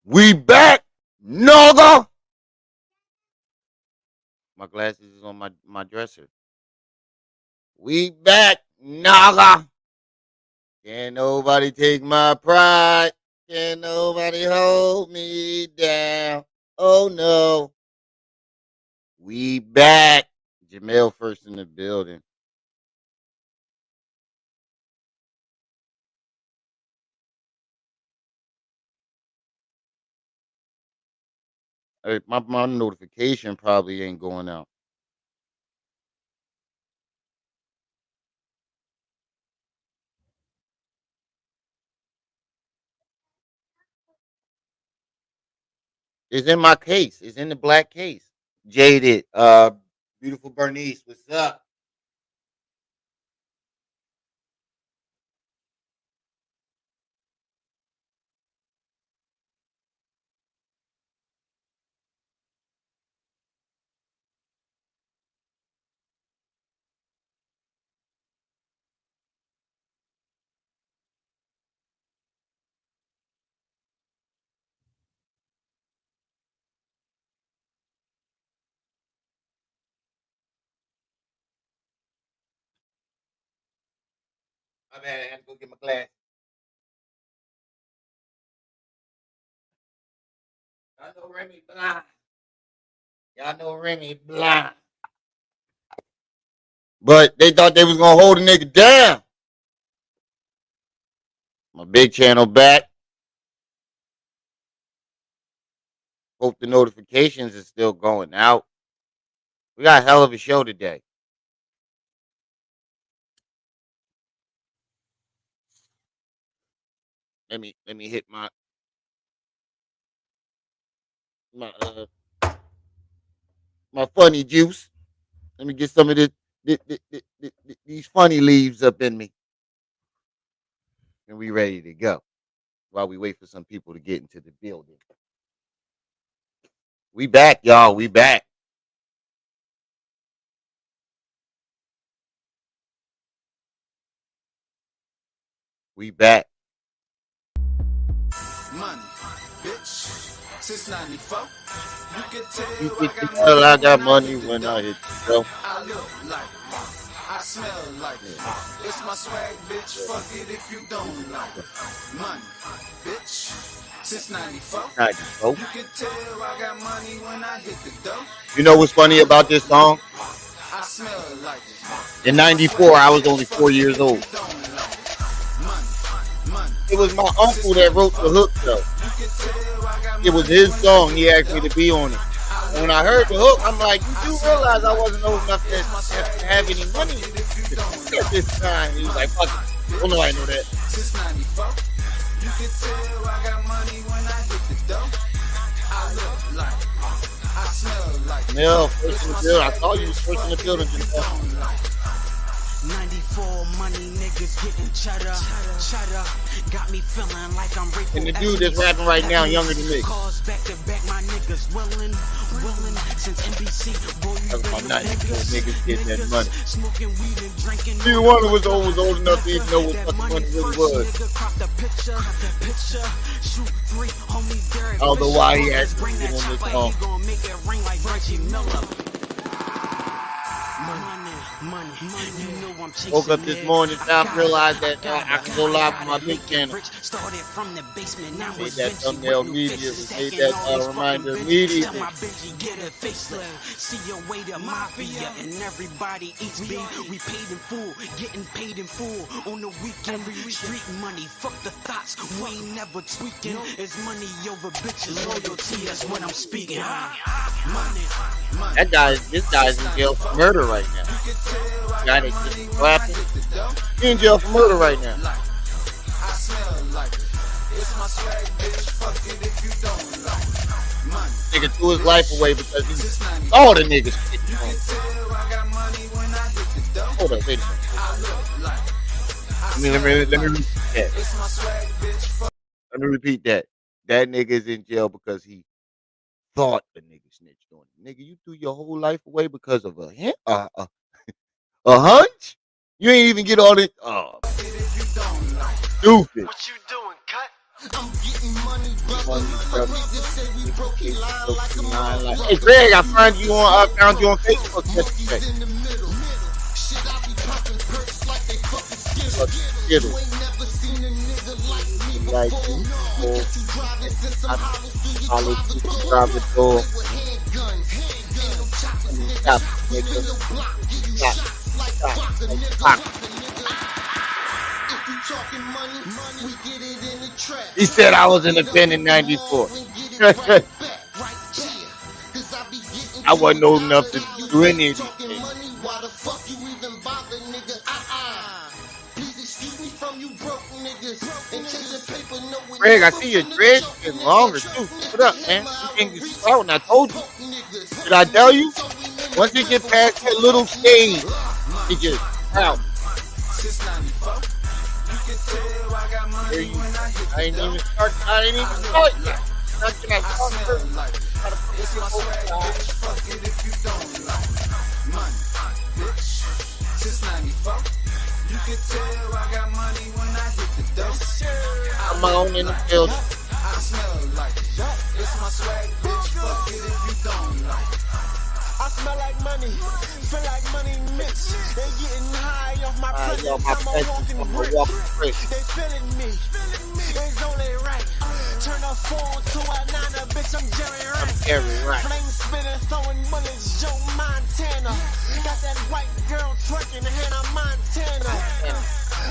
We back, nigga. My glasses is on my dresser. We back, nigga. Can't nobody take my pride. Can't nobody hold me down. Oh no. We back. Jamel first in the building. Hey, my notification probably ain't going out. It's in my case. It's in the black case. Jaded. Beautiful Bernice. What's up? My bad. I had to go get my glass. Y'all know Remy blind. Y'all know Remy blind. But they thought they was gonna hold a nigga down. My big channel back. Hope the notifications is still going out. We got a hell of a show today. Let me hit my my funny juice. Let me get some of these funny leaves up in me, and we ready to go. While we wait for some people to get into the building. We back, y'all. We back. We back. Money, bitch. Since 94, you can You tell get I to got tell I money got when I money hit the when dough. I hit the show. I look like it. I smell like it. It's my swag, bitch. Fuck it if you don't like it. Money, bitch. Since 94, Oh. you can tell I got money when I hit the dough. You know what's funny about this song? I smell like it. In '94, I was only 4 years old. Money. It was my uncle that wrote the hook, though. It was his song. He asked me to be on it. And when I heard the hook, I'm like, you do realize I wasn't old enough to have any money at this time. He was like, fuck it. Don't nobody know that. Since 94, you can tell I got money when I hit the dough. I look like it. I smell like it. Mel, first in the building. I saw you was first in the building. Just 94 money niggas getting cheddar. Got me feeling like I'm and the dude that's rapping right now, younger than me. Cause back to back my niggas willing since NBC. Boy, you Talking about 94 niggas getting that money. Smoking weed and drinking. Neither one of us was old enough to even know what fucking money really was. I don't know why he had to get on this song. Money. You know I'm chasing. Woke up this morning, time realized that I can go live on my big channel. Started from the basement, now Made that thumbnail immediately. Made that reminder immediately. My Benji get a facelift. See your way to mafia and everybody eats B. We paid in full, getting paid in full on the weekend. Street money, fuck the thoughts. We ain't never tweaking. It's money over bitches. Loyalty, that's what I'm speaking. Money. This guy's in jail for murder right now. Guy that just clapping. He in jail for murder right now. I smell like it. It's my swag, bitch. Fuck it if you don't like it. Money. Nigga threw his life away because he saw the niggas spitting on him. Tell I got money when I hit the dough. Hold up, wait a minute. I look like it. Let me repeat that. It's my swag, bitch. Fuck Let me repeat that. That nigga is in jail because he thought the nigga snitched on him. Nigga, you threw your whole life away because of a hunch? You ain't even get all this. Oh, it if you don't like it. stupid. What you doing, cut? I'm getting money, brother. Money, Fuck brother. niggas say we broke, he lying like a Hey, motherfucker. Greg, I found you on Facebook yesterday. Monkeys in the middle. Shit, I be popping perks like they fucking Skittles. Get You it. ain't never seen a nigga like me Like before. you, Look at you driving, send some I hollows through your follow driver's you, door. drive the door, Play with handguns. Ain't no choppers, and nigga. stop, We in nigga. your block, give you Stop, shots like stop, Baka, like, nigga. fuck. If you talking money, we get it in the trap. He said I was Get up independent in in the 94. mall and get it I right back. Right here. Cause I be getting wasn't to it old enough to dollars. do You any ain't of these talking things. money, why the fuck you even bother, nigga? Please excuse me from you broke niggas. And chasing paper, no it Greg, I never see your been a dreads joke, getting nigga. longer too. What up, man? Hammer You out can't a get reach out. I and told you. poke niggas. Did I tell you? So we in Once the you get river past with that the little fuck stage, niggas. it gets out. Since 94, you can tell I got There money you when I hit I the ain't dough. even start. I ain't even I start look yet. like, Not gonna I start smell first. like, Gotta put it's the my whole swag, side. bitch. Fuck it if you don't like money, bitch. Since 94, you can tell I got money when I hit the dough. I I'm look on in the like, building. I smell like, it's my swag, bitch. Fuck it if you don't like. I smell like money, feel like money mix. They getting high off my Yo, presence, my I'm a presence, walking I'm a brick. walking brick. They feeling me, it's only right. Turn a 4 to a 9, bitch, I'm Jerry I'm Rice. Gary Rice. Flame spitting, throwing bullets, Joe Montana. Got that white girl twerking, Hannah Montana.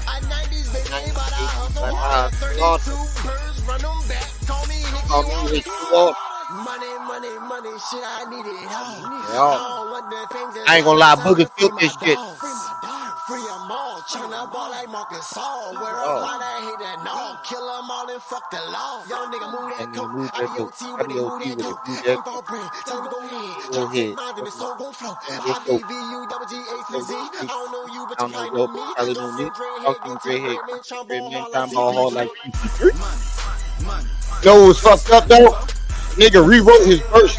I 90s baby, but I hustle hard. 32 birds, run them back, call me Call Hickey me Wallace. Ricky Walsh. Money, money, money, shit, I need it all. Yo, All of the things that I ain't gonna all lie, the time Booger to free killed my this shit. dogs. Free them all, turn up all like Marcus Saul. Wear a Oh, fight, I hate that no. Kill them all and fuck the law. Young nigga move that and then coat. move I that be dope. OT I with be it, move OT that with it. coat. Move that Ain't for bread, tell me go ahead. go Drop take ahead. mine, then the soul gon' flow. And just go. IDVU, double G, H to Z. I don't know you, but I you don't know, probably know yo, me. probably know me. Talking dreadhead, Talking getting to the gray head, bread, man. Trying straight ball man, hard like time ball hard CP3. like CP3. Money. You know what was fucked up though? Nigga rewrote his verse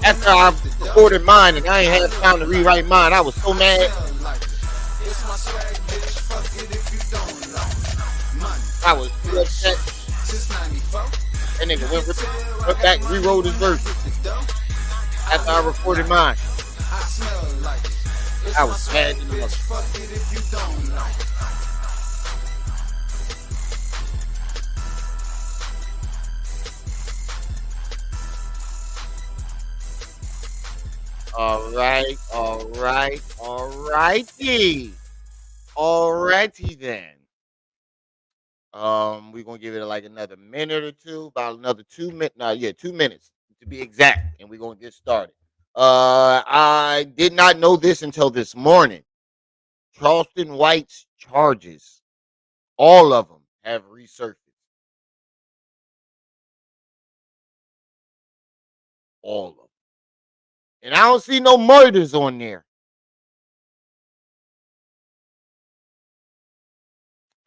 after I recorded mine, and I ain't had time to rewrite mine. I was so mad. I was so upset. That nigga went back and rewrote his verse after I recorded mine. I was mad in the mother. Alrighty. Alrighty then. We're gonna give it like another minute or two, about another 2 minutes. No, yeah, 2 minutes to be exact, and we're gonna get started. I did not know this until this morning. Charleston White's charges, all of them, have resurfaced. All of them, and I don't see no murders on there.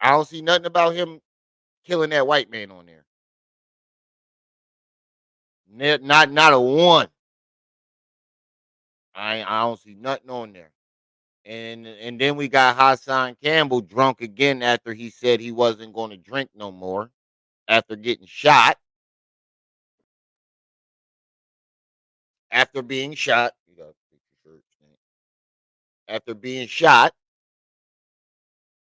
I don't see nothing about him killing that white man on there. Not a one. I don't see nothing on there. And then we got Hassan Campbell drunk again after he said he wasn't going to drink no more after getting shot. After being shot, you gotta fix your shirt, Snake. After being shot,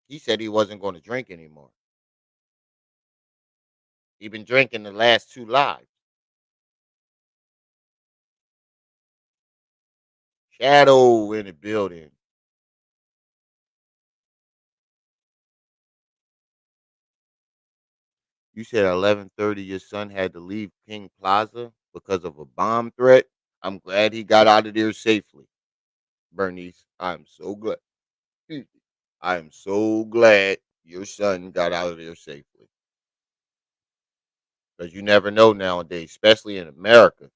he said he wasn't going to drink anymore. He been drinking the last two lives. Shadow in the building. You said at 11:30 your son had to leave King Plaza because of a bomb threat. I'm glad he got out of there safely. Bernice, I'm so glad. I am so glad your son got out of there safely. Because you never know nowadays, especially in America.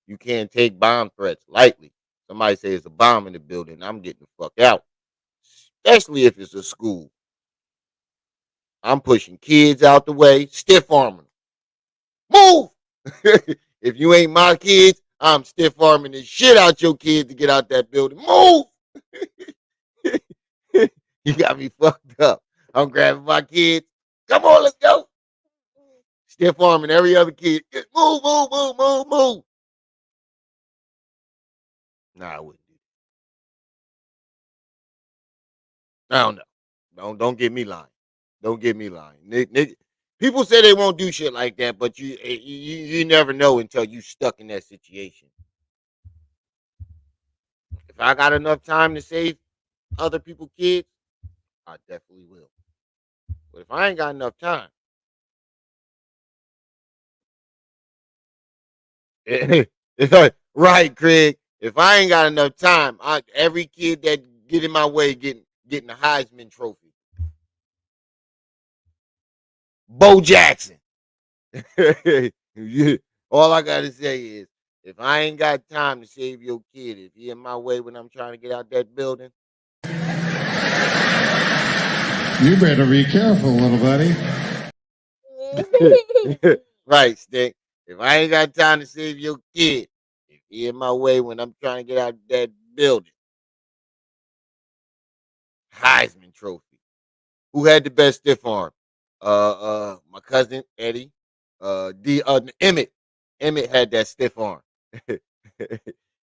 You can't take bomb threats lightly. Somebody say it's a bomb in the building, I'm getting the fuck out. Especially if it's a school. I'm pushing kids out the way, stiff arming them. Move! If you ain't my kids, I'm stiff arming the shit out your kids to get out that building. Move! You got me fucked up. I'm grabbing my kids. Come on, let's go. Stiff arming every other kid. Move, move, move, move, move. Nah, I wouldn't do that. I don't know. Don't get me lying. Don't get me lying. People say they won't do shit like that, but you never know until you stuck in that situation. If I got enough time to save other people's kids, I definitely will. But if I ain't got enough time, it's like, right, Craig. If I ain't got enough time, every kid that get in my way getting a Heisman Trophy. Bo Jackson. All I gotta say is, if I ain't got time to save your kid, if he in my way when I'm trying to get out that building, you better be careful, little buddy. right, Stick. If I ain't got time to save your kid, if he in my way when I'm trying to get out that building, Heisman Trophy. Who had the best stiff arm? My cousin Eddie. Emmett. Emmett had that stiff arm.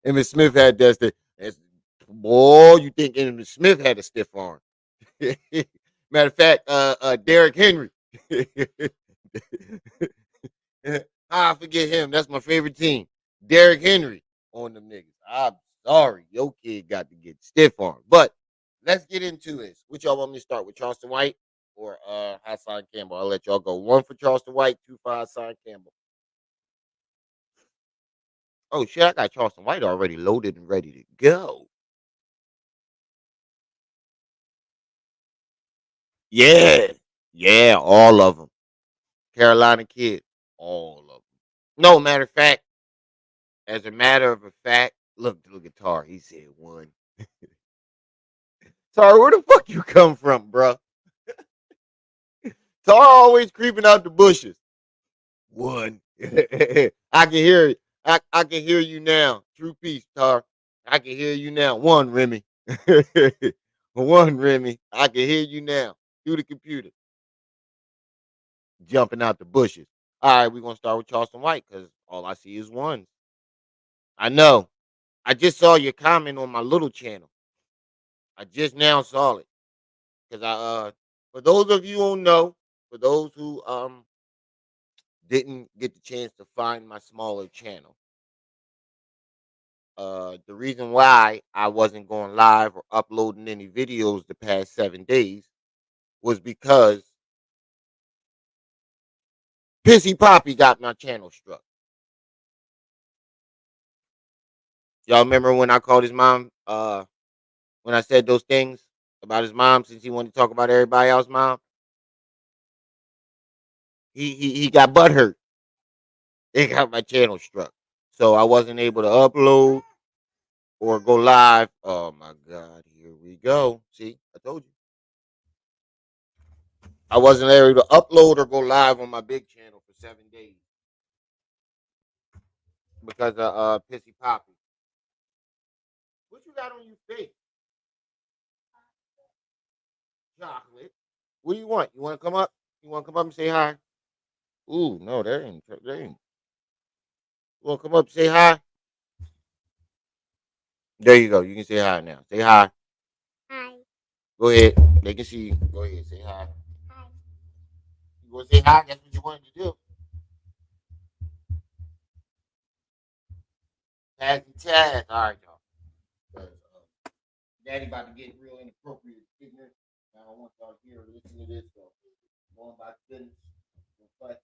Emmett Smith had that stiff. Boy, you think Emmett Smith had a stiff arm? Matter of fact, Derrick Henry. I forget him. That's my favorite team. Derrick Henry on them niggas. I'm sorry, your kid got to get stiff arm. But let's get into this. Which y'all want me to start with, Charleston White or Hassan Campbell? I'll let y'all go. One for Charleston White, two for Hassan Campbell. Oh shit, I got Charleston White already loaded and ready to go. Yeah, yeah, all of them. Carolina kid, all of them. No matter of fact, as a matter of a fact, look at Tar. He said one. Tar, where the fuck you come from, bro? Tar always creeping out the bushes. One. I can hear it. I can hear you now. True peace, Tar. I can hear you now. One, Remy. One, Remy. I can hear you now through the computer. Jumping out the bushes. All right, we're gonna start with Charleston White because all I see is ones. I know. I just saw your comment on my little channel. I just now saw it because for those of you who don't know, for those who didn't get the chance to find my smaller channel, the reason why I wasn't going live or uploading any videos the past 7 days was because Pissy Poppy got my channel struck. Y'all remember when I called his mom? When I said those things about his mom, since he wanted to talk about everybody else's mom, he got butthurt. It got my channel struck, so I wasn't able to upload or go live. Oh my god, here we go. See, I told you. I wasn't able to upload or go live on my big channel for 7 days because of Pissy Poppy. What you got on your face? Chocolate. What do you want? You want to come up? You want to come up and say hi? Ooh, no, that ain't. That ain't. You want to come up and say hi? There you go. You can say hi now. Say hi. Hi. Go ahead. They can see you. Go ahead. Say hi. Hi. You want to say hi? That's what you wanted to do. Pass the tag. All right, y'all. 'Cause, Daddy about to get real inappropriate ignorant. I don't want y'all here to listen to this. So going by business. But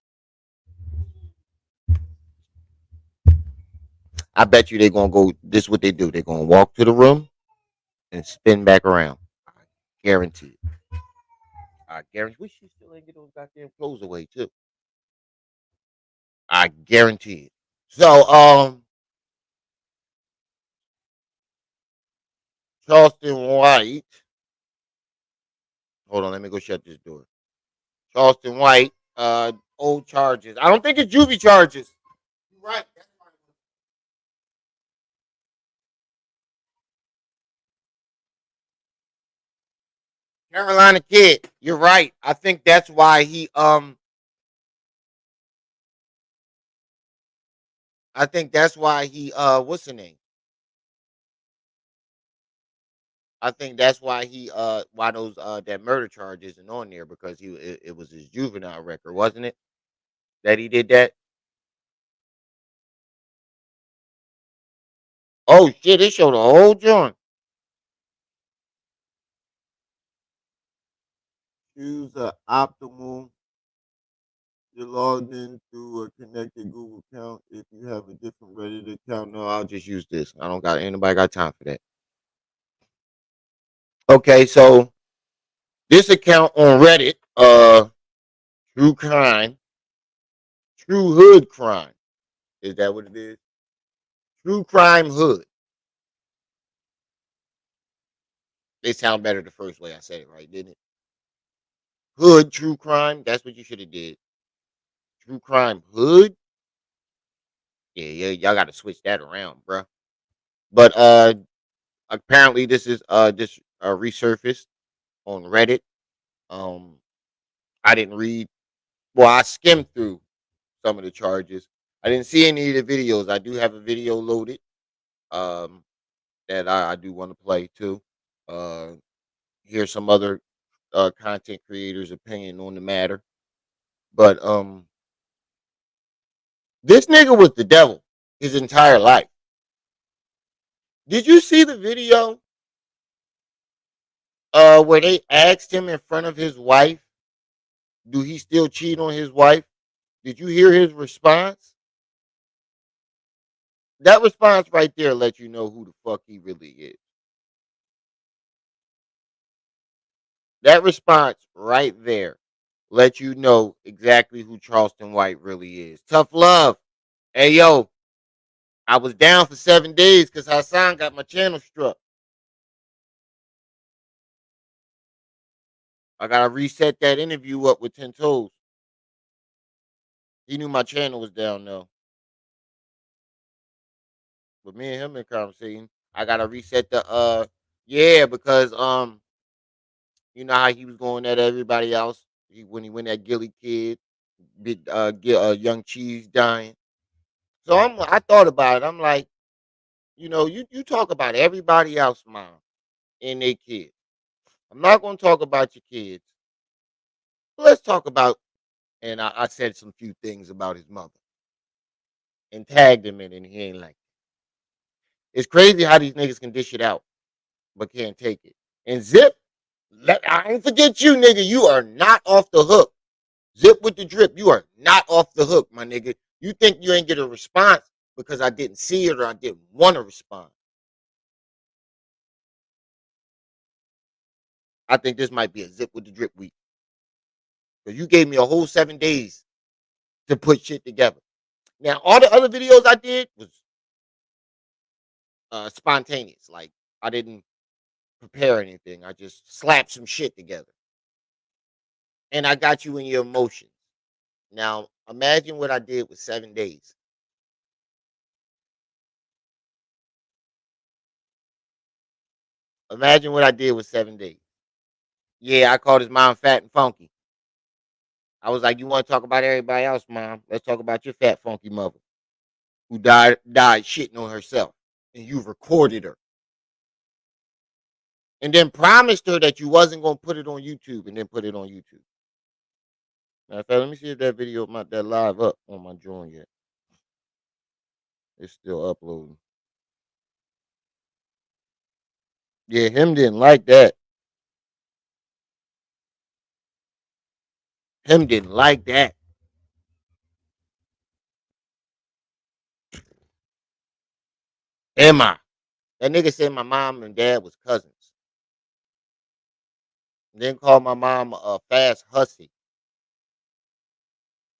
I bet you they're gonna go. This is what they do. They're gonna walk to the room and spin back around. I guarantee it. I guarantee. We should still ain't get those goddamn clothes away too. I guarantee it. So, Charleston White. Hold on, let me go shut this door. Charleston White, old charges. I don't think it's juvie charges. You're right. That's fine. Carolina kid. You're right. I think that's why he I think that's why he what's the name? I think that's why why those that murder charge isn't on there because it was his juvenile record, wasn't it? That he did that. Oh shit! It showed the whole joint. Choose a optimal. You're logged in through a connected Google account. If you have a different Reddit account, no, I'll just use this. I don't got anybody got time for that. Okay, so this account on Reddit, true crime, true hood crime. Is that what it is? True crime hood. They sound better the first way I said it, right? Didn't it? Hood true crime. That's what you should have did. True crime hood. Yeah, yeah. Y'all got to switch that around, bruh. But apparently this is just resurfaced on Reddit. Um, I didn't read. Well, I skimmed through some of the charges. I didn't see any of the videos. I do have a video loaded. Um, that I do want to play too. Uh, here's some other content creators' opinion on the matter. But this nigga was the devil his entire life. Did you see the video where they asked him in front of his wife, do he still cheat on his wife? Did you hear his response? That response right there lets you know who the fuck he really is. That response right there lets you know exactly who Charleston White really is. Tough love. Hey yo, I was down for 7 days because Hassan got my channel struck. I gotta reset that interview up with 10 toes. He knew my channel was down though. But me and him in conversation. I gotta reset the yeah, because you know how he was going at everybody else when he went at Gilly Kid, big young cheese dying. So I thought about it. I'm like, you talk about everybody else, mom, and their kids. I'm not gonna talk about your kids. Let's talk about and I said some few things about his mother and tagged him in, and he ain't like it. It's crazy how these niggas can dish it out, but can't take it. And Zip, I ain't forget you, nigga. You are not off the hook. Zip with the drip. You are not off the hook, my nigga. You think you ain't get a response because I didn't see it or I didn't want to respond. I think this might be a Zip with the drip week. Because you gave me a whole 7 days to put shit together. Now, all the other videos I did was spontaneous. Like, I didn't prepare anything. I just slapped some shit together. And I got you in your emotions. Now, imagine what I did with 7 days. Imagine what I did with 7 days. Yeah, I called his mom fat and funky. I was like, you want to talk about everybody else, mom? Let's talk about your fat, funky mother who died shitting on herself. And you recorded her. And then promised her that you wasn't going to put it on YouTube and then put it on YouTube. Matter of fact, let me see if that video, that live up on my joint yet. It's still uploading. Yeah, him didn't like that. Him didn't like that. Am I? That nigga said my mom and dad was cousins. Then called my mom a fast hussy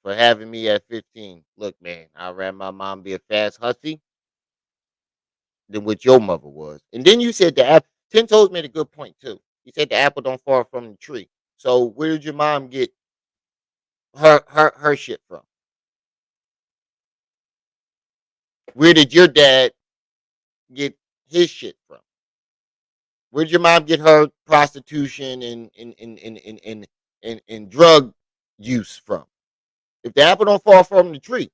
for having me at 15. Look, man, I'd rather my mom be a fast hussy than what your mother was. And then you said the apple. Ten Toes made a good point too. He said the apple don't fall from the tree. So where did your mom get her shit from? Where did your dad get his shit from? Where did your mom get her prostitution and drug use from? If the apple don't fall from the tree,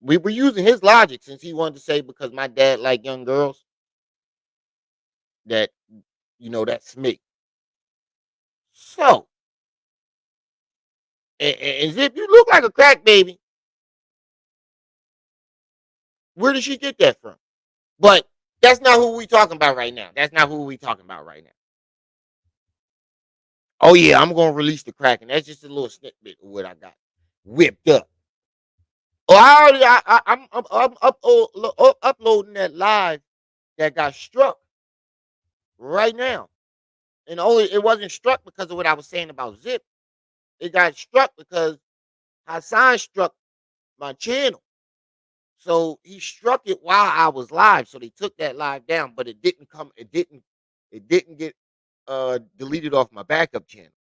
We were using his logic since he wanted to say because my dad liked young girls that that's me. So and Zip, you look like a crack baby. Where did she get that from? But that's not who we talking about right now. That's not who we talking about right now. Oh yeah, I'm gonna release the crack, and that's just a little snippet of what I got whipped up. Oh, I'm uploading that live that got struck right now, and only it wasn't struck because of what I was saying about Zip. It got struck because Hassan struck my channel. So he struck it while I was live. So they took that live down, but it didn't come. It didn't get deleted off my backup channel.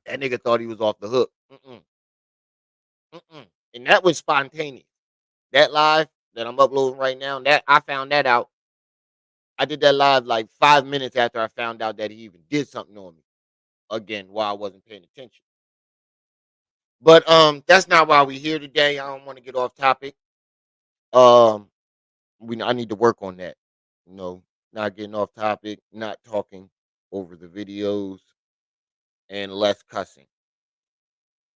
That nigga thought he was off the hook. Mm-mm, mm-mm. And that was spontaneous. That live that I'm uploading right now, that I found that out. I did that live like 5 minutes after I found out that he even did something on me again while I wasn't paying attention. But that's not why we're here today. I don't want to get off topic. Um, I need to work on that. You know, not getting off topic, not talking over the videos, and less cussing.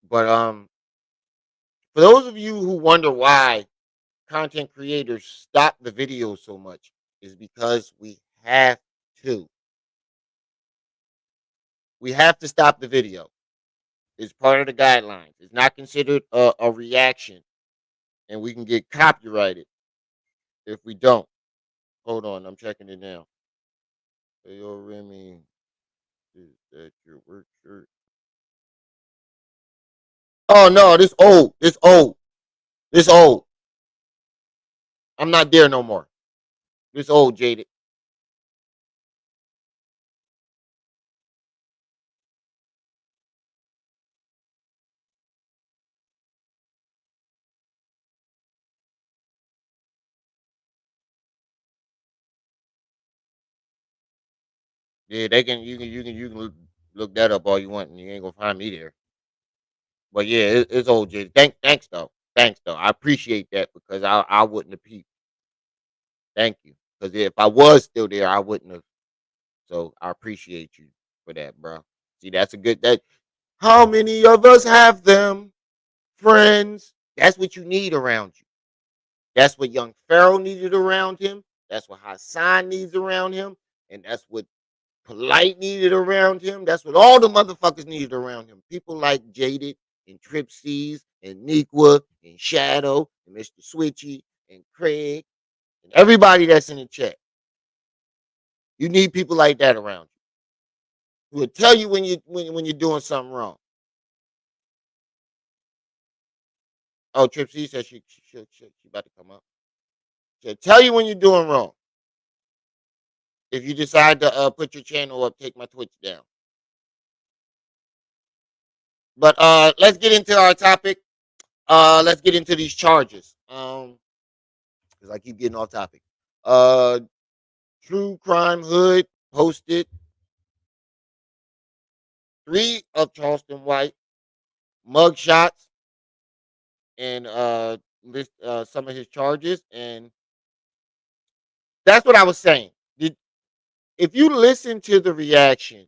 But for those of you who wonder why content creators stop the videos so much, is because we have to. We have to stop the video. It's part of the guidelines. It's not considered a reaction, and we can get copyrighted if we don't. Hold on, I'm checking it now. Hey, yo, Remy, is that your work shirt? Oh no, this old. This old. This old. I'm not there no more. This old jaded. Yeah, they can. You can look that up all you want, and you ain't gonna find me there. But yeah, it's old jaded. Thanks though. Thanks though. I appreciate that because I wouldn't have peeped. Thank you. Because if I was still there, I wouldn't have. So I appreciate you for that, bro. See, that's a good. That how many of us have them friends? That's what you need around you. That's what young Pharaoh needed around him. That's what Hassan needs around him. And that's what Polite needed around him. That's what all the motherfuckers needed around him. People like Jaded and Trip C's and Nequa and Shadow and Mr. Switchy and Craig and everybody that's in the chat. You need people like that around you who will tell you when you're doing something wrong. Oh, Trip C said she about to come up. She'll tell you when you're doing wrong. If you decide to put your channel up, take my Twitch down. But let's get into our topic. Let's get into these charges. Because I keep getting off topic. Uh, True Crime Hood posted 3 of Charleston White mugshots and list some of his charges, and that's what I was saying. If you listen to the reaction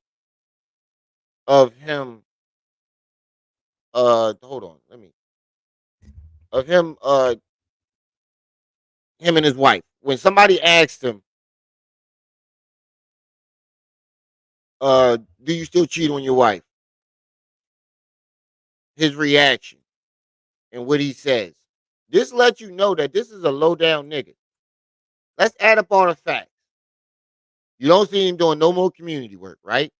of him, hold on, let me of him and his wife. When somebody asked him, do you still cheat on your wife? His reaction and what he says. This lets you know that this is a low down nigga. Let's add up all the facts. You don't see him doing no more community work, right?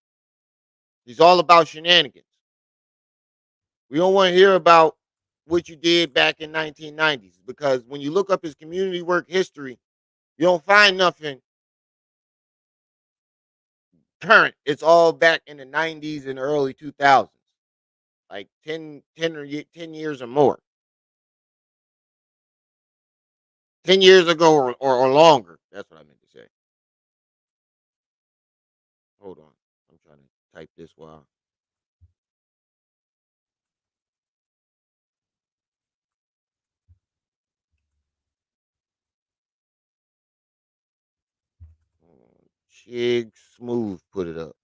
He's all about shenanigans. We don't want to hear about what you did back in 1990s because when you look up his community work history, you don't find nothing current. It's all back in the 90s and early 2000s, like 10 years or more. 10 years ago or longer. That's what I meant to say. Hold on. I'm trying to type this while. Chig Smooth put it up.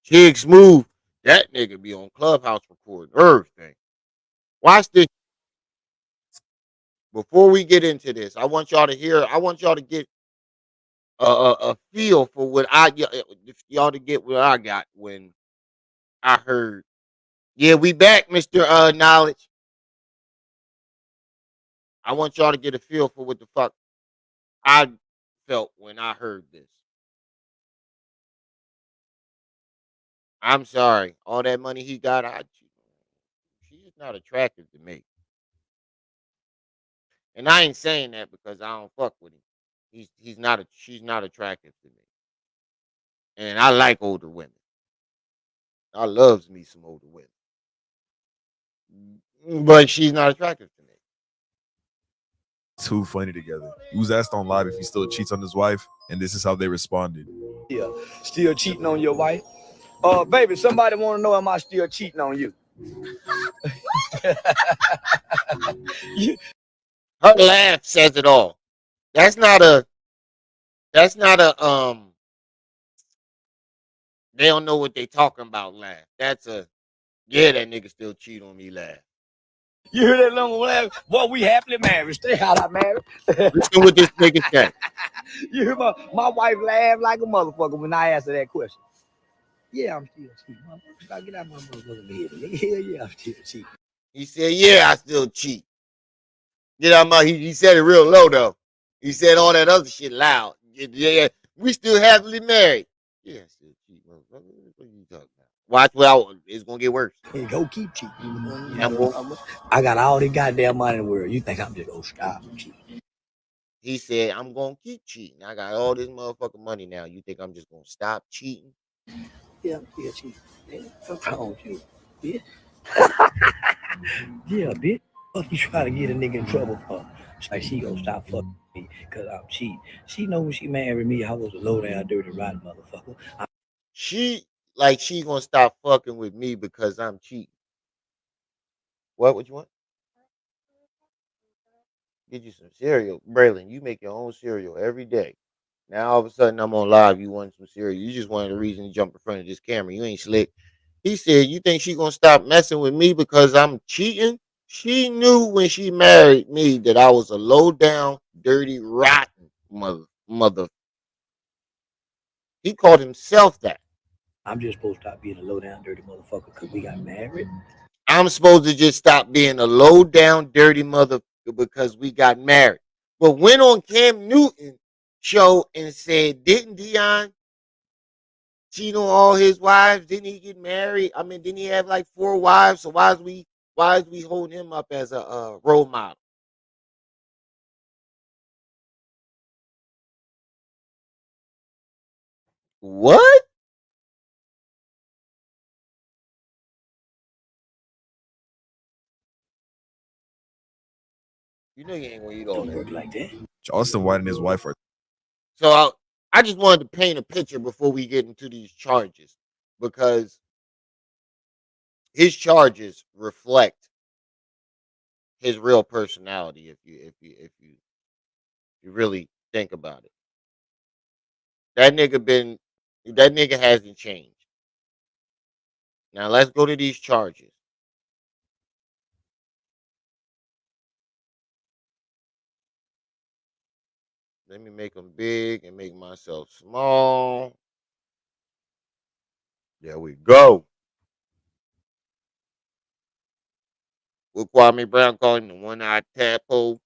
Chig Smooth, that nigga be on Clubhouse recording everything. Watch this. Before we get into this, I want y'all to hear. I want y'all to get a feel for what y'all to get what I got when I heard. Yeah, we back, Mister Knowledge. I want y'all to get a feel for what the fuck I felt when I heard this. I'm sorry, all that money he got, she's not attractive to me, and I ain't saying that because I don't fuck with him. He's not a she's not attractive to me, and I like older women. I loves me some older women, but she's not attractive to me. Too funny together. He was asked on live if he still cheats on his wife, and this is how they responded. Yeah, still cheating on your wife? Baby, somebody want to know, am I still cheating on you? Her laugh says it all. That's not a. That's not a. They don't know what they talking about. Laugh. That's a. Yeah, that nigga still cheat on me. Laugh. You hear that long laugh? Boy, we happily married. Stay out of married. Listen what this nigga said. You hear my wife laugh like a motherfucker when I ask her that question. Yeah, I'm still cheating. Motherfucker, get out my motherfucking head. Hell yeah, I'm still cheating. He said, "Yeah, I still cheat." Get out my. He said it real low though. He said all that other shit loud. Yeah, we still happily married. Yeah, I still cheat, motherfucker. What are you talking about? Watch well, it's gonna get worse. Hey, go keep cheating. I got all the goddamn money in the world. You think I'm just gonna stop cheating? He said, "I'm gonna keep cheating. I got all this motherfucking money now. You think I'm just gonna stop cheating?" Yeah, I'm still cheating. Yeah, what's wrong with you, bitch? Yeah, bitch. What you trying to get a nigga in trouble for? It's like she gonna stop fucking me because I'm cheating. She know when she married me, I was a low down, dirty, rotten motherfucker. She gonna stop fucking with me because I'm cheating. What you want? Get you some cereal, Braylon. You make your own cereal every day. Now all of a sudden I'm on live. You want some cereal? You just wanted a reason to jump in front of this camera. You ain't slick. He said, "You think she gonna stop messing with me because I'm cheating?" She knew when she married me that I was a low down, dirty, rotten mother. He called himself that. I'm just supposed to stop being a low down, dirty motherfucker because we got married. I'm supposed to just stop being a low down, dirty mother because we got married. But went on Cam Newton show and said, "Didn't Dion cheat on all his wives? Didn't he get married? I mean, didn't he have like 4 wives? So why is we holding him up as a role model?" What? You know you ain't gonna eat all Don't that. work like that. Charleston White and his wife are. So I just wanted to paint a picture before we get into these charges because his charges reflect his real personality if you really think about it. That nigga hasn't changed. Now let's go to these charges. Let me make them big and make myself small. There we go. What Kwame Brown called him, the one-eyed tadpole,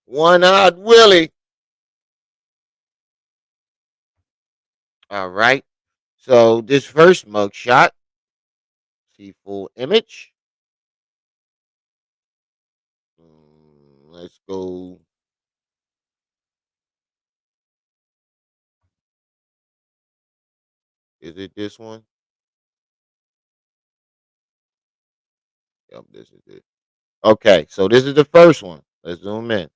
one-eyed Willie. All right. So this first mugshot, see full image. Let's go. Is it this one? Yep, this is it. Okay, so this is the first one. Let's zoom in.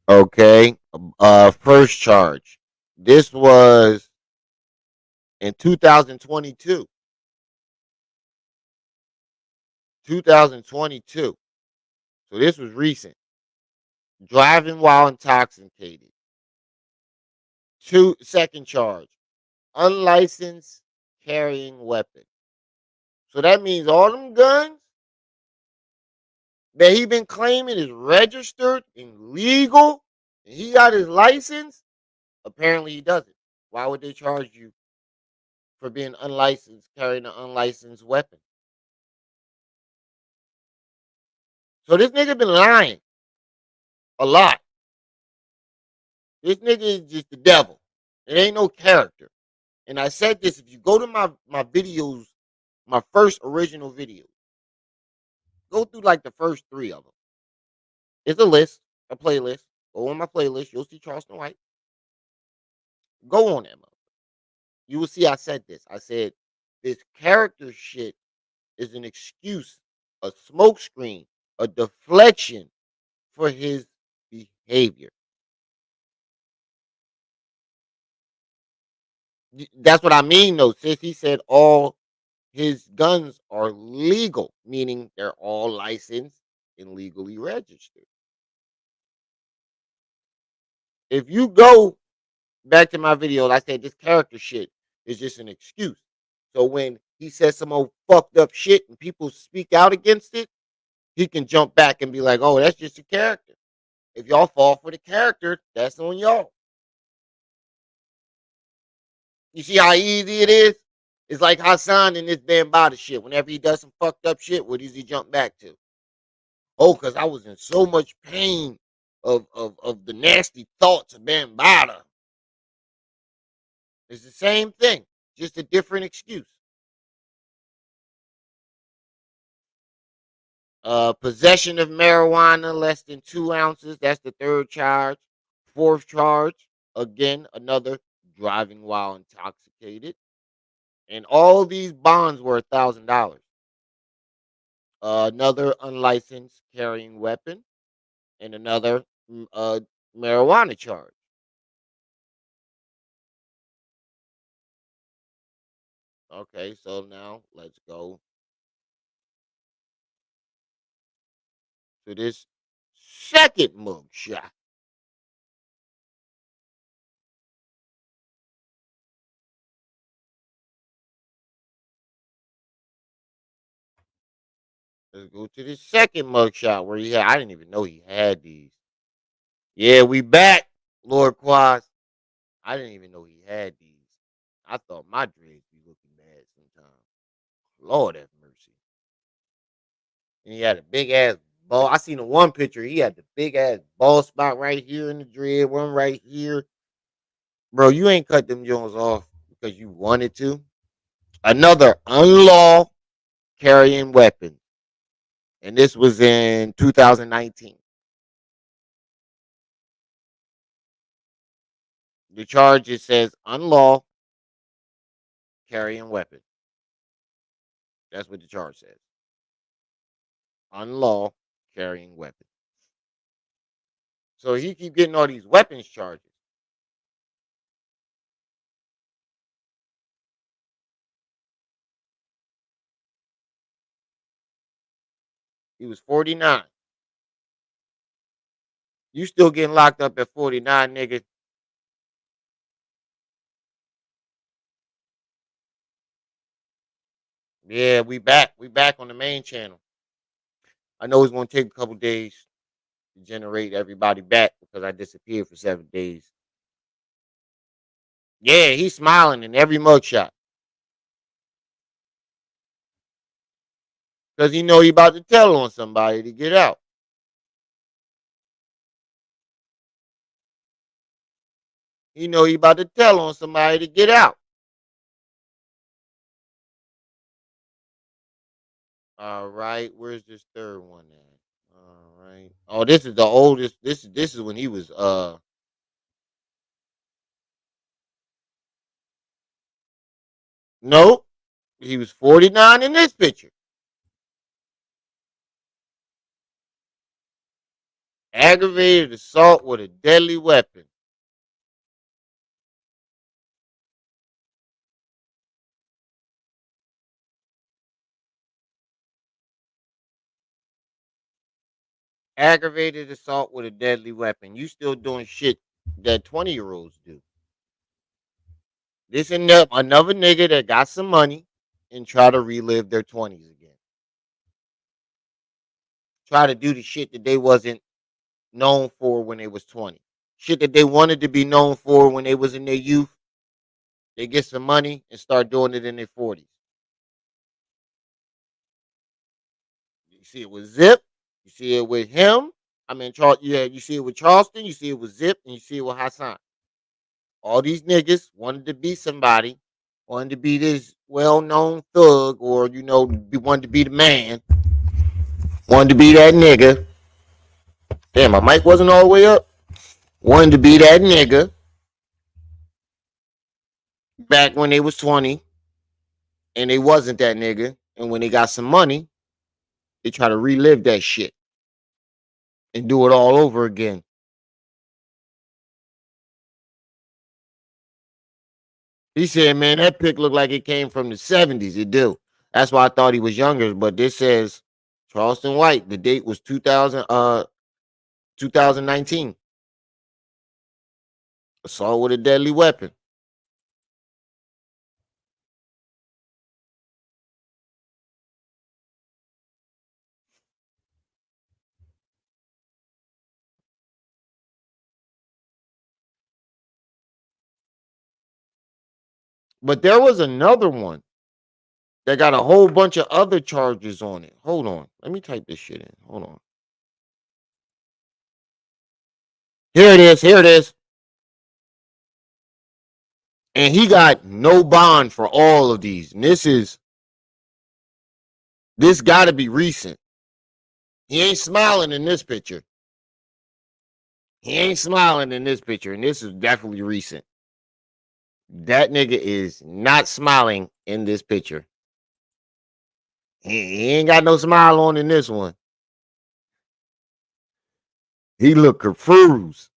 Okay, first charge. This was in 2022. 2022. So this was recent. Driving while intoxicated. Second charge. Unlicensed carrying weapon. So that means all them guns that he been claiming is registered and legal, and he got his license. Apparently he doesn't. Why would they charge you for being unlicensed, carrying an unlicensed weapon? So this nigga been lying a lot. This nigga is just the devil. It ain't no character. And I said this, if you go to my videos, my first original video, go through like the first 3 of them. It's a list, a playlist. Go on my playlist, you'll see Charleston White. Go on that mother. You will see I said this. I said this character shit is an excuse, a smokescreen, a deflection for his behavior. That's what I mean, though. Since he said all his guns are legal, meaning they're all licensed and legally registered. If you go back to my video, I said this character shit is just an excuse. So when he says some old fucked up shit and people speak out against it, he can jump back and be like, oh, that's just a character. If y'all fall for the character, that's on y'all. You see how easy it is? It's like Hassan in this Bambada shit. Whenever he does some fucked up shit, what does he jump back to? Oh, because I was in so much pain of the nasty thoughts of Bambada. It's the same thing, just a different excuse. Possession of marijuana less than 2 ounces. That's the 3rd charge. 4th charge, again, another driving while intoxicated. And all these bonds were $1,000. Another unlicensed carrying weapon, and another marijuana charge. Okay, so now let's go to this second mugshot. Let's go to the second mugshot where he had. I didn't even know he had these. Yeah, we back, Lord Quas. I didn't even know he had these. I thought my dreads be looking bad sometimes. Lord have mercy. And he had a big ass ball. I seen the one picture. He had the big ass ball spot right here in the dread, one right here. Bro, you ain't cut them Jones off because you wanted to. Another unlaw carrying weapon. And this was in 2019. The charge it says unlaw carrying weapon. That's what the charge says. Unlaw carrying weapon. So he keep getting all these weapons charges. He was 49. You still getting locked up at 49, nigga. Yeah, we back. We back on the main channel. I know it's gonna take a couple days to generate everybody back because I disappeared for 7 days. Yeah, he's smiling in every mugshot. Because he know he about to tell on somebody to get out. He know he about to tell on somebody to get out. All right, where's this third one at? All right. Oh, this is the oldest. This is when he was nope. He was 49 in this picture. Aggravated assault with a deadly weapon. Aggravated assault with a deadly weapon. You still doing shit that 20-year-olds do. This another nigga that got some money and try to relive their 20s again. Try to do the shit that they wasn't known for when they was 20. Shit that they wanted to be known for when they was in their youth. They get some money and start doing it in their 40s. You see it with Zip. You see it with him. I mean, you see it with Charleston. You see it with Zip, and you see it with Hassan. All these niggas wanted to be somebody, wanted to be this well-known thug, or wanted to be the man, wanted to be that nigga. Damn, my mic wasn't all the way up. Wanted to be that nigga back when they was 20, and they wasn't that nigga. And when they got some money, they try to relive that shit and do it all over again. He said, man, that pic looked like it came from the 70s. It do. That's why I thought he was younger. But this says Charleston White. The date was 2019. Assault with a deadly weapon. But there was another one that got a whole bunch of other charges on it. Hold on. Let me type this shit in. Hold on. Here it is. Here it is. And he got no bond for all of these. And this got to be recent. He ain't smiling in this picture. He ain't smiling in this picture. And this is definitely recent. That nigga is not smiling in this picture. He ain't got no smile on in this one. He look confused.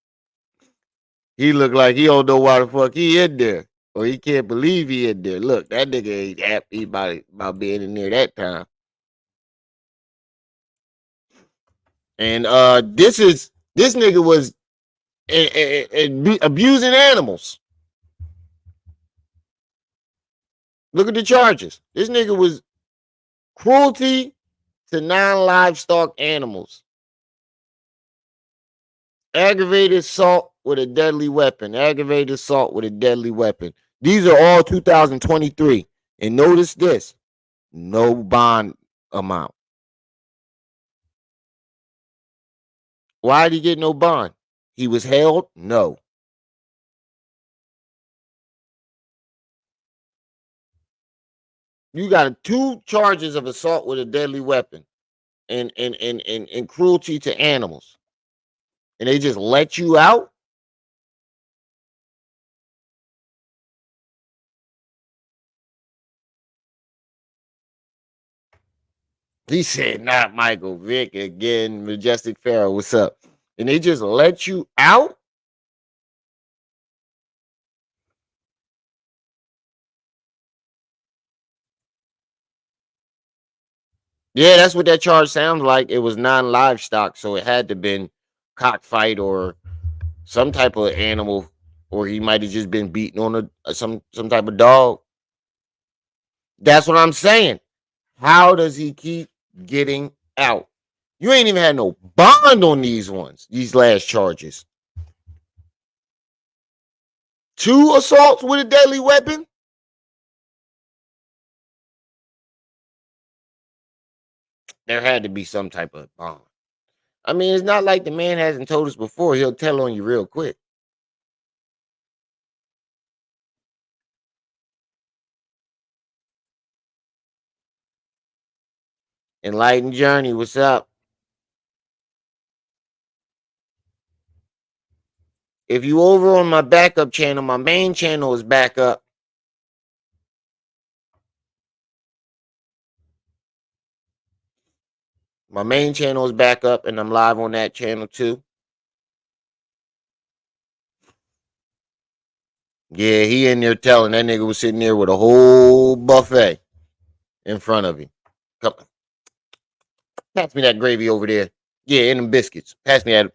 He look like he don't know why the fuck he in there. Or he can't believe he in there. Look, that nigga ain't happy about being in there that time. And this nigga was abusing animals. Look at the charges. This nigga was cruelty to non-livestock animals. Aggravated assault with a deadly weapon. Aggravated assault with a deadly weapon. These are all 2023. And notice this. No bond amount. Why did he get no bond? He was held? No. You got 2 charges of assault with a deadly weapon and cruelty to animals. And they just let you out? He said, not Michael Vick again, Majestic Pharaoh, what's up? And they just let you out? Yeah, that's what that charge sounds like. It was non-livestock, so it had to been cockfight or some type of animal, or he might have just been beaten on some type of dog. That's what I'm saying. How does he keep getting out? You ain't even had no bond on these last charges. 2 assaults with a deadly weapon? There had to be some type of bond. I mean, it's not like the man hasn't told us before. He'll tell on you real quick. Enlightened Journey, what's up? If you over on my backup channel, my main channel is back up. My main channel is back up, and I'm live on that channel too. Yeah, he in there telling. That nigga was sitting there with a whole buffet in front of him. Come, pass me that gravy over there. Yeah, and them biscuits. Pass me that.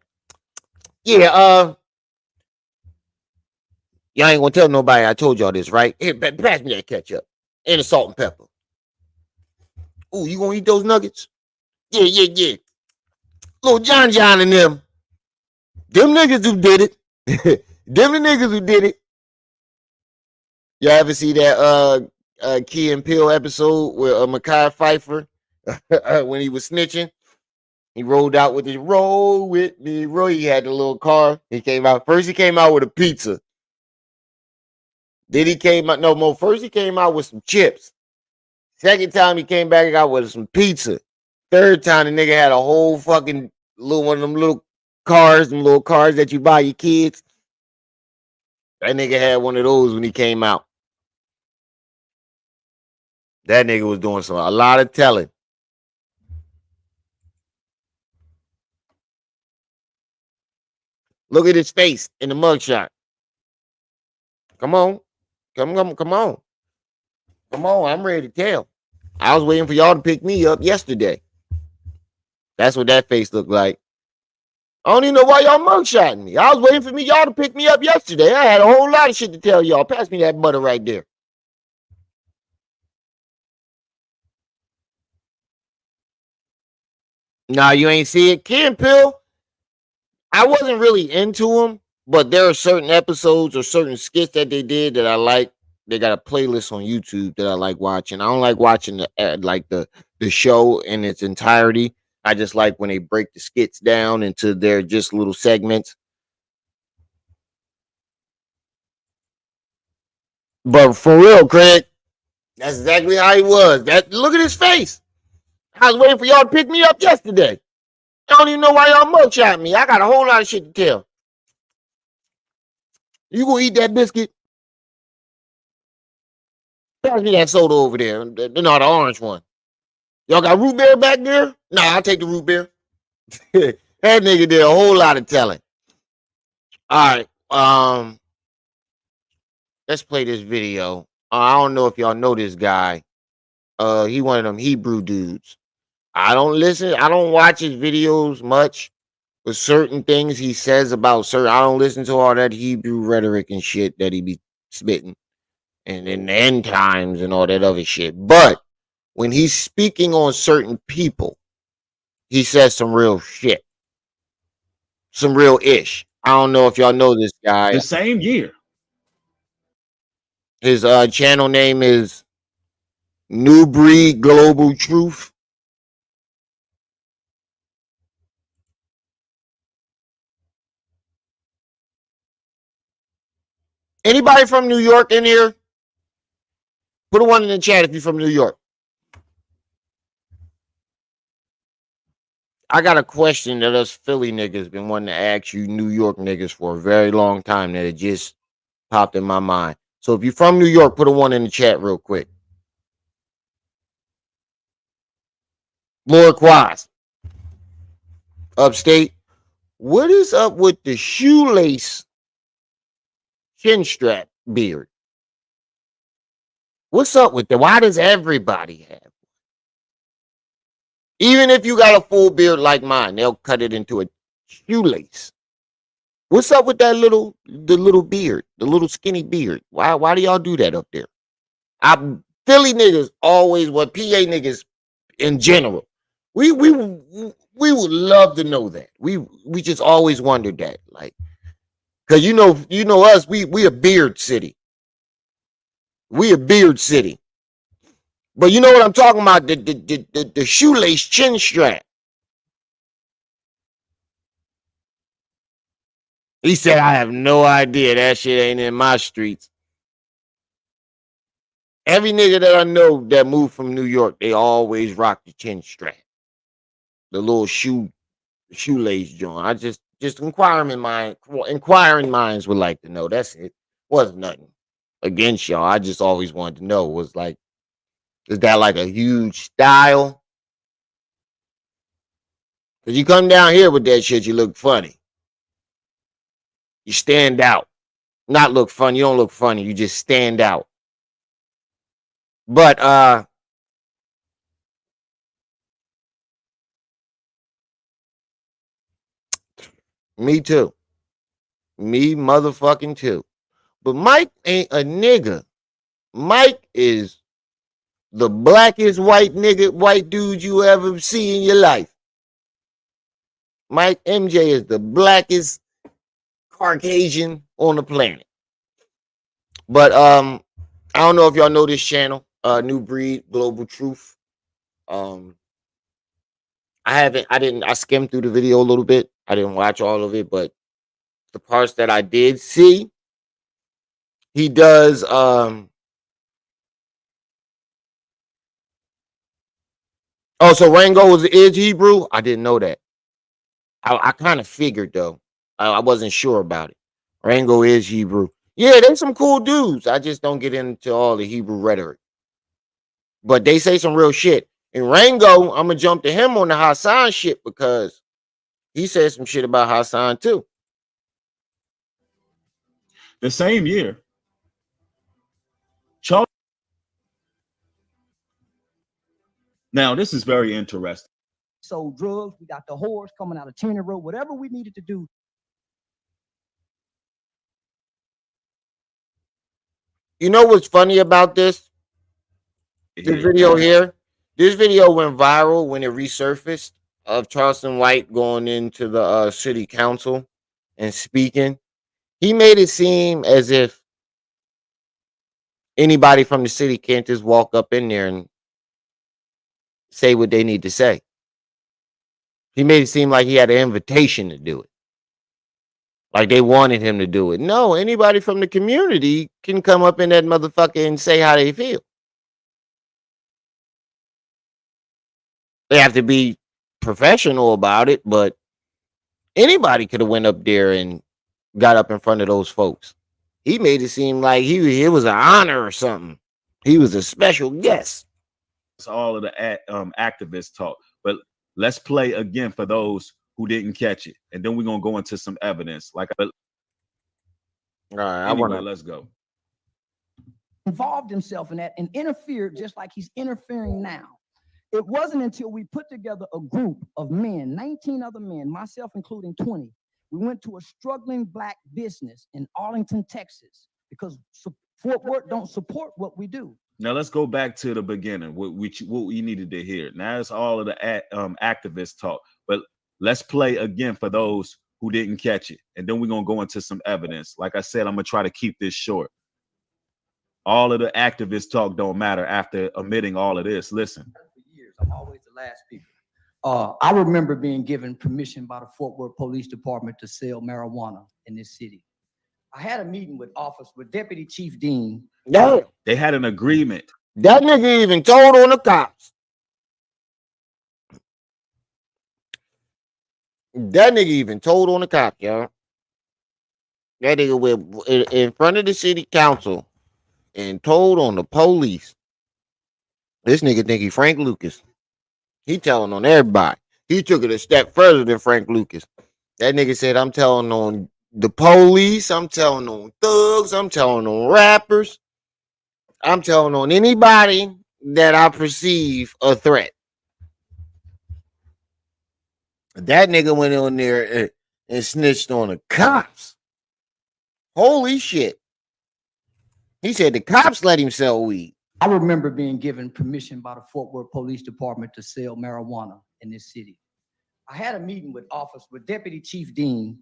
Yeah, y'all ain't gonna tell nobody I told y'all this, right? Here, pass me that ketchup and the salt and pepper. Ooh, you gonna eat those nuggets? Yeah, yeah, yeah. Little John and them. Them niggas who did it. Them the niggas who did it. Y'all ever see that Key and Peele episode where Mekhi Phifer when he was snitching? He rolled out with his roll with me, roll. He had the little car. He came out. First he came out with a pizza. Then he came out, no more. First he came out with some chips. Second time he came back out with some pizza. Third time the nigga had a whole fucking little one of them little cars that you buy your kids. That nigga had one of those when he came out. That nigga was doing a lot of telling. Look at his face in the mugshot. Come on. Come on. Come on. I'm ready to tell. I was waiting for y'all to pick me up yesterday. That's what that face looked like. I don't even know why y'all mugshotting me. I was waiting for y'all to pick me up yesterday. I had a whole lot of shit to tell y'all. Pass me that butter right there. Nah, you ain't see it. Campbell, I wasn't really into him, but there are certain episodes or certain skits that they did that I like. They got a playlist on YouTube that I like watching. I don't like watching the show in its entirety. I just like when they break the skits down into their just little segments. But for real, Craig, that's exactly how he was. Look at his face. I was waiting for y'all to pick me up yesterday. I don't even know why y'all mugshot me. I got a whole lot of shit to tell. You gonna eat that biscuit? Pass me that soda over there. No, the orange one. Y'all got root beer back there? Nah, I'll take the root beer. That nigga did a whole lot of telling. All right. Let's play this video. I don't know if y'all know this guy. He one of them Hebrew dudes. I don't watch his videos much. But certain things he says about certain, I don't listen to all that Hebrew rhetoric and shit that he be spitting, and in the end times and all that other shit. But when he's speaking on certain people, he says some real shit, some real ish. I don't know if y'all know this guy. The same year. His channel name is New Breed Global Truth. Anybody from New York in here? Put a one in the chat if you're from New York. I got a question that us Philly niggas been wanting to ask you New York niggas for a very long time that it just popped in my mind. So if you're from New York, put a one in the chat real quick. Lord Quas, upstate. What is up with the shoelace chin strap beard? What's up with that? Why does everybody have? Even if you got a full beard like mine, they'll cut it into a shoelace. What's up with the little beard, the little skinny beard? Why do y'all do that up there? Philly niggas always, PA niggas in general. We would love to know that. We just always wondered that, like, cause you know us. We a beard city. We a beard city. But you know what I'm talking about? The shoelace chin strap. He said, I have no idea. That shit ain't in my streets. Every nigga that I know that moved from New York, they always rock the chin strap. The little shoelace joint. I just inquiring minds would like to know. That's it. Wasn't nothing against y'all. I just always wanted to know. Was like, is that like a huge style? Cause you come down here with that shit, you look funny. You stand out. Not look funny. You don't look funny. You just stand out. But Me too. Me motherfucking too. But Mike ain't a nigga. Mike is the blackest white dude you ever see in your life. Mike MJ is the blackest Caucasian on the planet. But I don't know if y'all know this channel, New Breed Global Truth. I skimmed through the video a little bit. I didn't watch all of it, but the parts that I did see, he does oh, so Rango is Hebrew? I didn't know that. I kind of figured though. I wasn't sure about it. Rango is Hebrew. Yeah, they some cool dudes. I just don't get into all the Hebrew rhetoric. But they say some real shit. And Rango, I'm gonna jump to him on the Hassan shit because he said some shit about Hassan too. The same year, Charles. Now, this is very interesting. Sold drugs. We got the whores coming out of Tenny Road. Whatever we needed to do. You know what's funny about this? This video here. This video went viral when it resurfaced of Charleston White going into the city council and speaking. He made it seem as if anybody from the city can't just walk up in there and say what they need to say. He made it seem like he had an invitation to do it. Like they wanted him to do it. No, anybody from the community can come up in that motherfucker and say how they feel. They have to be professional about it, but anybody could have went up there and got up in front of those folks. He made it seem like it was an honor or something. He was a special guest. It's all of the activist talk. But let's play again for those who didn't catch it, and then we're gonna go into some evidence. All right, anyway, let's go. Involved himself in that and interfered just like he's interfering now. It wasn't until we put together a group of men, 19 other men, myself including 20. We went to a struggling black business in Arlington, Texas, because Fort Worth don't support what we do. Now let's go back to the beginning, what we needed to hear. Now it's all of the activist talk, but let's play again for those who didn't catch it, and then we're gonna go into some evidence. Like I said, I'm gonna try to keep this short. All of the activist talk don't matter after omitting all of this. Listen. For years, I'm always the last people. I remember being given permission by the Fort Worth Police Department to sell marijuana in this city. I had a meeting with Deputy Chief Dean. No, they had an agreement. That nigga even told on the cops. That nigga even told on the cops, y'all. That nigga went in front of the city council and told on the police. This nigga think he Frank Lucas. He telling on everybody. He took it a step further than Frank Lucas. That nigga said, I'm telling on the police. I'm telling on thugs. I'm telling on rappers. I'm telling on anybody that I perceive a threat. That nigga went on there and snitched on the cops. Holy shit. He said the cops let him sell weed. I remember being given permission by the Fort Worth Police Department to sell marijuana in this city. I had a meeting with Deputy Chief Dean.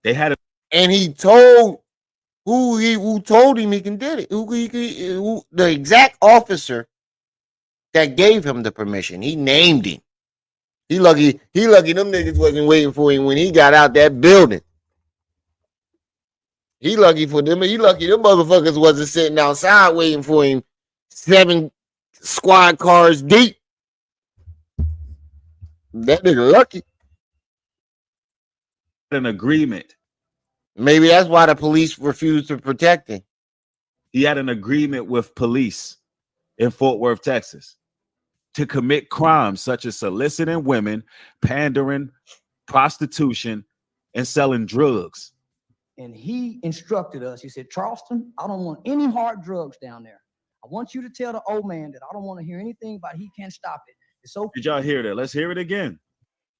They had a, and he told who told him he can did it. Who the exact officer that gave him the permission. He named him. He lucky them niggas wasn't waiting for him when he got out that building. He lucky for them. He lucky them motherfuckers wasn't sitting outside waiting for him 7 squad cars deep. That nigga lucky. An agreement. Maybe that's why the police refused to protect him. He had an agreement with police in Fort Worth, Texas, to commit crimes such as soliciting women, pandering, prostitution, and selling drugs. And he instructed us. He said, Charleston, I don't want any hard drugs down there. I want you to tell the old man that I don't want to hear anything about he can't stop it. It's okay. Did y'all hear that? Let's hear it again.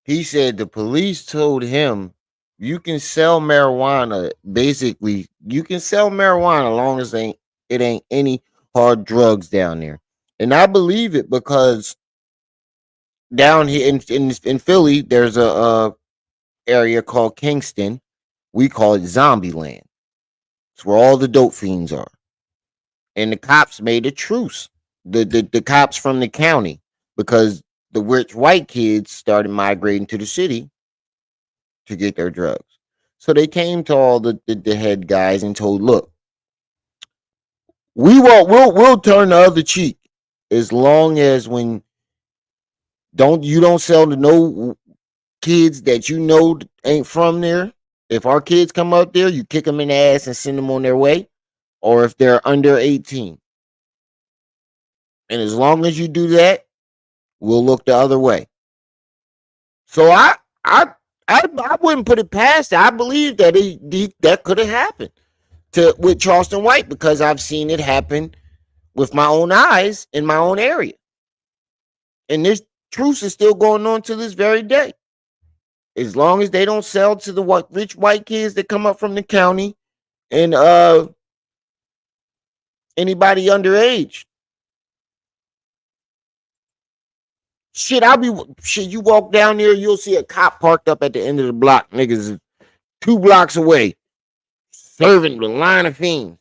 He said the police told him You can sell marijuana. Basically, you can sell marijuana as long as it ain't any hard drugs down there. And I believe it because down here in Philly, there's a area called Kingston. We call it Zombie Land. It's where all the dope fiends are. And the cops made a truce. The cops from the county, because the rich white kids started migrating to the city to get their drugs. So they came to all the head guys and told, look, we'll turn the other cheek as long as when you don't sell to no kids that you know ain't from there. If our kids come up there, you kick them in the ass and send them on their way, or if they're under 18. And as long as you do that, we'll look the other way. So I wouldn't put it past it. I believe that that could have happened with Charleston White, because I've seen it happen with my own eyes in my own area. And this truce is still going on to this very day. As long as they don't sell to the rich white kids that come up from the county and anybody underage. Shit, you walk down there, you'll see a cop parked up at the end of the block. Niggas is 2 blocks away, serving the line of fiends.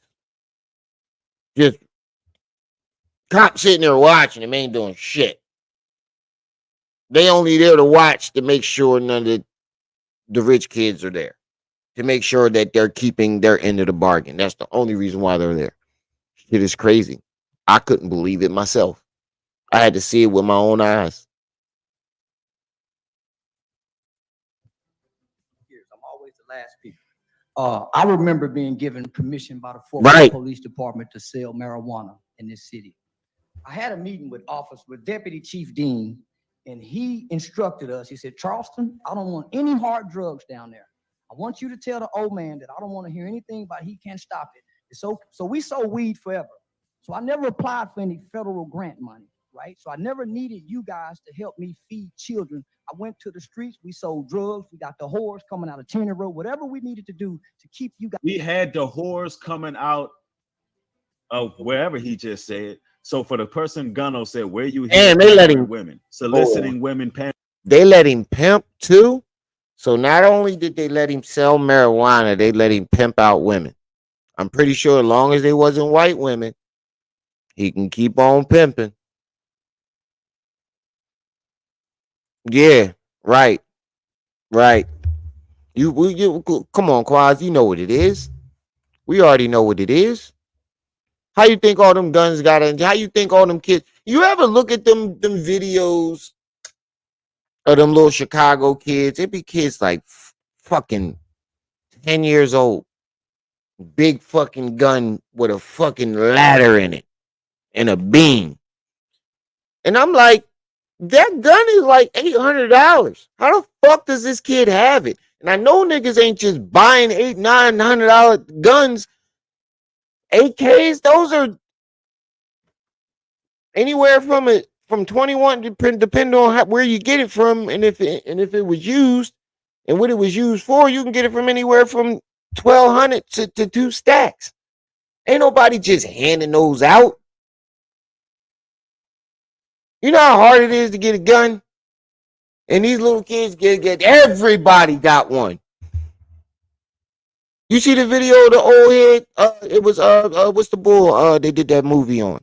Just cop sitting there watching them, ain't doing shit. They only there to watch to make sure none of the rich kids are there. To make sure that they're keeping their end of the bargain. That's the only reason why they're there. Shit is crazy. I couldn't believe it myself. I had to see it with my own eyes. I'm always the last people. I remember being given permission by the Fort Right. Worth Police Department to sell marijuana in this city. I had a meeting with Deputy Chief Dean, and he instructed us. He said, Charleston, I don't want any hard drugs down there. I want you to tell the old man that I don't want to hear anything about he can't stop it. So we sold weed forever. So I never applied for any federal grant money, right? So I never needed you guys to help me feed children. I went to the streets. We sold drugs. We got the whores coming out of Tenny Road, whatever we needed to do to keep you guys. We had the whores coming out of wherever he just said. So for the person Gunno said, where you hear And they let him women, soliciting women, they let him pimp too. So not only did they let him sell marijuana, they let him pimp out women. I'm pretty sure as long as they wasn't white women, he can keep on pimping. Yeah, right. You come on, Quaz, you know what it is. We already know what it is. How you think all them guns got in? How you think all them kids? You ever look at them videos of them little Chicago kids? It be kids like fucking 10 years old. Big fucking gun with a fucking ladder in it and a beam. And I'm like, that gun is like $800. How the fuck does this kid have it? And I know niggas ain't just buying $800-900 guns. AKs, those are anywhere from 21, depending on where you get it from, and if it was used and what it was used for. You can get it from anywhere from 1,200 to 2 stacks. Ain't nobody just handing those out. You know how hard it is to get a gun? And these little kids get everybody got one. You see the video of the old head? It was what's the bull? They did that movie on.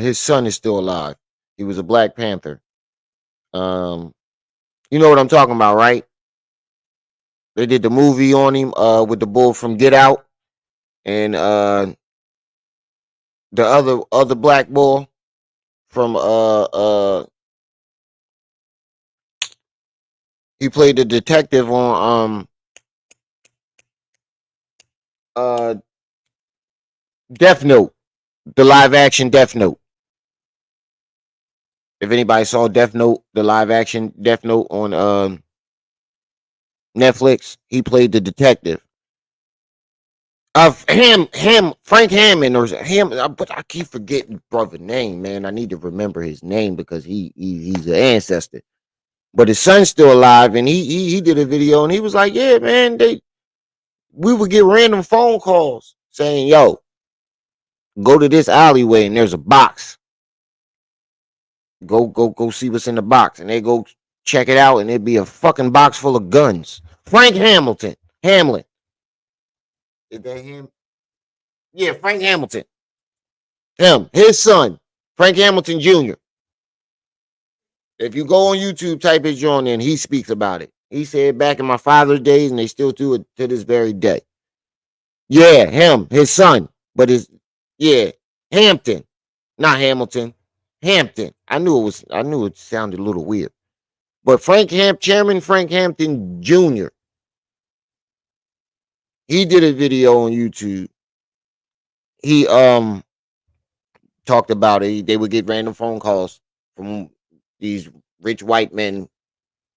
His son is still alive. He was a Black Panther. You know what I'm talking about, right? They did the movie on him with the bull from Get Out, and the other black bull from he played the detective on Death Note, the live action Death Note. If anybody saw Death Note, the live action Death Note on Netflix, he played the detective. Frank Hammond or Ham, but I keep forgetting brother's name, man. I need to remember his name because he's an ancestor. but his son's still alive, and he did a video, and he was like, "Yeah, man, we would get random phone calls saying, yo, go to this alleyway, and there's a box. Go see what's in the box," and they go check it out, and it'd be a fucking box full of guns. Frank Hamlin. Is that him? Yeah, Frank Hamilton. His son, Frank Hamilton Jr. If you go on YouTube, type his joint in, he speaks about it. He said back in my father's days, and they still do it to this very day. Yeah, his son, but Hampton, not Hamilton, Hampton. I knew it sounded a little weird. But Chairman Frank Hampton Jr., he did a video on YouTube. He talked about it. They would get random phone calls from these rich white men.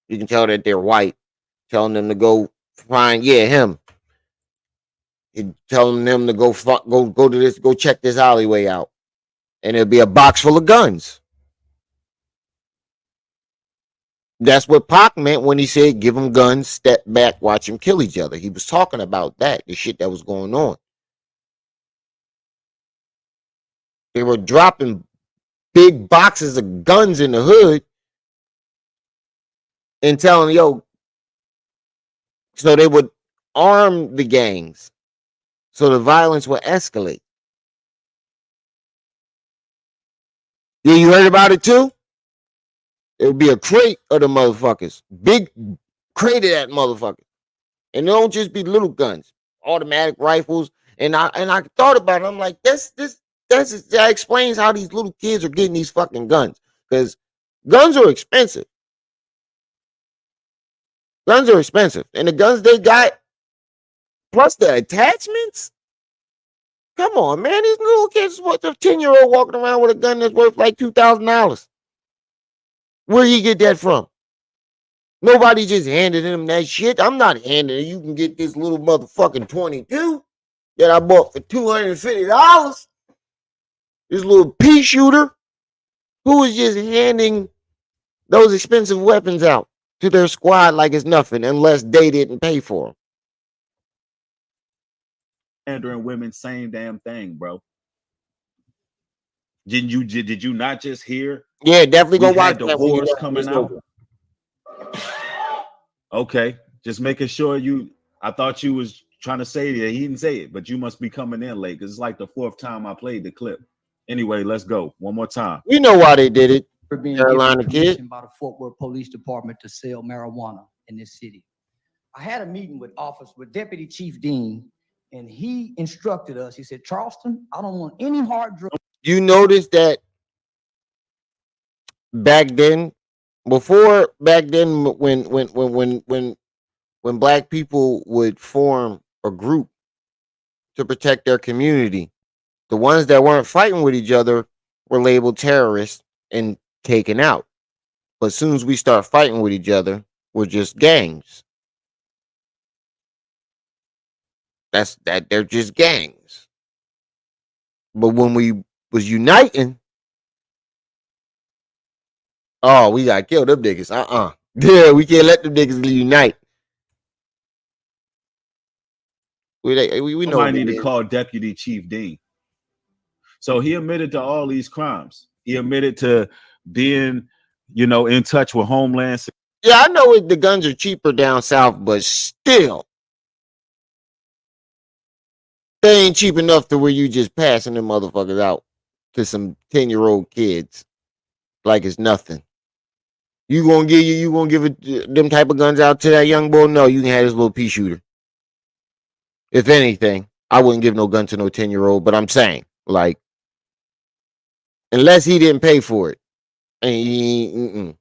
You can tell that they're white, telling them to go find him. He telling them to go to this, go check this alleyway out, and it'll be a box full of guns. That's what Pac meant when he said, "Give them guns, step back, watch them kill each other." He was talking about that, the shit that was going on. They were dropping big boxes of guns in the hood and telling, yo, so they would arm the gangs so the violence would escalate. Yeah, you heard about it too? It would be a crate of the motherfuckers. Big crate of that motherfucker. And it don't just be little guns, automatic rifles. And I thought about it. I'm like, that explains how these little kids are getting these fucking guns. Because guns are expensive. Guns are expensive. And the guns they got, plus the attachments. Come on, man. These little kids, what, the 10-year-old walking around with a gun that's worth like $2,000. Where you get that from? Nobody just handed him that shit. I'm not handing it. You can get this little motherfucking 22 that I bought for $250. This little pea shooter. Who is just handing those expensive weapons out to their squad like it's nothing unless they didn't pay for them? Pandering women, same damn thing, bro. Did you not just hear? Yeah, definitely go watch the that wars coming out. Okay, just making sure you. I thought you was trying to say that he didn't say it, but you must be coming in late because it's like the 4th time I played the clip. Anyway, let's go one more time. You know why they did it? For being Carolina given by the Fort Worth Police Department to sell marijuana in this city. I had a meeting with Deputy Chief Dean, and he instructed us. He said, "Charleston, I don't want any hard drugs." You notice that back then, when black people would form a group to protect their community, the ones that weren't fighting with each other were labeled terrorists and taken out. But as soon as we start fighting with each other, we're just gangs. They're just gangs. But when we was uniting, oh, we got killed them niggas. Yeah, we can't let them niggas unite. We know. Somebody need to call Deputy Chief Dean. So he admitted to all these crimes. He admitted to being, in touch with Homeland. Yeah, I know the guns are cheaper down south, but still, they ain't cheap enough to where you just passing them motherfuckers out to some 10-year-old kids like it's nothing. You gonna give it them type of guns out to that young boy? No, you can have this little pea shooter. If anything, I wouldn't give no gun to no 10-year-old, but I'm saying, like, unless he didn't pay for it, and you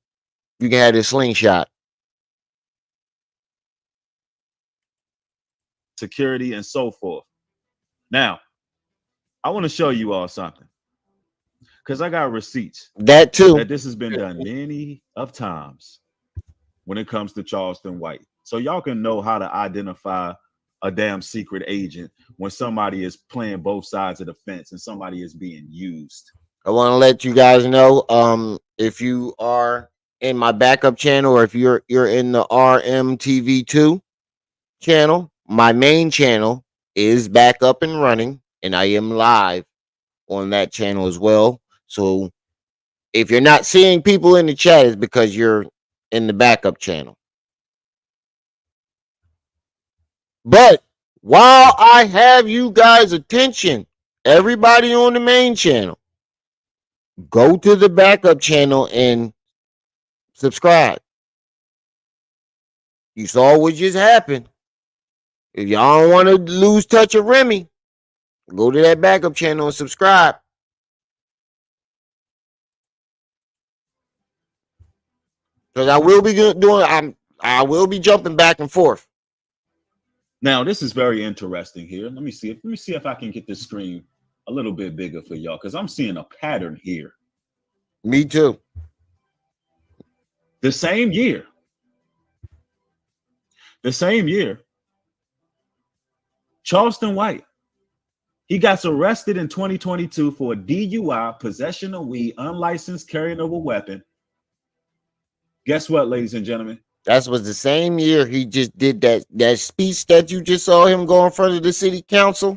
can have this slingshot. Security and so forth. Now, I want to show you all something because I got receipts. That too. That this has been done many of times when it comes to Charleston White. So y'all can know how to identify a damn secret agent when somebody is playing both sides of the fence and somebody is being used. I want to let you guys know, if you are in my backup channel, or if you're in the RMTV2 channel, my main channel is back up and running, and I am live on that channel as well. So if you're not seeing people in the chat, it's because you're in the backup channel. But while I have you guys' attention, everybody on the main channel, go to the backup channel and subscribe. You saw what just happened. If y'all don't want to lose touch of Remy, go to that backup channel and subscribe. Because I will be doing, I will be jumping back and forth. Now, this is very interesting here. Let me see if I can get this screen a little bit bigger for y'all, because I'm seeing a pattern here. Me too. The same year, Charleston White, he got arrested in 2022 for DUI, possession of weed, unlicensed carrying of a weapon. Guess what, ladies and gentlemen? That was the same year he just did that speech that you just saw him go in front of the city council.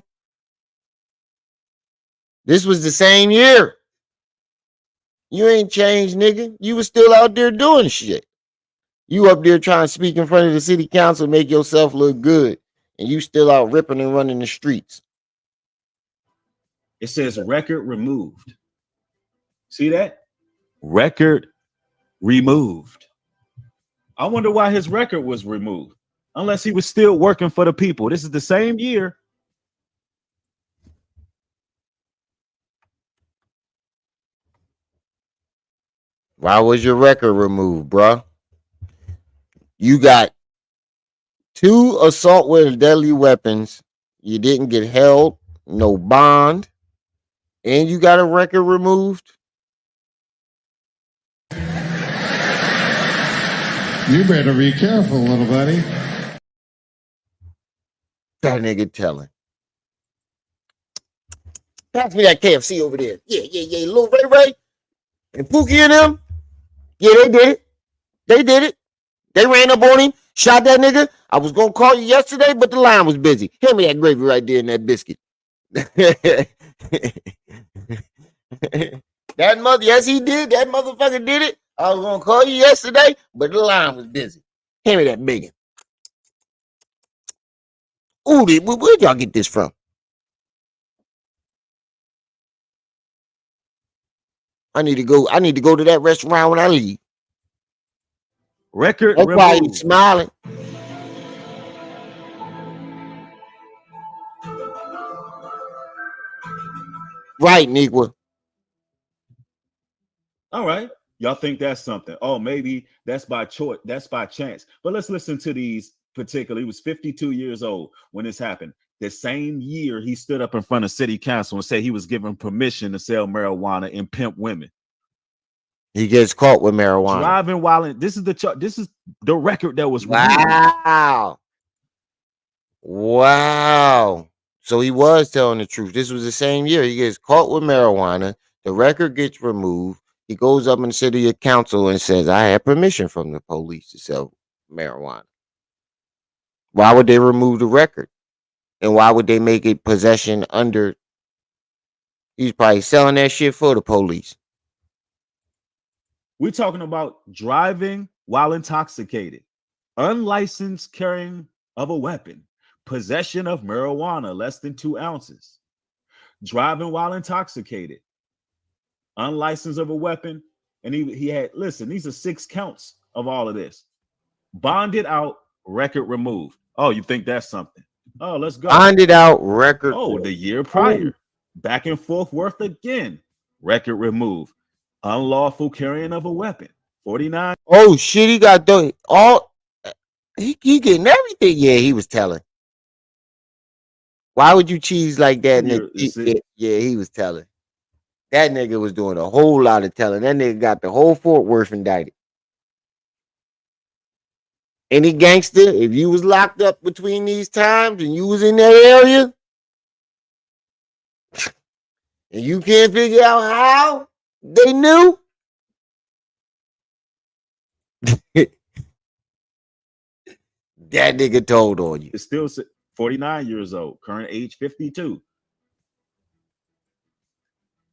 This was the same year. You ain't changed, nigga. You was still out there doing shit. You up there trying to speak in front of the city council, make yourself look good, and you still out ripping and running the streets. It says record removed. See that? Record removed. I wonder why his record was removed, unless he was still working for the people. This is the same year. Why was your record removed, bruh? You got 2 assault with deadly weapons. You didn't get held, no bond, and you got a record removed. You better be careful, little buddy. That nigga telling. Pass me that KFC over there. Yeah. Little Ray and Pookie and them. Yeah, they did it. They ran up on him, shot that nigga. I was gonna call you yesterday, but the line was busy. Hand me that gravy right there in that biscuit. That mother, yes, he did. That motherfucker did it. I was gonna call you yesterday, but the line was busy. Hand me that bacon. Ooh, where'd y'all get this from? I need to go to that restaurant when I leave. Record That's why removed. he's smiling. Right, Negro. All right. Y'all think that's something. Oh, maybe that's by choice. That's by chance. But let's listen to these particularly. He was 52 years old when this happened. The same year he stood up in front of city council and said he was given permission to sell marijuana and pimp women. He gets caught with marijuana. Driving while in, this is the record that was Wow. So he was telling the truth. This was the same year. He gets caught with marijuana. The record gets removed. He goes up in the city council and says, I had permission from the police to sell marijuana. Why would they remove the record? And why would they make it possession under? He's probably selling that shit for the police. We're talking about driving while intoxicated, unlicensed carrying of a weapon, possession of marijuana less than 2 ounces, driving while intoxicated, unlicensed of a weapon. And he had, listen, these are 6 counts of all of this. Bonded out, record removed. Oh, you think that's something? Oh, let's go. Bonded out, record. Oh, the year prior, back and forth worth again, record removed. Unlawful carrying of a weapon, 49. Oh shit, he got all. He getting everything. Yeah, he was telling. Why would you cheese like that, nigga? Yeah, he was telling. That nigga was doing a whole lot of telling. That nigga got the whole Fort Worth indicted. Any gangster, if you was locked up between these times and you was in that area, and you can't figure out how they knew, That nigga told on you. Is still 49 years old, current age 52.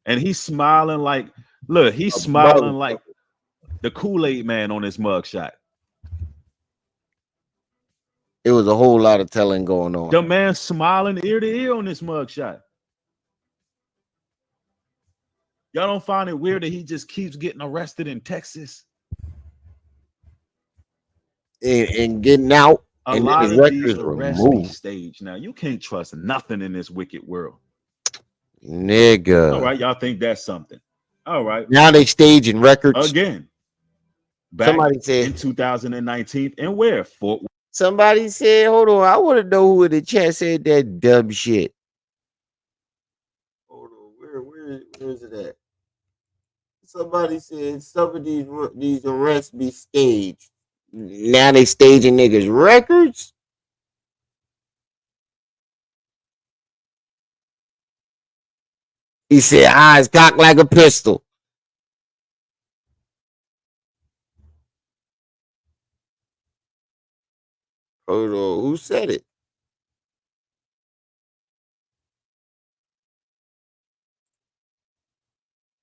And he's smiling like, look, he's smiling like the Kool-Aid man on his mugshot. It was a whole lot of telling going on. The man smiling ear to ear on this mugshot. Y'all don't find it weird that he just keeps getting arrested in Texas? And getting out. A and lot his of these records arrests be removed. staged now. You can't trust nothing in this wicked world. Nigga. All right, y'all think that's something. All right. Now they staging records. Again. Back Somebody said in 2019. And where? Fort. Somebody said, hold on, I want to know who in the chat said that dumb shit. Hold on, where is it at? Somebody said some of these arrests be staged. Now they staging niggas records. He said, eyes cocked like a pistol. Hold on, who said it?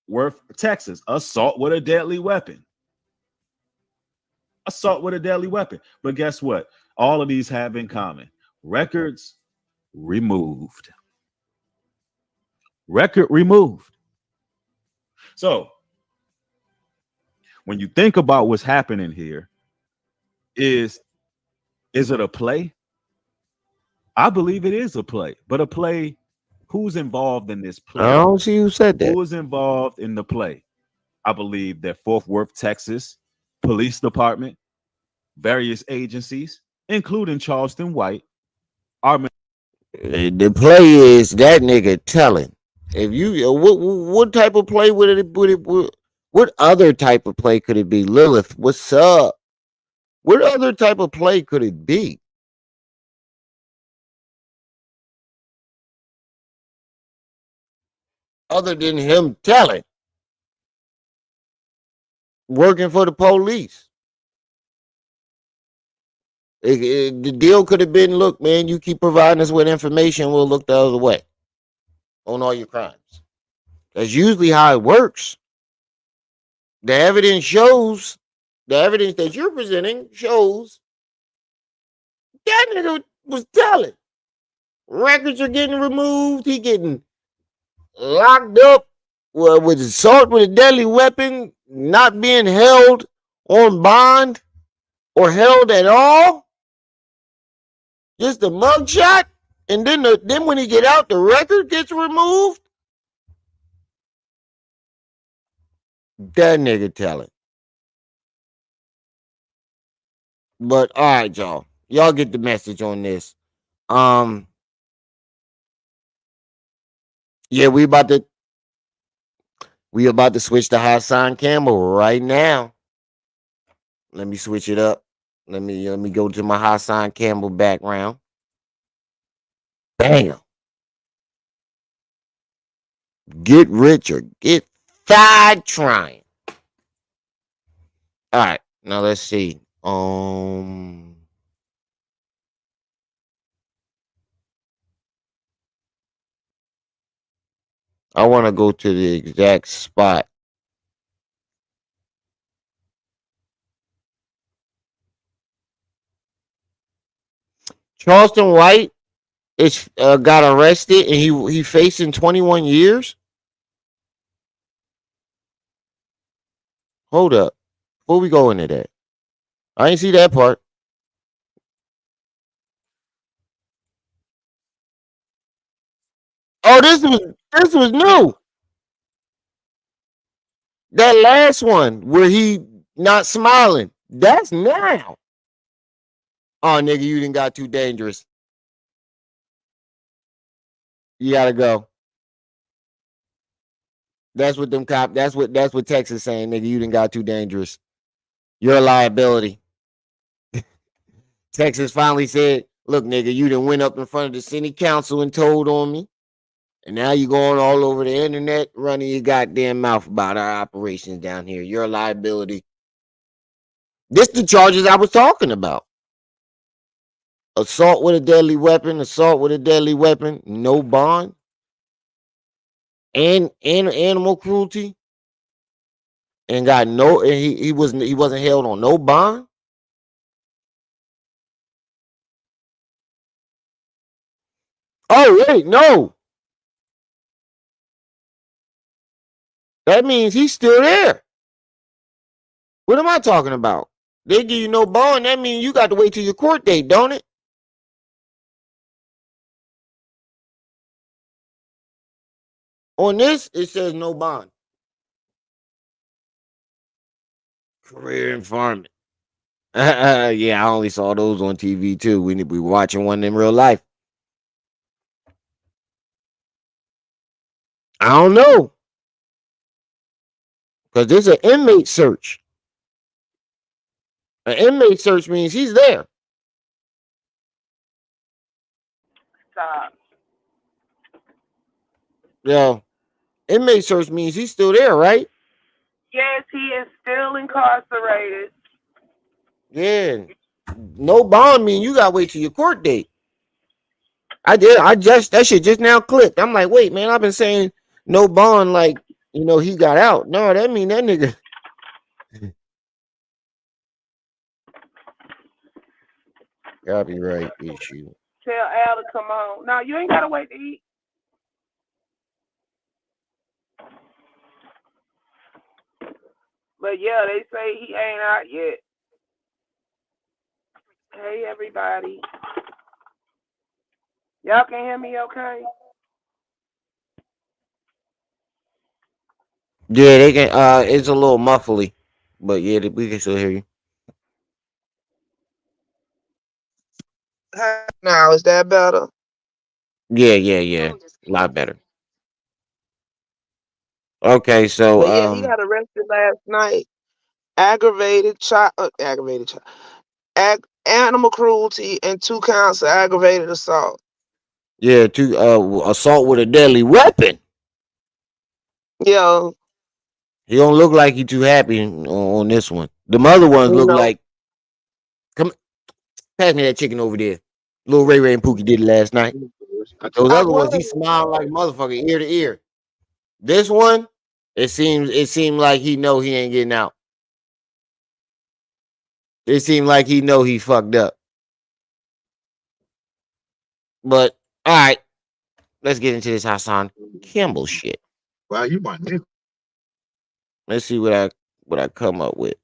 Worth, Texas, assault with a deadly weapon. Assault with a deadly weapon. But guess what? All of these have in common. Records removed. Record removed. So, when you think about what's happening here, is it a play? I believe it is a play, but a play. Who's involved in this play? I don't see who said that. Who is involved in the play? I believe that Fort Worth, Texas, Police Department, various agencies, including Charleston White, are. The play is that nigga telling. If you what type of play would it what other type of play could it be? Lilith, what's up? What other type of play could it be? Other than him telling, working for the police. The deal could have been, look, man, you keep providing us with information, we'll look the other way on all your crimes. That's usually how it works. The evidence shows, the evidence that you're presenting shows that nigga was telling. Records are getting removed. He getting locked up with assault with a deadly weapon, not being held on bond or held at all. Just a mugshot, and then when he get out, the record gets removed. That nigga telling. But all right, y'all get the message on this. Yeah, we about to switch to Hassan Campbell right now. Let me switch it up. Let me go to my Hassan Campbell background. Bam. Get rich or get fired trying. All right, now let's see. I want to go to the exact spot. Charleston White is got arrested and he facing 21 years. Hold up. Before we go into that, I didn't see that part. Oh, this was new. That last one where he not smiling. That's now. Oh, nigga, you didn't got too dangerous. You gotta go. That's what them cop. That's what Texas saying, nigga. You didn't got too dangerous. You're a liability. Texas finally said, "Look, nigga, you done went up in front of the city council and told on me, and now you going all over the internet running your goddamn mouth about our operations down here. You're a liability. This the charges I was talking about. Assault with a deadly weapon, no bond, and animal cruelty, and got no. And he wasn't held on no bond. Oh wait, no. That means he's still there. What am I talking about? They give you no bond. That means you got to wait till your court date, don't it? On this, it says no bond. Career informant. Yeah, I only saw those on TV too. We were watching one in real life. I don't know. Because there's an inmate search. An inmate search means he's there. Stop. Yeah. Inmate search means he's still there, right? Yes, he is still incarcerated. Yeah. No bond mean you gotta wait till your court date. That shit just now clicked. I'm like, wait, man, I've been saying no bond like, he got out. No, that mean that nigga. Copyright issue. Tell Al to come on. No, you ain't gotta wait to eat. But yeah, they say he ain't out yet. Hey everybody. Y'all can hear me okay? Yeah, they can it's a little muffly. But yeah, we can still hear you. Now, is that better? Yeah. A lot better. Okay, so But yeah, he got arrested last night. Animal cruelty and 2 counts of aggravated assault. yeah, assault with a deadly weapon. Yeah. He don't look like he too happy on this one. The other ones look like, come pass me that chicken over there. Little Ray and Pookie did it last night. Those other ones, he smiled like motherfucker, ear to ear. This one, it seemed like he know he ain't getting out. It seemed like he know he fucked up. But all right, let's get into this Hassan Campbell shit. Wow, you my nigga. Let's see what I come up with.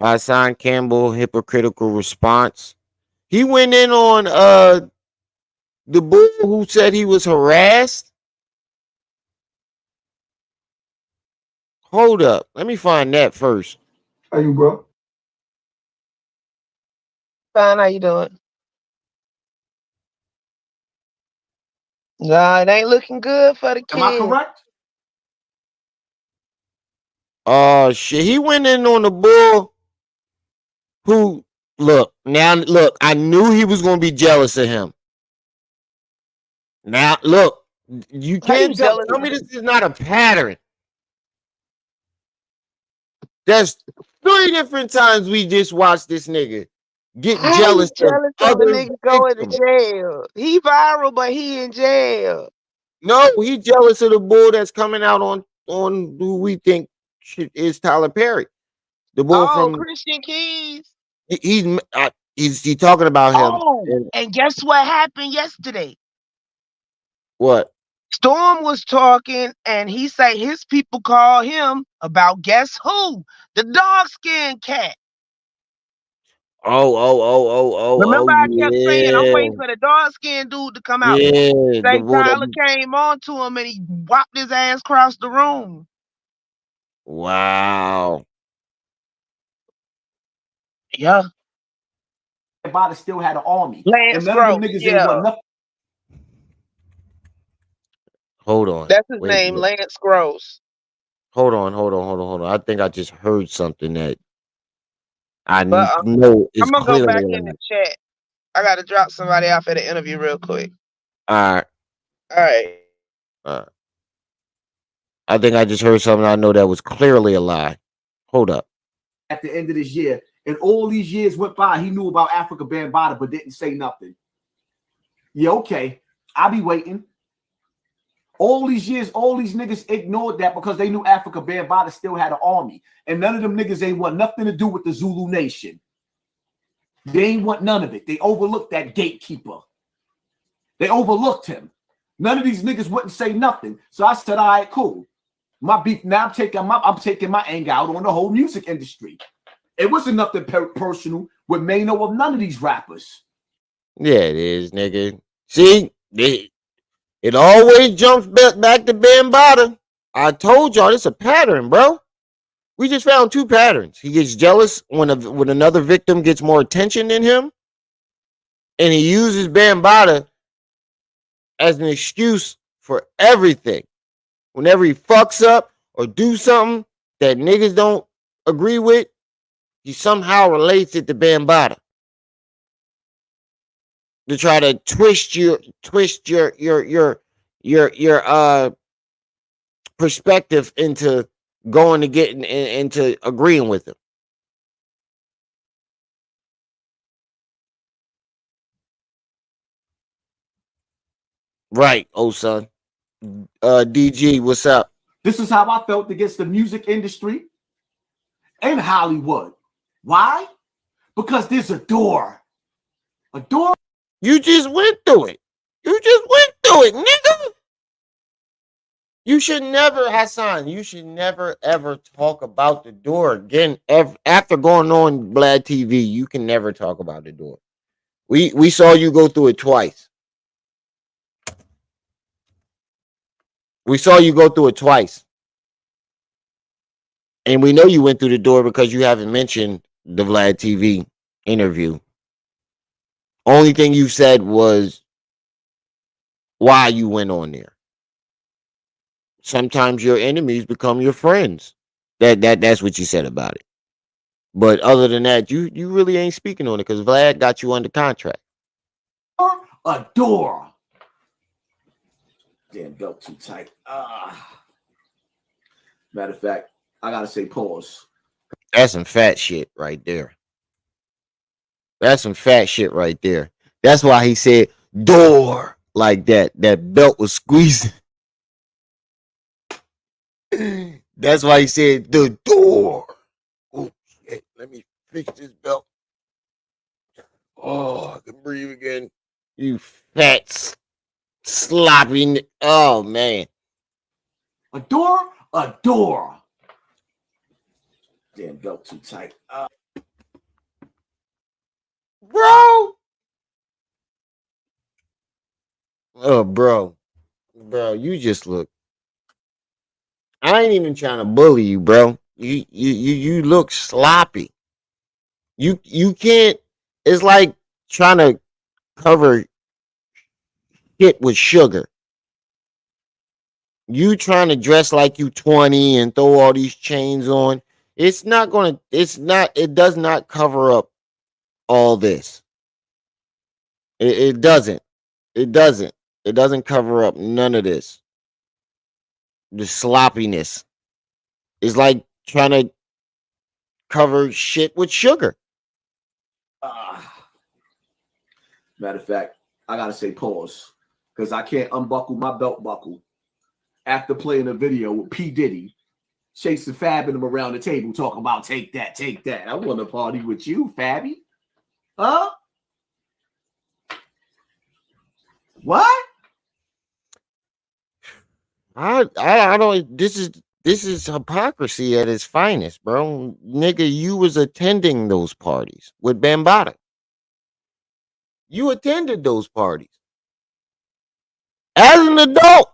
Hassan Campbell hypocritical response. He went in on the bull who said he was harassed. Hold up, let me find that first. How you, bro? Fine, how you doing? Nah, it ain't looking good for the kid. Am I correct? Shit, he went in on the bull who look, I knew he was gonna be jealous of him. Now look, you can't tell me this is not a pattern. There's 3 different times we just watched this nigga get jealous of other nigga going to jail. He viral, but he in jail. No, he jealous of the bull that's coming out on who we think is Tyler Perry. The bull from Christian Keys. He's talking about him. And guess what happened yesterday? What? Storm was talking, and he said his people call him about guess who? The dark skinned cat. Remember I kept saying I'm waiting for the dark skinned dude to come out. Yeah, Say Tyler came on to him and he whopped his ass across the room. Wow. Yeah. Everybody still had an army. Lance Gross, yeah. Hold on. That's his name, Lance Gross. Hold on. I think I just heard something that I know is I'm gonna clearly go back in the chat. I gotta drop somebody off at an interview real quick. All right. All right. I think I just heard something I know that was clearly a lie. Hold up. At the end of this year, and all these years went by, he knew about Africa Bambaataa but didn't say nothing. Yeah, okay. I'll be waiting. All these years, all these niggas ignored that because they knew Africa Bambaataa still had an army. And none of them niggas ain't want nothing to do with the Zulu Nation. They ain't want none of it. They overlooked that gatekeeper. They overlooked him. None of these niggas wouldn't say nothing. So I said, all right, cool. My beef now, I'm taking my anger out on the whole music industry. It wasn't nothing personal with Mano of none of these rappers. Yeah, it is, nigga. See, it always jumps back to Bambaataa. I told y'all it's a pattern, bro. We just found two patterns. He gets jealous when another victim gets more attention than him, and he uses Bambaataa as an excuse for everything. Whenever he fucks up or do something that niggas don't agree with, he somehow relates it to Bambaataa to try to twist your perspective into going to get into agreeing with him. Right, oh son. DG, what's up? This is how I felt against the music industry and Hollywood. Why? Because there's a door. A door. You just went through it. Nigga. You should never, Hassan, ever talk about the door again. After going on Vlad TV, you can never talk about the door. We saw you go through it twice. And we know you went through the door because you haven't mentioned the Vlad TV interview. Only thing you said was why you went on there. Sometimes your enemies become your friends. That's what you said about it. But other than that, you really ain't speaking on it because Vlad got you under contract. A door. Damn belt too tight. Matter of fact, I gotta say pause. That's some fat shit right there. That's why he said door like that. That belt was squeezing. That's why he said the door. Oh shit! Let me fix this belt. Oh, I can breathe again. You fat sloppy. Oh man. A door. Damn belt too tight. Bro. Oh, bro, you just look. I ain't even trying to bully you, bro. You look sloppy. You can't. It's like trying to cover shit with sugar. You trying to dress like you 20 and throw all these chains on. It does not cover up all this. It doesn't. It doesn't cover up none of this. The sloppiness is like trying to cover shit with sugar. Matter of fact, I gotta say pause because I can't unbuckle my belt buckle after playing a video with P. Diddy chasing Fab and him around the table talking about take that. I want to party with you, Fabby. Huh? What? I don't. This is hypocrisy at its finest, bro. Nigga, you was attending those parties with Bambaataa. You attended those parties as an adult.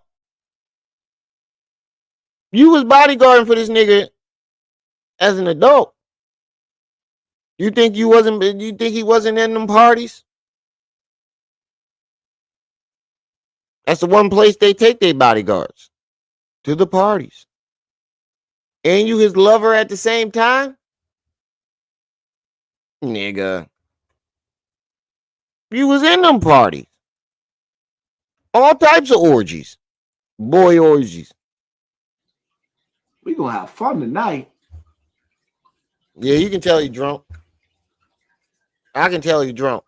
You was bodyguarding for this nigga as an adult. You think he wasn't in them parties? That's the one place they take their bodyguards, to the parties. And you his lover at the same time? Nigga. You was in them parties. All types of orgies. Boy orgies. We gonna have fun tonight. Yeah, you can tell he drunk. I can tell he drunk.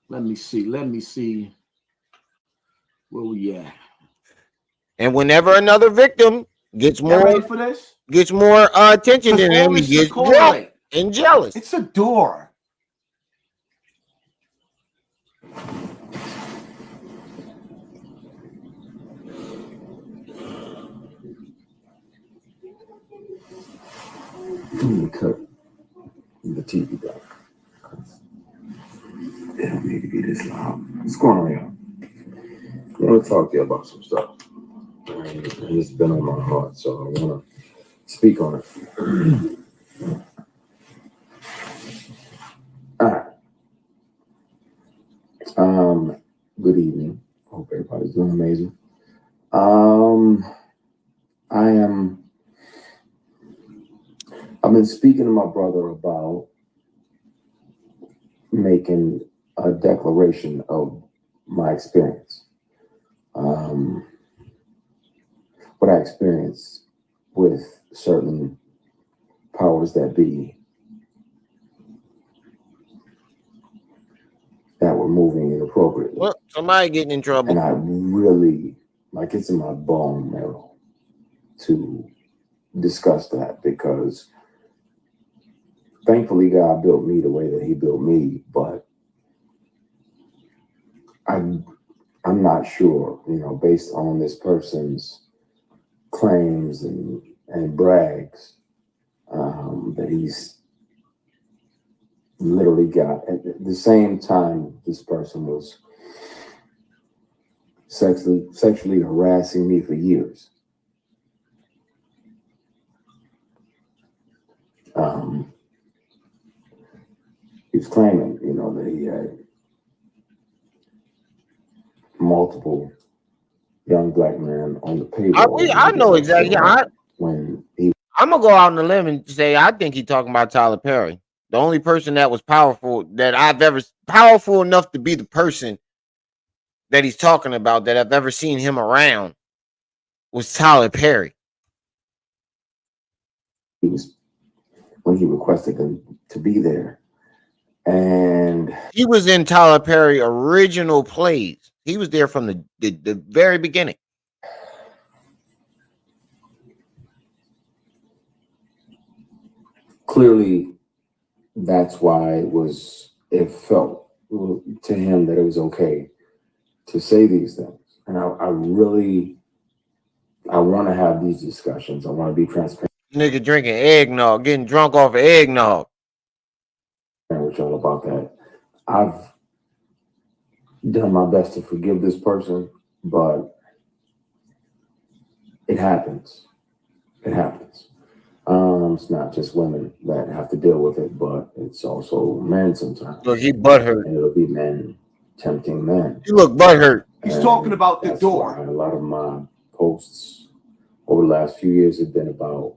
Let me see. Let me see. Where we at? And whenever another victim gets Y'all more ready for this? attention than All him, he this gets should drunk correlate. and jealous. It's a door. Cut the TV down. It don't need to be this loud. What's going on, y'all? I want to talk to you about some stuff. And it's been on my heart, so I want to speak on it. All right. Good evening. Hope everybody's doing amazing. I've been speaking to my brother about making a declaration of my experience. What I experienced with certain powers that be that were moving inappropriately. Well, somebody getting in trouble. And I really, like, it's in my bone marrow to discuss that, because thankfully God built me the way that he built me, but I'm not sure, based on this person's claims and brags, that he's literally got, at the same time this person was sexually harassing me for years. He was claiming, that he had multiple young black men on the payroll. I know exactly. When he, I'm gonna go out on a limb and say I think he's talking about Tyler Perry. The only person that was powerful that I've ever powerful enough to be the person that he's talking about that I've ever seen him around was Tyler Perry. When he requested them to be there, and he was in Tyler Perry original plays. He was there from the very beginning. Clearly, that's why it felt to him that it was okay to say these things. And I want to have these discussions. I want to be transparent. Nigga drinking eggnog, getting drunk off of eggnog. With y'all about that. I've done my best to forgive this person, but it happens. It happens. It's not just women that have to deal with it, but it's also men sometimes. Look, he butthurt. And it'll be men tempting men. You look butthurt. He's talking about the door. A lot of my posts over the last few years have been about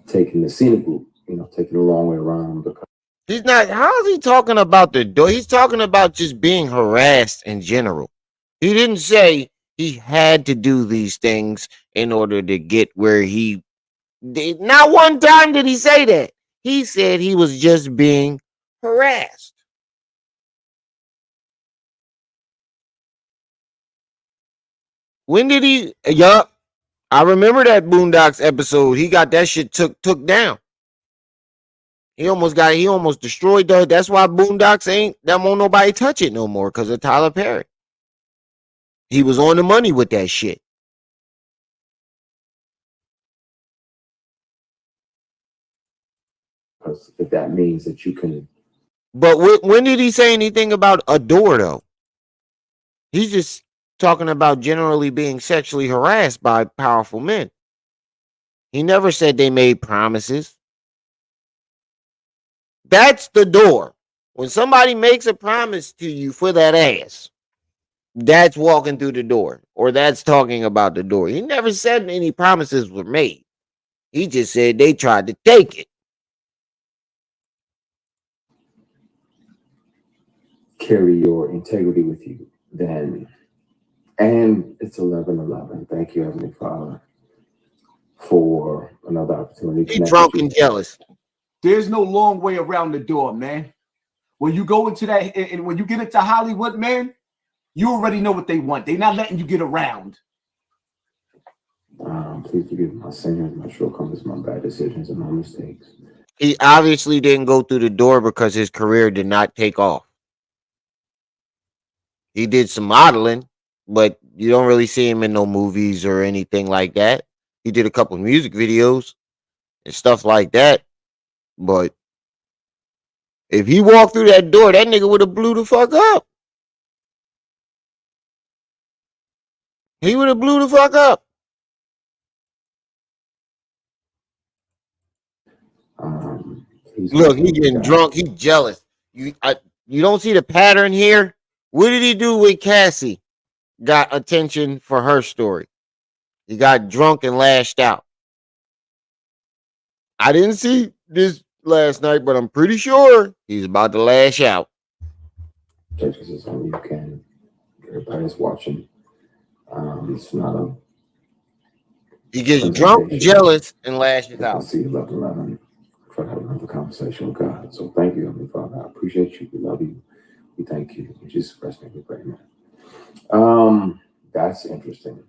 taking the scenic route, taking the long way around. Because he's not. How is he talking about the door? He's talking about just being harassed in general. He didn't say he had to do these things in order to get where he did. Not one time did he say that. He said he was just being harassed. When did he? Yup. I remember that Boondocks episode. He got that shit took down. He almost destroyed that. That's why Boondocks won't nobody touch it no more, because of Tyler Perry. He was on the money with that shit. if that means that you can. But when did he say anything about a door, though? He's just talking about generally being sexually harassed by powerful men. He never said they made promises. That's the door. When somebody makes a promise to you for that ass, that's walking through the door, or that's talking about the door. He never said any promises were made. He just said they tried to take it. carry your integrity with you, then, and it's 11:11. Thank you, Heavenly Father, for another opportunity to He connect drunk with you. and jealous. There's no long way around the door, man. When you go into that, and when you get into Hollywood, man, you already know what they want. They're not letting you get around. Please forgive my sins, my shortcomings, my bad decisions, and my mistakes. He obviously didn't go through the door because his career did not take off. He did some modeling, but you don't really see him in no movies or anything like that. He did a couple music videos and stuff like that. But if he walked through that door, that nigga would have blew the fuck up. He would have blew the fuck up. Look, he getting drunk. He jealous. You don't see the pattern here? What did he do with Cassie? Got attention for her story. He got drunk and lashed out. I didn't see this last night, but I'm pretty sure he's about to lash out. Judges is only you can. Everybody's watching. It's not a. He gets drunk, jealous, and lashes I out. see you 11:11. Try to have another conversation with God. So thank you, Heavenly Father. I appreciate you. We love you. We thank you. In Jesus Christ, we pray, man. That's interesting.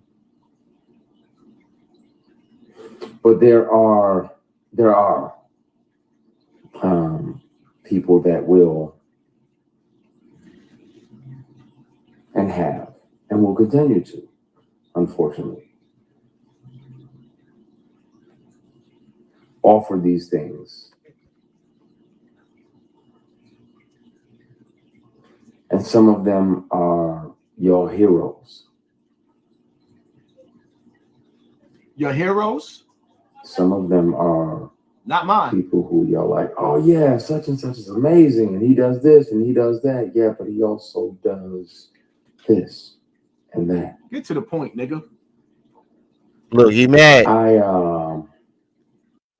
But there are people that will and have and will continue to, unfortunately, offer these things. And some of them are your heroes. Your heroes? Some of them are not mine. People who you're like, oh yeah, such and such is amazing, and he does this and he does that. Yeah, but he also does this and that. Get to the point, nigga. Look, he mad.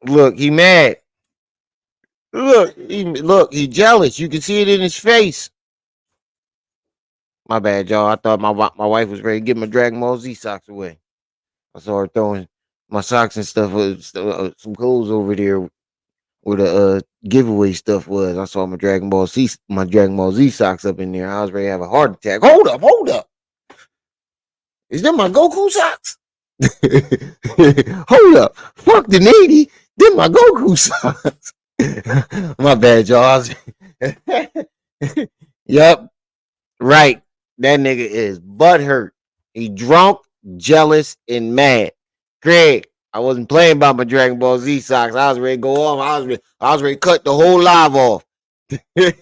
Look, he mad. Look, he jealous. You can see it in his face. My bad, y'all. I thought my wife was ready to get my Dragon Ball Z socks away. I saw her throwing my socks and stuff with some clothes over there where the giveaway stuff was. I saw my Dragon Ball Z socks up in there. I was ready to have a heart attack. Hold up. Is that my Goku socks? Hold up. Fuck the Navy. Them my Goku socks. My bad, y'all. Yep. Right. That nigga is butthurt. He drunk, jealous, and mad. Greg, I wasn't playing about my Dragon Ball Z socks. I was ready to go off. I was ready to cut the whole live off. I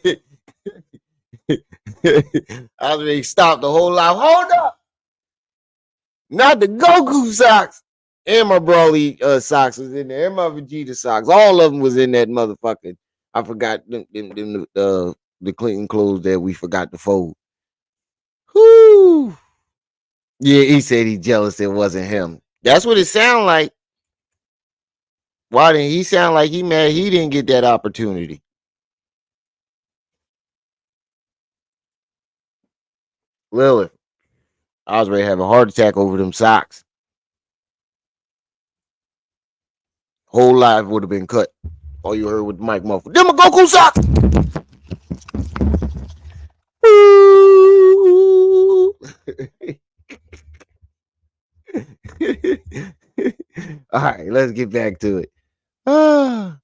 was ready to stop the whole live. Hold up. Not the Goku socks. And my Broly socks was in there. And my Vegeta socks. All of them was in that motherfucking. I forgot the clean clothes that we forgot to fold. Whoo. Yeah, he said he jealous it wasn't him. That's what it sounded like. Why didn't he sound like he mad he didn't get that opportunity? Lilith, I was ready to have a heart attack over them socks. Whole life would have been cut. All you heard with the mic muffled. Them a Goku socks. All right, let's get back to it. Let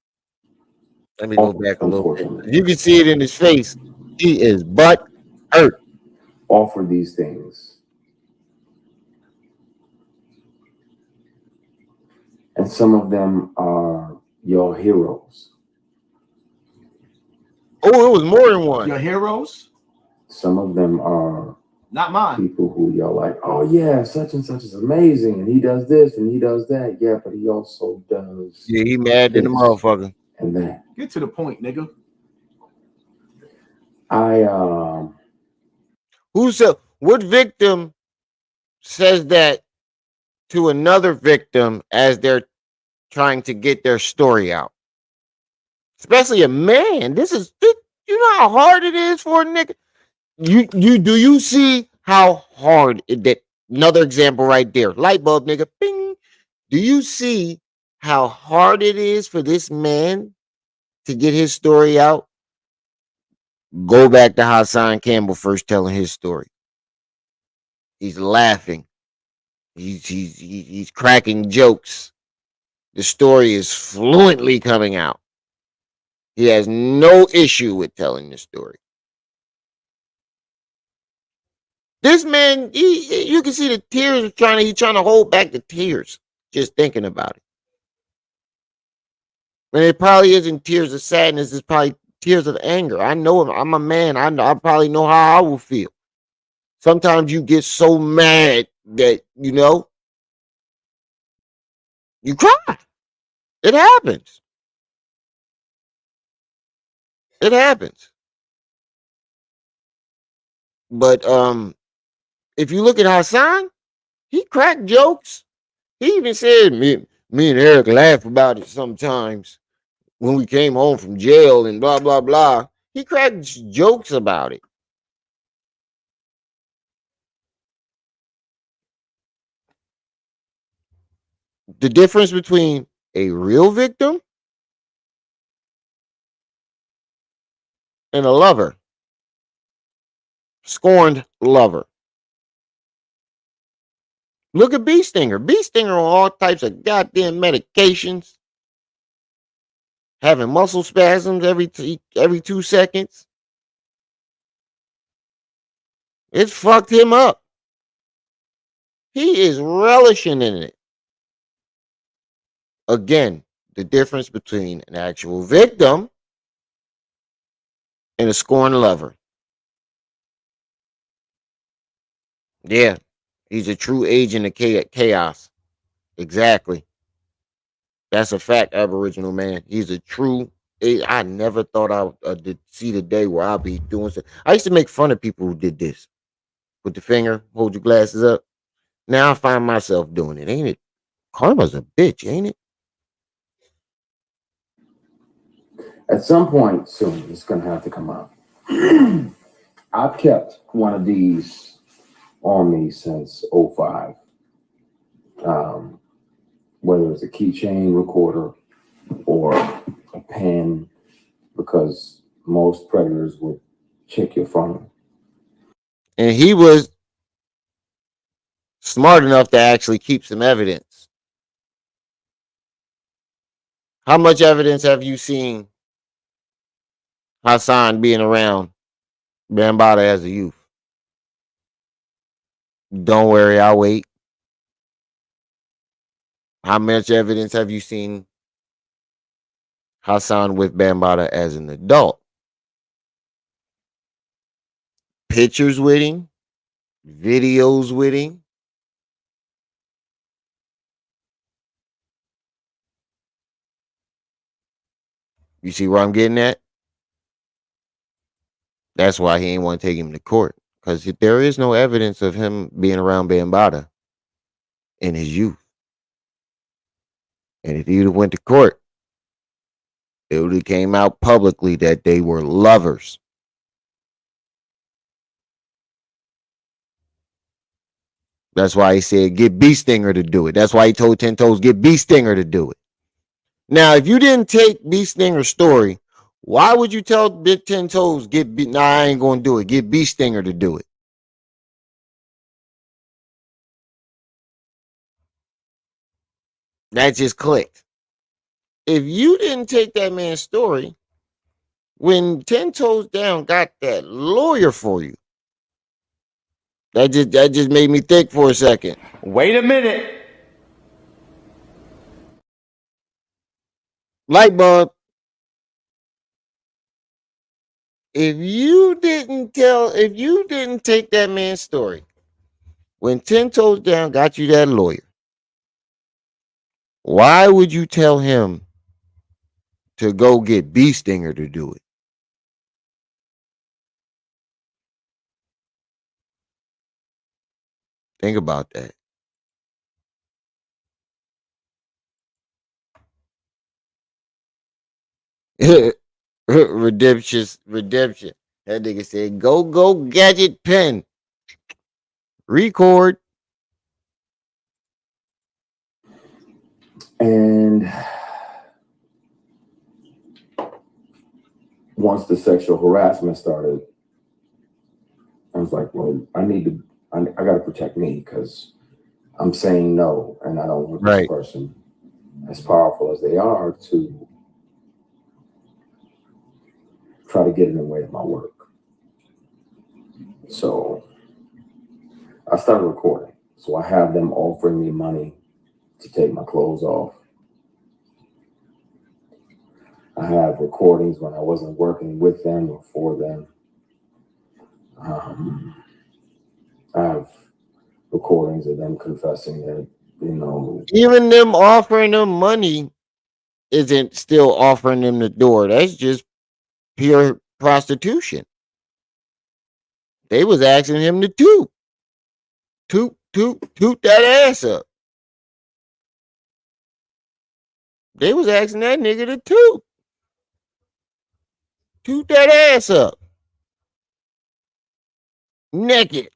me go back a little bit. You can see it in his face. He is butt hurt. Offer these things. And some of them are your heroes. Oh, it was more than one. Your heroes? Some of them are not mine. People who you're like, oh yeah, such and such is amazing, and he does this and he does that. Yeah, but he also does. Yeah, he mad at the motherfucker. And that. Get to the point, nigga. Who said what victim says that to another victim as they're trying to get their story out? Especially a man. You know how hard it is for a nigga. do you see how hard that another example right there? Light bulb, nigga. Bing. Do you see how hard it is for this man to get his story out? Go back to Hassan Campbell first telling his story. He's laughing. He's cracking jokes. The story is fluently coming out. He has no issue with telling the story. This man, you can see the tears he's trying to hold back the tears just thinking about it. And it probably isn't tears of sadness, it's probably tears of anger. I know him. I'm a man. I probably know how I will feel. Sometimes you get so mad that, you cry. It happens. It happens. But if you look at Hassan, he cracked jokes. He even said me and Eric laugh about it sometimes when we came home from jail and blah blah blah. He cracked jokes about it. The difference between a real victim and a lover, scorned lover. Look at Bee Stinger. Bee Stinger on all types of goddamn medications, having muscle spasms every 2 seconds. It's fucked him up. He is relishing in it. Again, the difference between an actual victim and a scorned lover. Yeah, he's a true agent of chaos. Exactly. That's a fact, Aboriginal man. He's a true. I never thought I would see the day where I'll be doing so. I used to make fun of people who did this. Put the finger, hold your glasses up. Now I find myself doing it. Ain't it? Karma's a bitch, ain't it? At some point soon, it's going to have to come out. I've kept one of these on me since 05. Whether it's a keychain recorder or a pen, because most predators would check your phone. And he was smart enough to actually keep some evidence. How much evidence have you seen Hassan being around Bambaataa as a youth? Don't worry, I'll wait. How much evidence have you seen Hassan with Bambaataa as an adult? Pictures with him, videos with him. You see where I'm getting at? That's why he ain't want to take him to court. Because there is no evidence of him being around Bambaataa in his youth. And if he would have went to court, it would have came out publicly that they were lovers. That's why he said, get Bee Stinger to do it. That's why he told 10 Toes, get Bee Stinger to do it. Now, if you didn't take Bee Stinger's story, why would you tell Big 10 Toes, I ain't going to do it. Get Bee Stinger to do it. That just clicked. If you didn't take that man's story, when 10 Toes Down got that lawyer for you, that just made me think for a second. Wait a minute. Light bulb. If you didn't take that man's story, when 10 Toes Down got you that lawyer, why would you tell him to go get Bee Stinger to do it? Think about that. Redemption. That nigga said, go, gadget pen. Record. And once the sexual harassment started, I was like, well, I got to protect me because I'm saying no, and I don't want this person, as powerful as they are, to try to get in the way of my work. So I started recording. So I have them offering me money to take my clothes off. I have recordings when I wasn't working with them or for them. I have recordings of them confessing that, you know. Even them offering them money isn't still offering them the door. That's just pure prostitution. They was asking him to toot that ass up. They was asking that nigga to toot that ass up. Naked.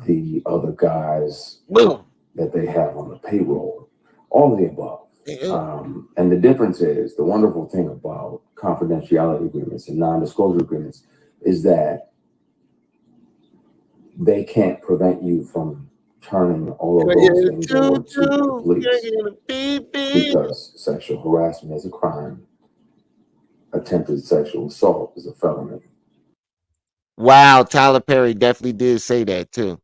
The other guys Boom. that they have on the payroll, all of the above. And the difference is, the wonderful thing about confidentiality agreements and non-disclosure agreements is that they can't prevent you from turning all of those things over to the police, because sexual harassment is a crime. Attempted sexual assault is a felony. Wow, Tyler Perry definitely did say that too.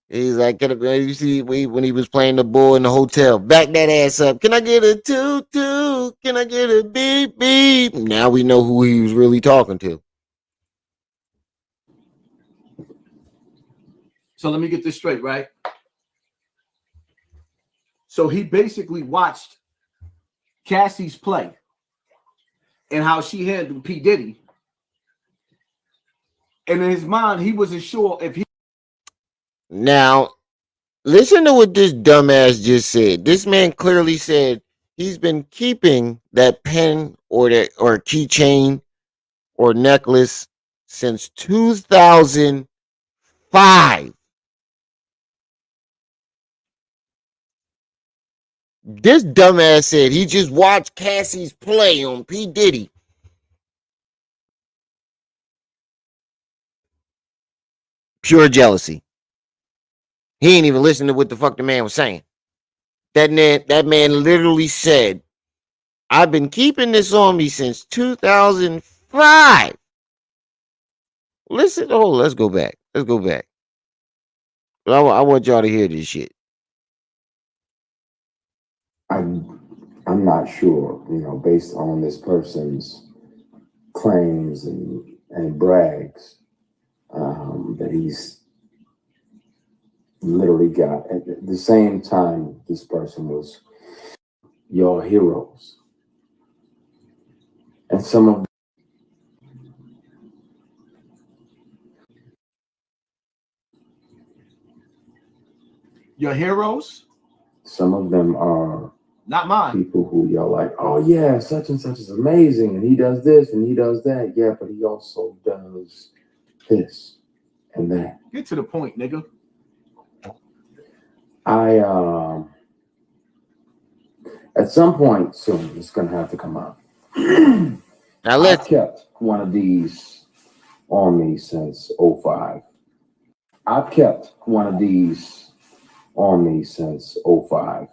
He's like, you see, when he was playing the bull in the hotel, back that ass up. Can I get a toot toot? Can I get a beep beep? Now we know who he was really talking to. So let me get this straight, right? So he basically watched Cassie's play and how she handled P. Diddy. And in his mind, he wasn't sure if he. Now, listen to what this dumbass just said. This man clearly said he's been keeping that pen or keychain or necklace since 2005. This dumbass said he just watched Cassie's play on P. Diddy. Pure jealousy. He ain't even listening to what the fuck the man was saying. That man literally said, I've been keeping this on me since 2005. Listen, let's go back. I want y'all to hear this shit. I'm not sure, based on this person's claims and brags, that he's literally got. At the same time, this person was your heroes. And some of your heroes? Some of them are not mine. People who y'all like, oh yeah, such and such is amazing, and he does this and he does that. Yeah, but he also does this and that. Get to the point, nigga. At some point soon, it's gonna have to come out. Now let's. I've kept one of these on me since 05. I've kept one of these on me since 05.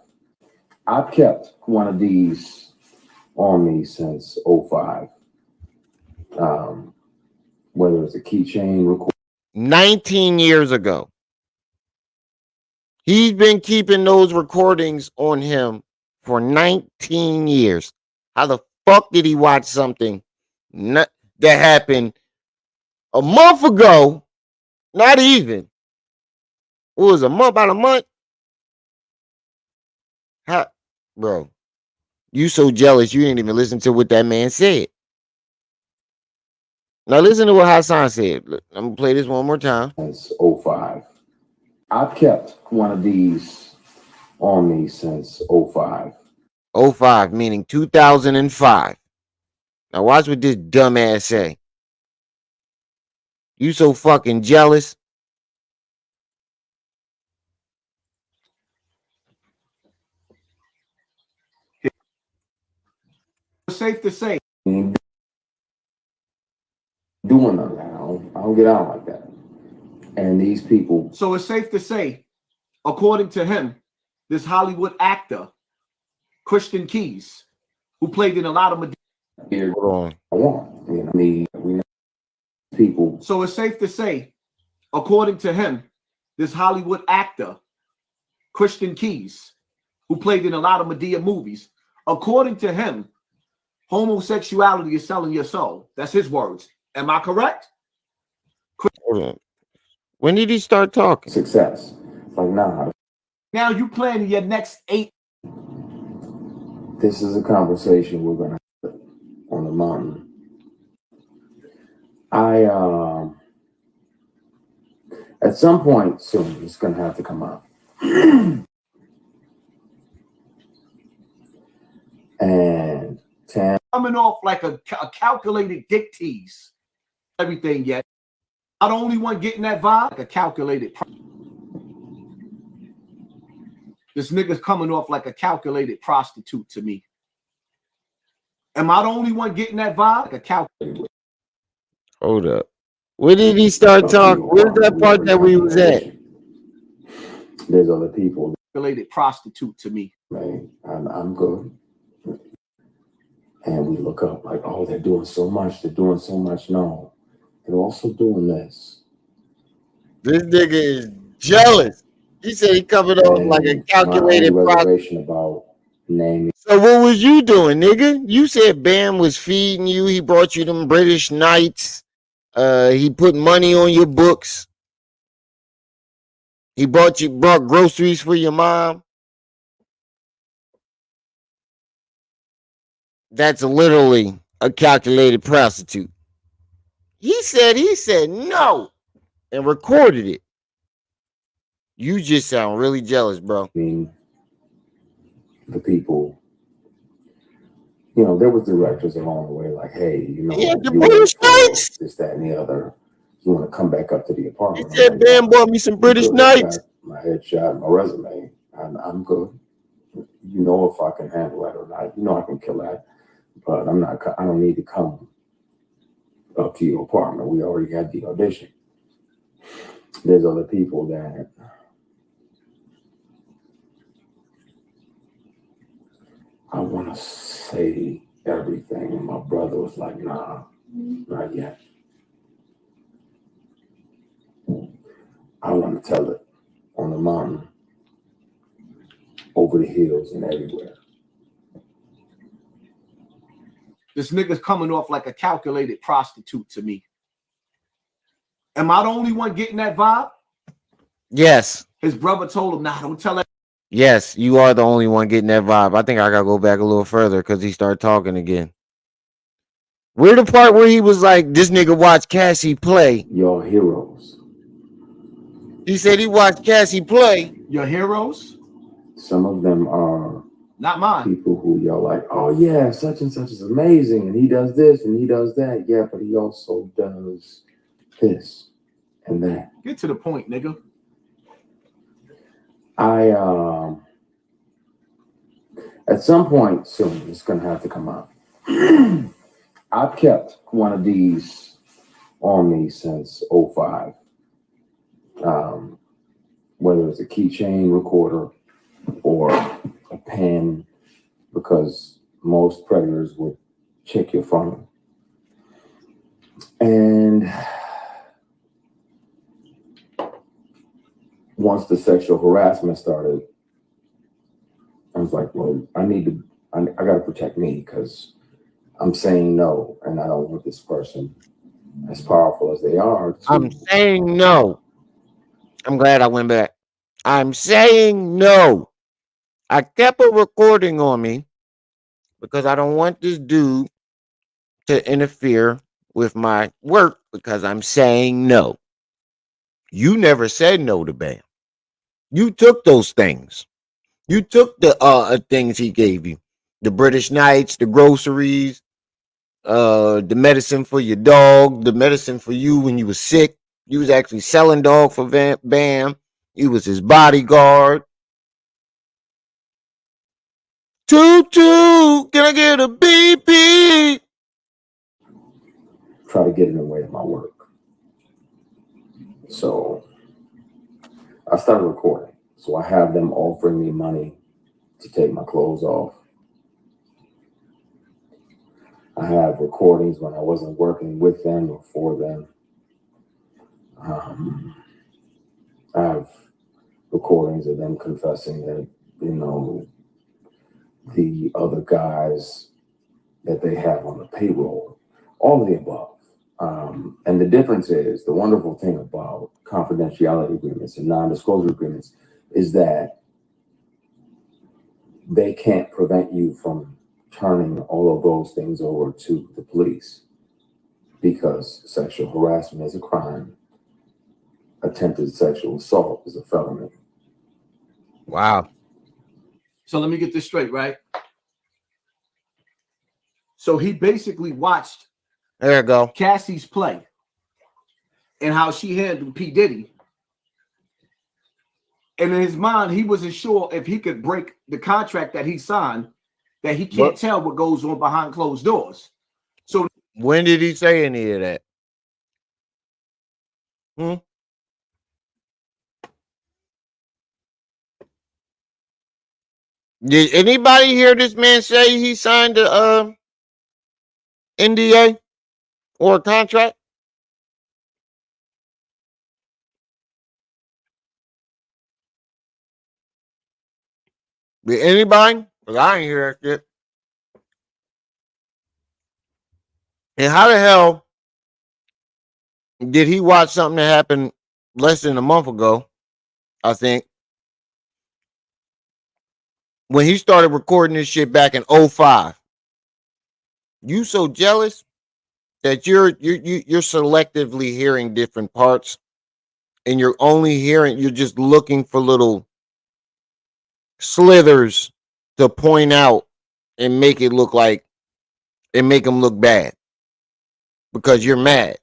I've kept one of these on me since 05. Whether it's a keychain, 19 years ago. He's been keeping those recordings on him for 19 years. How the fuck did he watch something that happened a month ago? Not even. What was about a month? How, bro? You so jealous you didn't even listen to what that man said. Now listen to what Hassan said. Look, I'm gonna play this one more time. Since 05. I've kept one of these on me since 05. 05, meaning 2005. Now watch what this dumbass say. You so fucking jealous. It's safe to say. Doing none of that. I don't get out like that. And these people. So it's safe to say, according to him, this Hollywood actor, Christian Keys, who played in a lot of Here, hold on. You know, we know people. So it's safe to say, according to him, this Hollywood actor, Christian Keys, who played in a lot of Medea movies, according to him, homosexuality is selling your soul. That's his words. Am I correct? Hold on. When did he start talking? Success. Like, nah. Now you planning your next 8. This is a conversation we're gonna have on the mountain. At some point soon, it's gonna have to come out. And coming off like a calculated dick tease. Everything yet. Not the only one getting that vibe, like a calculated. This nigga's coming off like a calculated prostitute to me. Am I the only one getting that vibe? Like a calculated. Hold up. Where did he start talking? Where's that part that we was at? There's other people. Calculated prostitute to me. Man, I'm good. And we look up like, oh, they're doing so much. They're doing so much. No, they're also doing this. This nigga is jealous. He said he covered off like a calculated reservation about naming. So what was you doing, nigga? You said Bam was feeding you. He brought you them British nights. He put money on your books. He brought groceries for your mom. That's literally a calculated prostitute. He said no and recorded it. You just sound really jealous, bro. The people, you know, there was directors along the way, like, hey, you know, yeah, the British nights, this, that, and the other. You want to come back up to the apartment? He said, Bam bought me some British nights. My headshot, my resume, I'm good. You know if I can handle that or not. You know I can kill that, but I'm not. I don't need to come up to your apartment. We already had the audition. There's other people that. I want to say everything. And my brother was like, nah, not yet. I want to tell it on the mountain, over the hills and everywhere. This nigga's coming off like a calculated prostitute to me. Am I the only one getting that vibe? Yes. His brother told him, nah, don't tell that. Yes, you are the only one getting that vibe. I think I gotta go back a little further because he started talking again. Where the part where he was like, this nigga watched Cassie play. Your heroes. He said he watched Cassie play. Your heroes? Some of them are not mine. People who y'all like, oh yeah, such and such is amazing. And he does this and he does that. Yeah, but he also does this and that. Get to the point, nigga. At some point soon, it's gonna have to come out. I've kept one of these on me since 05. Whether it's a keychain recorder or a pen, because most predators would check your phone. And once the sexual harassment started, I was like, well, I got to protect me because I'm saying no, and I don't want this person, as powerful as they are. I'm saying no. I'm glad I went back. I'm saying no. I kept a recording on me because I don't want this dude to interfere with my work because I'm saying no. You never said no to Bam. You took those things. You took the things he gave you. The British nights, the groceries, the medicine for your dog, the medicine for you when you was sick. You was actually selling dog for Bam. You was his bodyguard. Toot toot, can I get a beep beep? Try to get in the way of my work. So I started recording. So I have them offering me money to take my clothes off. I have recordings when I wasn't working with them or for them. I have recordings of them confessing that, the other guys that they have on the payroll, all of the above. And the difference is, the wonderful thing about confidentiality agreements and non-disclosure agreements is that they can't prevent you from turning all of those things over to the police, because sexual harassment is a crime. Attempted sexual assault is a felony. Wow. So let me get this straight, right? So he basically watched There you go. Cassie's play and how she handled P. Diddy. And in his mind, he wasn't sure if he could break the contract that he signed, that he can't tell what goes on behind closed doors. So when did he say any of that? Did anybody hear this man say he signed a NDA or a contract? Did anybody? Because I ain't hear that shit. And how the hell did he watch something that happened less than a month ago, I think, when he started recording this shit back in 05? You so jealous that you're selectively hearing different parts, and you're just looking for little slithers to point out and make it look like, and make them look bad, because you're mad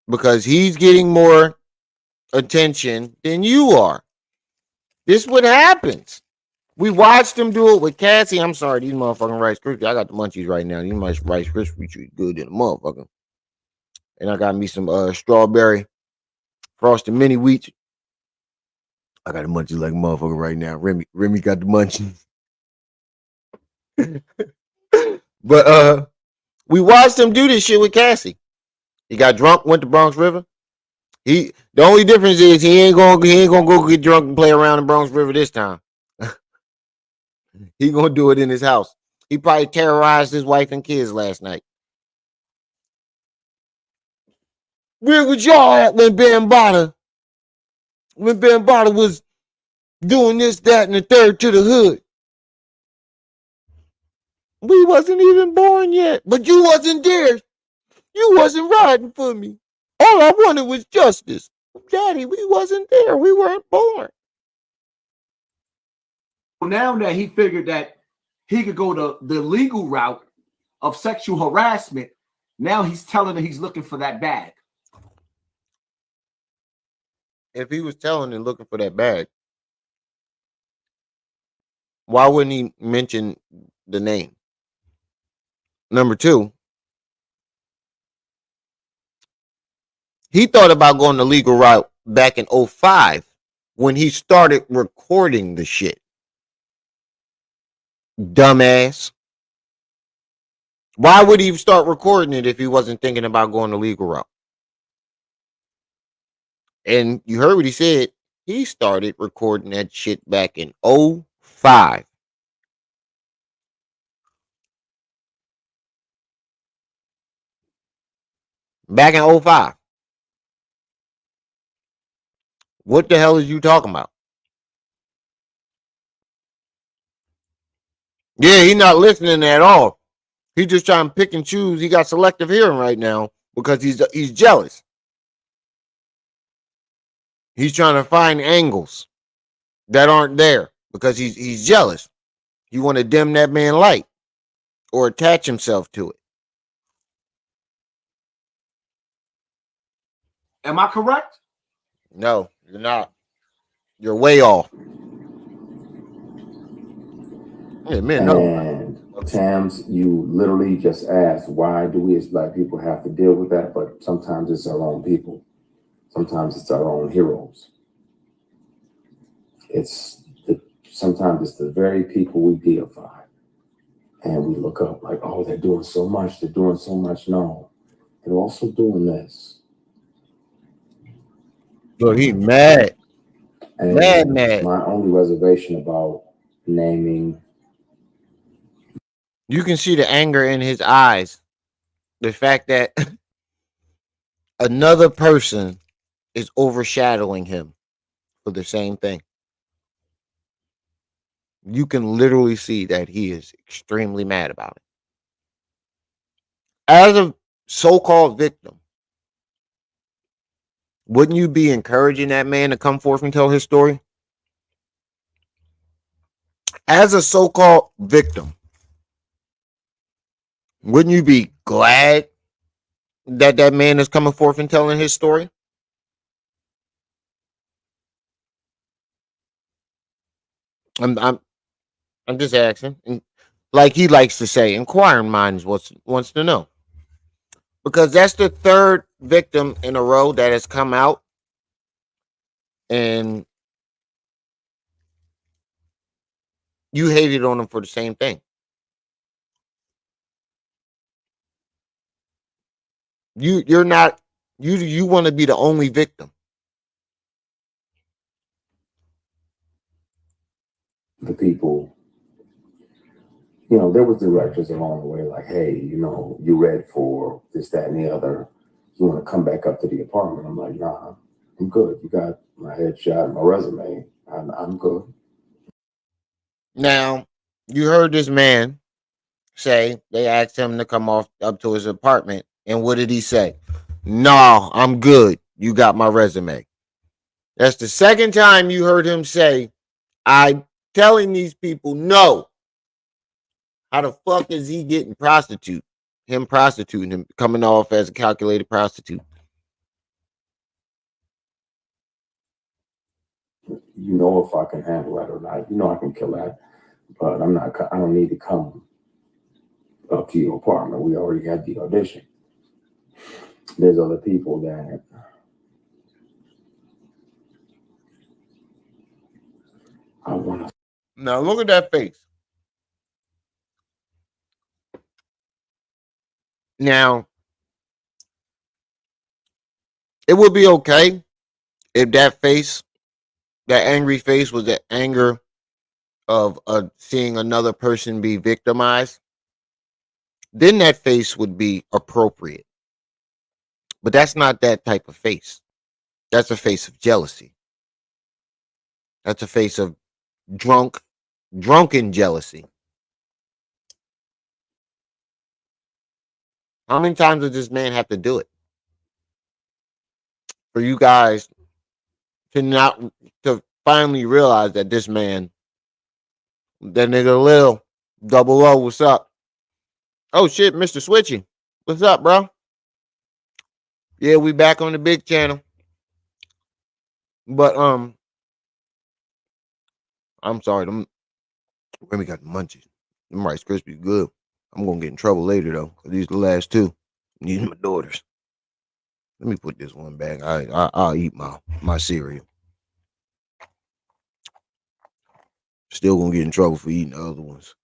because he's getting more attention than you are. This is what happens. We watched him do it with Cassie. I'm sorry, these motherfucking Rice Krispies. I got the munchies right now. These Rice Krispies treat good in a motherfucker. And I got me some strawberry frosted mini wheats. I got the munchies like a motherfucker right now. Remy got the munchies. But we watched him do this shit with Cassie. He got drunk, went to Bronx River. The only difference is he ain't gonna go get drunk and play around in Bronx River this time. He gonna do it in his house. He probably terrorized his wife and kids last night. Where was y'all at when Bambaataa was doing this, that, and the third to the hood? We wasn't even born yet, but you wasn't there. You wasn't riding for me. All I wanted was justice. Daddy, we wasn't there. We weren't born. now that he figured that he could go the legal route of sexual harassment, now he's telling her he's looking for that bag. If he was telling and looking for that bag, why wouldn't he mention the name? Number two, he thought about going the legal route back in 05 when he started recording the shit. Dumbass. Why would he start recording it if he wasn't thinking about going the legal route? And you heard what he said. He started recording that shit back in 05. Back in 05. What the hell is you talking about? Yeah, he's not listening at all. He's just trying to pick and choose. He got selective hearing right now because he's jealous. He's trying to find angles that aren't there because he's jealous. You want to dim that man light or attach himself to it. Am I correct? No, you're not. You're way off. Yeah, man, no. And Tams, you literally just asked, why do we as Black people have to deal with that? But sometimes it's our own people. Sometimes it's our own heroes. Sometimes it's the very people we deify. And we look up like, oh, they're doing so much. They're doing so much. No, they're also doing this. Look, he mad. And Mad. my only reservation about naming. You can see the anger in his eyes. The fact that another person is overshadowing him for the same thing. You can literally see that he is extremely mad about it. As a so-called victim, wouldn't you be encouraging that man to come forth and tell his story? As a so-called victim, wouldn't you be glad that that man is coming forth and telling his story? I'm just asking. And like he likes to say, inquiring minds wants to know. Because that's the third victim in a row that has come out and you hated on him for the same thing. You're not you want to be the only victim. The people, there was directors along the way, like, hey, you read for this, that, and the other. You want to come back up to the apartment? I'm like, nah, I'm good. You got my headshot, my resume. I'm good. Now, you heard this man say they asked him to come up to his apartment, and what did he say? No, I'm good. You got my resume. That's the second time you heard him say, I'm telling these people no. How the fuck is he getting him prostituting him, coming off as a calculated prostitute? If I can handle that or not. I can kill that, but I don't need to come up to your apartment. We already had the audition. There's other people that I want to. Now look at that face. Now, it would be okay if that face, that angry face, was the anger of seeing another person be victimized. Then that face would be appropriate. But that's not that type of face. That's a face of jealousy. That's a face of drunken jealousy. How many times does this man have to do it for you guys to finally realize that this man, that nigga Lil, double O, what's up? Oh shit, Mr. Switchy, what's up, bro? Yeah, we back on the big channel. But I'm sorry, we got the munchies. Them Rice Krispies good. I'm gonna get in trouble later though, cause these are the last two. These are my daughters. Let me put this one back. I'll eat my cereal. Still gonna get in trouble for eating the other ones.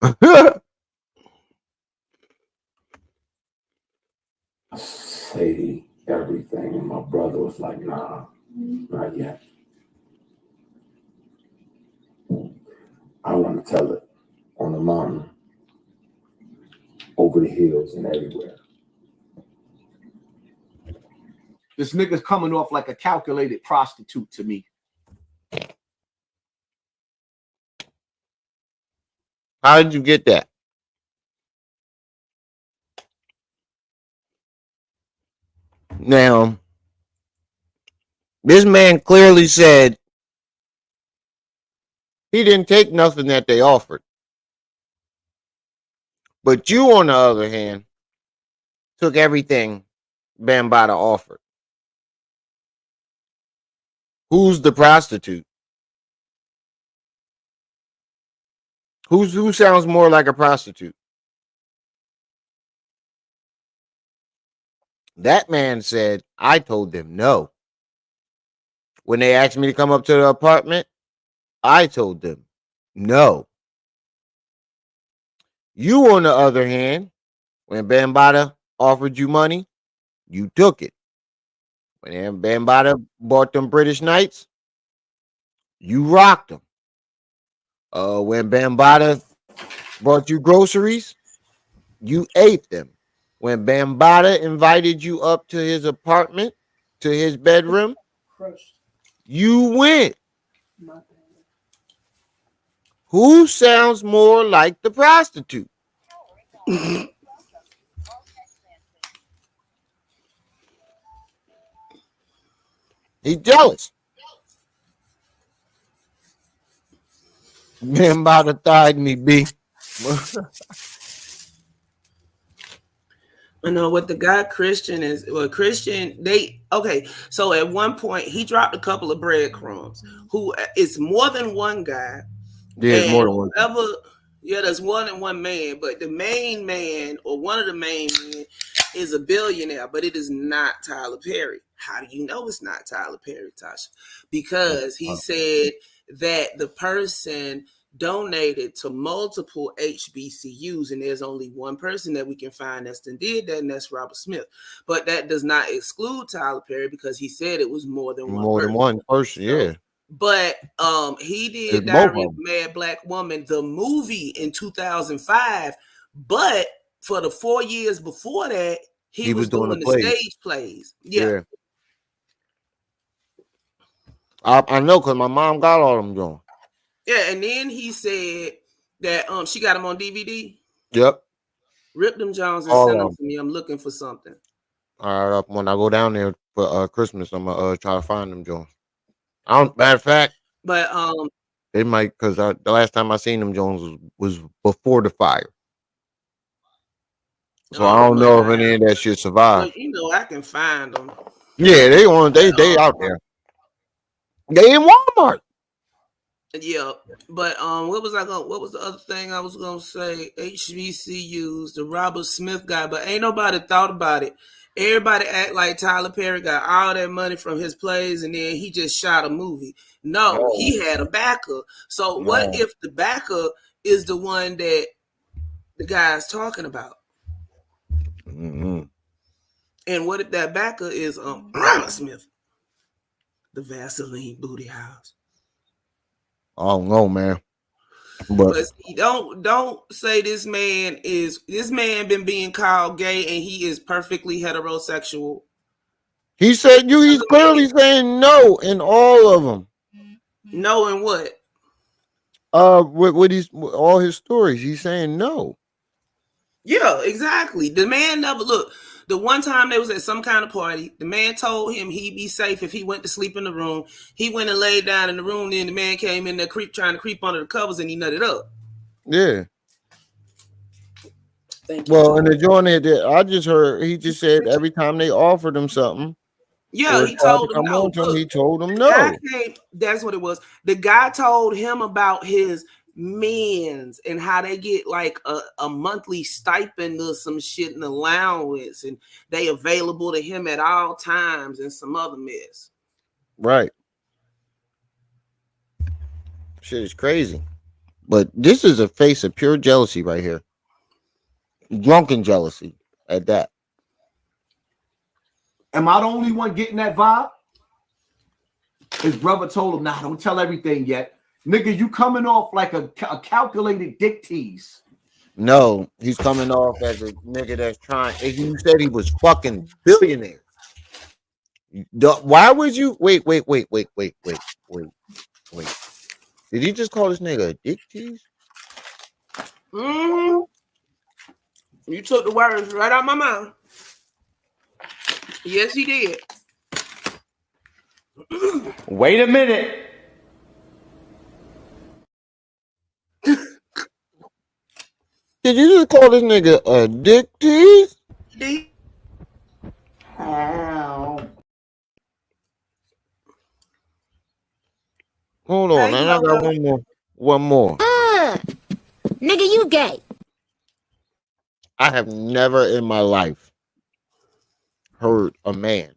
Say everything, and my brother was like, nah, not yet. I want to tell it on the mountain, over the hills, and everywhere. This nigga's coming off like a calculated prostitute to me. How did you get that? Now, this man clearly said he didn't take nothing that they offered. But you, on the other hand, took everything Bambaataa offered. Who's the prostitute? Who sounds more like a prostitute? That man said, I told them no. When they asked me to come up to the apartment, I told them no. You, on the other hand, when Bambaataa offered you money, you took it. When Bambaataa bought them British Knights, you rocked them. When Bambaataa brought you groceries, you ate them. When Bambaataa invited you up to his apartment, to his bedroom, you went. Who sounds more like the prostitute? He's jealous. Bambaataa thied me, B. I know what the guy Christian is. Well, Christian, so at one point he dropped a couple of breadcrumbs. Who it's more than one guy. Yeah, it's more than one. There's more than one man, but the main man or one of the main men is a billionaire, but it is not Tyler Perry. How do you know it's not Tyler Perry, Tasha? Because he said that the person donated to multiple HBCUs, and there's only one person that we can find that did that, and that's Robert Smith. But that does not exclude Tyler Perry because he said it was more than one person. Yeah. But he did Diary of a Mad Black Woman, the movie, in 2005. But for the 4 years before that, he was doing the stage plays. Yeah. I know because my mom got all them going. Yeah, and then he said that she got them on DVD. Yep. Rip them Jones and send them to me. I'm looking for something. All right, when I go down there for Christmas, I'm gonna try to find them Jones. Matter of fact, but they might, because the last time I seen them Jones was before the fire. So I don't know if any of that shit survived. Well, I can find them. Yeah, they out there. They in Walmart. Yeah, but what was the other thing I was gonna say? HBCUs, the Robert Smith guy, but ain't nobody thought about it. Everybody act like Tyler Perry got all that money from his plays and then he just shot a movie. No, he had a backer. So what if the backer is the one that the guy's talking about? Mm-hmm. And what if that backer is Robert Smith, the Vaseline booty house? I don't know, man. But see, don't say this man been being called gay and he is perfectly heterosexual. He said he's clearly saying no in all of them. No in what? With all his stories, he's saying no. Yeah, exactly. The man never look. The one time they was at some kind of party, the man told him he'd be safe if he went to sleep in the room. He went and laid down in the room, then the man came in there trying to creep under the covers and he nutted up. Yeah. Thank you. Well, in the joint that I just heard, he just said every time they offered him something. Yeah, he told him no. He told him no. That's what it was. The guy told him about his men's and how they get like a monthly stipend or some shit, an allowance, and they available to him at all times and some other mess. Right. Shit is crazy. But this is a face of pure jealousy right here. Drunken jealousy at that. Am I the only one getting that vibe? His brother told him, nah, don't tell everything yet. Nigga, you coming off like a calculated dick tease. No, he's coming off as a nigga that's trying. You said he was fucking billionaire. Why would you wait? Did he just call this nigga a dick tease? You took the words right out my mouth. Yes, he did. Wait a minute. Did you just call this nigga a dick tease? Hold on, Hey, and I got Glow. one more. One more. Nigga, you gay. I have never in my life heard a man,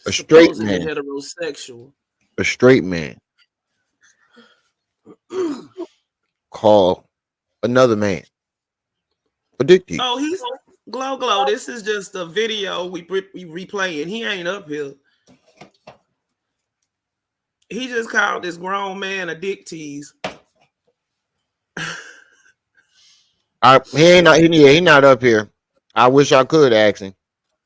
a straight Supposedly man, heterosexual. a straight man call another man a dick tease. Oh, he's Glow. This is just a video we replaying. He ain't up here. He just called this grown man a dick tease. He not up here. I wish I could ask him,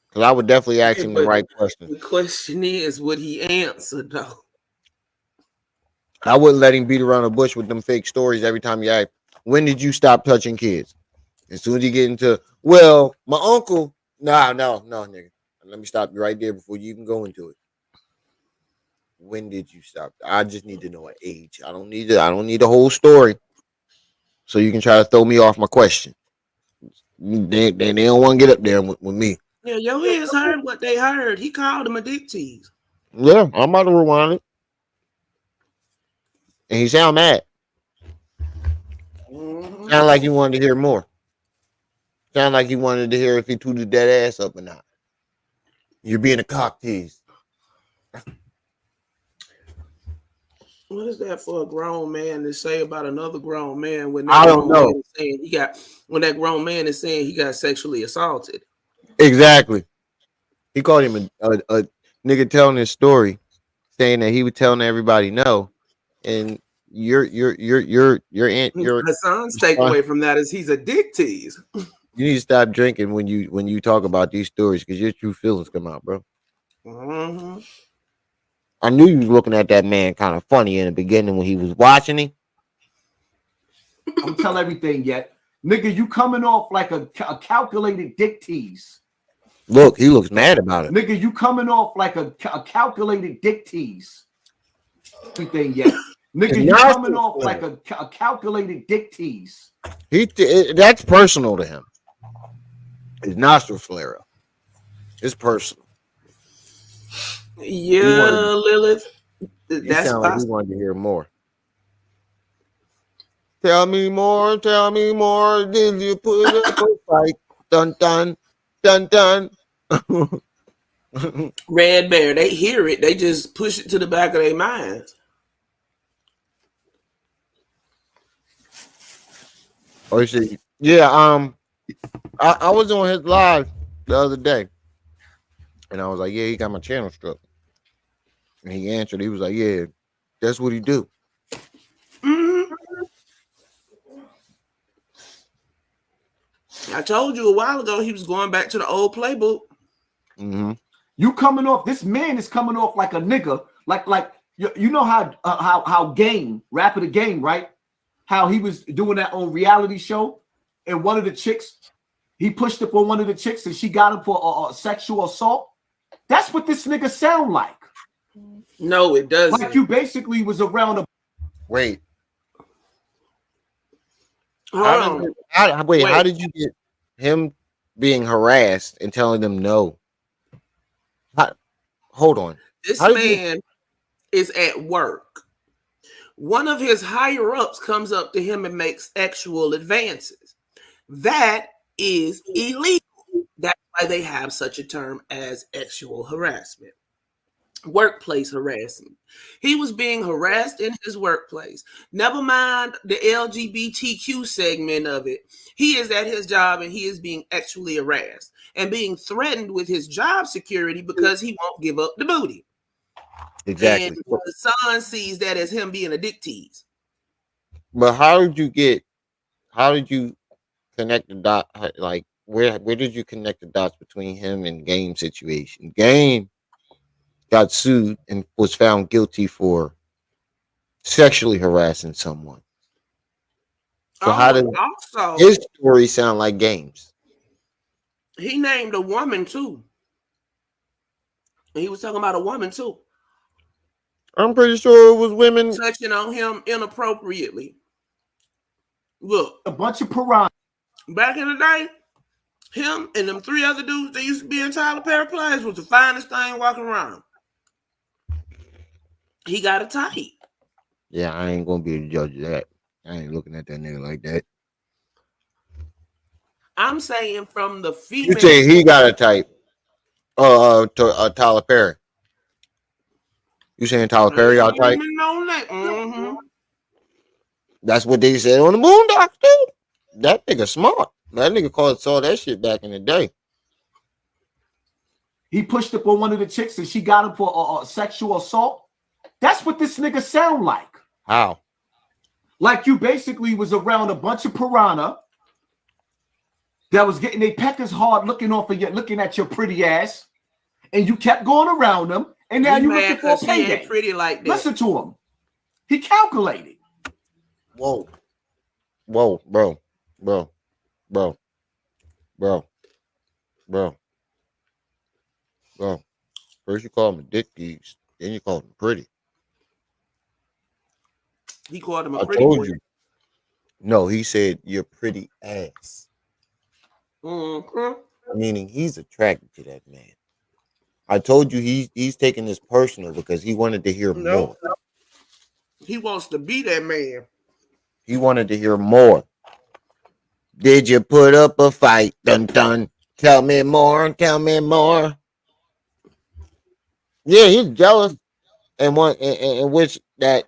because I would definitely ask him the But right question. the question is, would he answer though? I wouldn't let him beat around the bush with them fake stories every time you ask, when did you stop touching kids? As soon as you get into, well, my uncle, no, nigga. Let me stop you right there before you even go into it. When did you stop? I just need to know an age. I don't need the whole story. So you can try to throw me off my question. They don't want to get up there with me. Yeah, your ears heard what they heard. He called him a dick tease. Yeah, I'm about to rewind it. And he sound mad. Sound like he wanted to hear more. Sound like he wanted to hear if he tooted that ass up or not. You're being a cock tease. What is that for a grown man to say about another grown man when I that don't grown know. man is saying when that grown man is saying he got sexually assaulted? Exactly. He called him a nigga telling his story, saying that he was telling everybody no, and your Hassan's takeaway from that is he's a dick tease. you need to stop drinking when you talk about these stories, because your true feelings come out, bro. Mm-hmm. I knew you was looking at that man kind of funny in the beginning when he was watching him. Don't tell everything yet. Nigga, you coming off like a calculated dick tease. Look, he looks mad about it. Nigga, you coming off like a calculated dick tease. Everything yet. Nigga, you coming off like a calculated dick tease. That's personal to him. His nostril flare up. It's personal. Yeah, Lilith. That's sound like he wanted to hear more. Tell me more. Did you put up a fight? Dun dun dun dun. Red Bear, they hear it. They just push it to the back of their minds. Oh, see, yeah. I was on his live the other day, and I was like, "Yeah, he got my channel struck." And he answered. He was like, "Yeah, that's what he do." Mm-hmm. I told you a while ago he was going back to the old playbook. Mm-hmm. You coming off? This man is coming off like a nigga. Like you know how Game Rapper the Game, right? How he was doing that on reality show, and one of the chicks, he pushed up on one of the chicks, and she got him for a sexual assault. That's what this nigga sound like. No, it doesn't. Like you basically was around a. Wait. How did you get him being harassed and telling them no? Hold on. This man is at work. One of his higher ups comes up to him and makes sexual advances. That is illegal. That's why they have such a term as sexual harassment. Workplace harassment. He was being harassed in his workplace. Never mind the LGBTQ segment of it. He is at his job and he is being actually harassed and being threatened with his job security because he won't give up the booty. Exactly. And the son sees that as him being a dick tease. But how did you connect the dot? Like, where did you connect the dots between him and Game situation? Game got sued and was found guilty for sexually harassing someone. So how did his story sound like Game's? He named a woman too. And he was talking about a woman too. I'm pretty sure it was women touching on him inappropriately. Look, a bunch of piranhas. Back in the day, him and them 3 other dudes that used to be in Tyler Perry plays was the finest thing walking around. He got a type. Yeah, I ain't gonna be able to judge that. I ain't looking at that nigga like that. I'm saying from the female. You say he got a type? Tyler Perry. You saying Tyler Perry got a type? Mm-hmm. That's what they said on the Boondocks, dude. That nigga smart. That nigga saw that shit back in the day. He pushed up on one of the chicks and she got him for sexual assault. That's what this nigga sound like. How? Like you basically was around a bunch of piranha that was getting their peckers hard looking at your pretty ass, and you kept going around them, and now you looking for a payday. He ain't pretty like that. Listen to him. He calculated. Whoa, bro. First you call him a dick piece, then you call him pretty. He called him a I pretty told boy. you. No, he said you're pretty ass. Mm-hmm. Meaning he's attracted to that man. I told you he's taking this personal because he wanted to hear more. He wants to be that man. He wanted to hear more. Did you put up a fight? Dun dun. Tell me more. Tell me more. Yeah, he's jealous, and wish that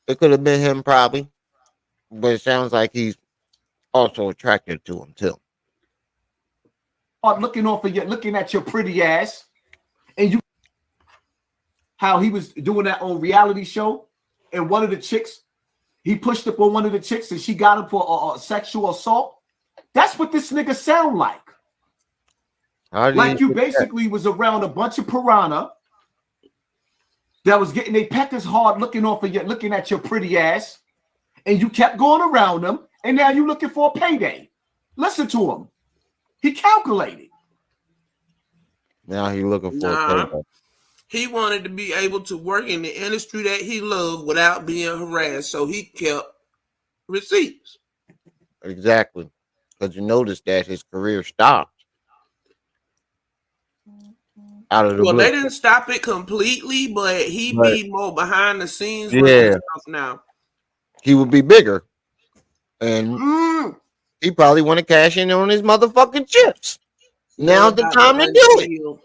it could have been him probably, but it sounds like he's also attracted to him too. Looking at your pretty ass, and you how he was doing that on reality show, and one of the chicks, he pushed up on one of the chicks and she got him for sexual assault. That's what this nigga sound like. Like you basically was around a bunch of piranha that was getting their peckers hard looking at your pretty ass, and you kept going around them, and now you looking for a payday. Listen to him. He calculated. Now he looking for a payday. He wanted to be able to work in the industry that he loved without being harassed, so he kept receipts. Exactly. Because you noticed that his career stopped. Out of the blue. They didn't stop it completely, but he be more behind the scenes with stuff now. He would be bigger. And he probably want to cash in on his motherfucking chips. Now's the time to do it.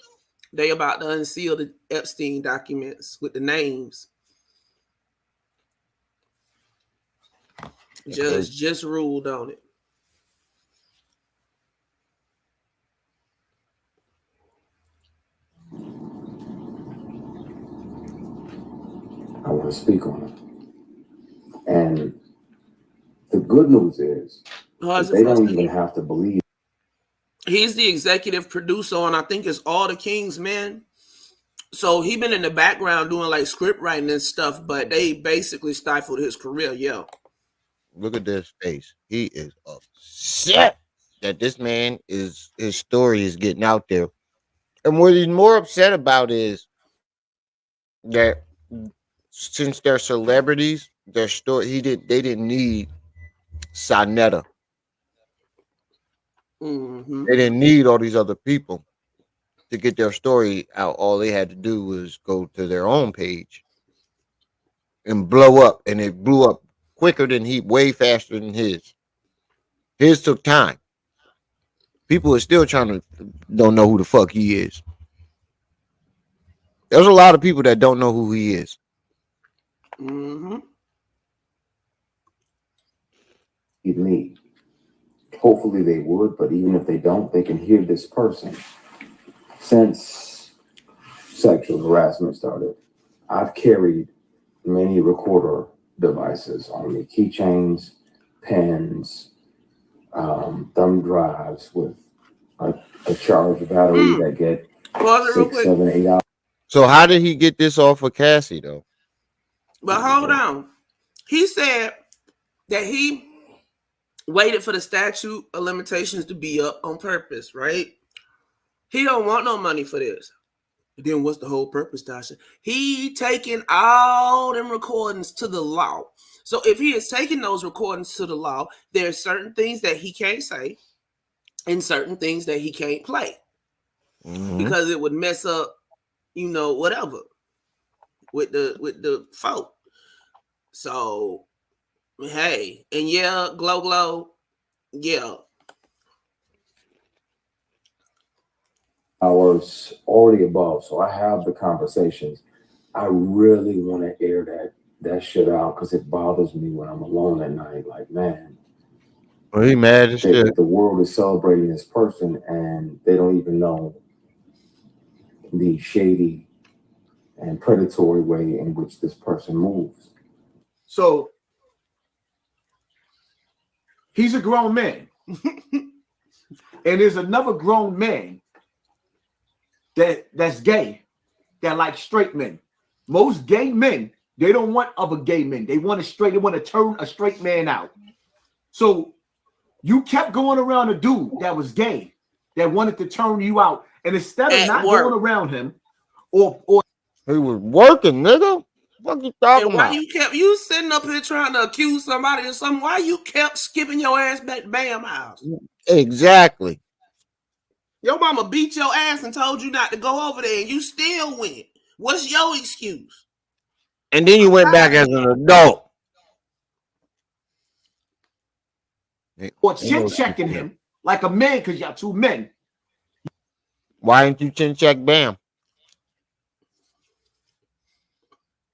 They about to unseal the Epstein documents with the names. Judge just ruled on it. I want to speak on it. And the good news is they don't even have to believe. He's the executive producer on, I think it's All the King's Men. So he been in the background doing like script writing and stuff, but they basically stifled his career. Yeah. Look at this face. He is upset that this man his story is getting out there. And what he's more upset about is that since they're celebrities, their story they didn't need Sonetta. Mm-hmm. They didn't need all these other people to get their story out. All they had to do was go to their own page and blow up, and it blew up quicker than way faster than his. His took time. People are still don't know who the fuck he is. There's a lot of people that don't know who he is. Mm-hmm. Me. Hopefully they would, but even if they don't, they can hear this person. Since sexual harassment started, I've carried many recorder devices on me, keychains, pens, thumb drives with a charged battery that get 6, 7, 8 hours. So how did he get this off of Cassie though? But hold on. He said that he waited for the statute of limitations to be up on purpose, right? He don't want no money for this. But then what's the whole purpose, Tasha? He taking all them recordings to the law. So if he is taking those recordings to the law, there are certain things that he can't say and certain things that he can't play because it would mess up, whatever with the folk. So hey, and yeah, glow, yeah. Hours already above, so I have the conversations. I really want to air that shit out because it bothers me when I'm alone at night. Like, man, well, he mad as shit. the world is celebrating this person and they don't even know the shady and predatory way in which this person moves. So he's a grown man. And there's another grown man that's gay, that like straight men. Most gay men, they don't want other gay men. They want they want to turn a straight man out. So you kept going around a dude that was gay, that wanted to turn you out. And instead of not going around him, or he was working, nigga. What you talking and why about? you sitting up here trying to accuse somebody of something? Why you kept skipping your ass back to Bam house? Exactly. Your mama beat your ass and told you not to go over there, and you still went. What's your excuse? And then you went back as an adult. Or chin checking him like a man because y'all two men. Why didn't you chin check Bam?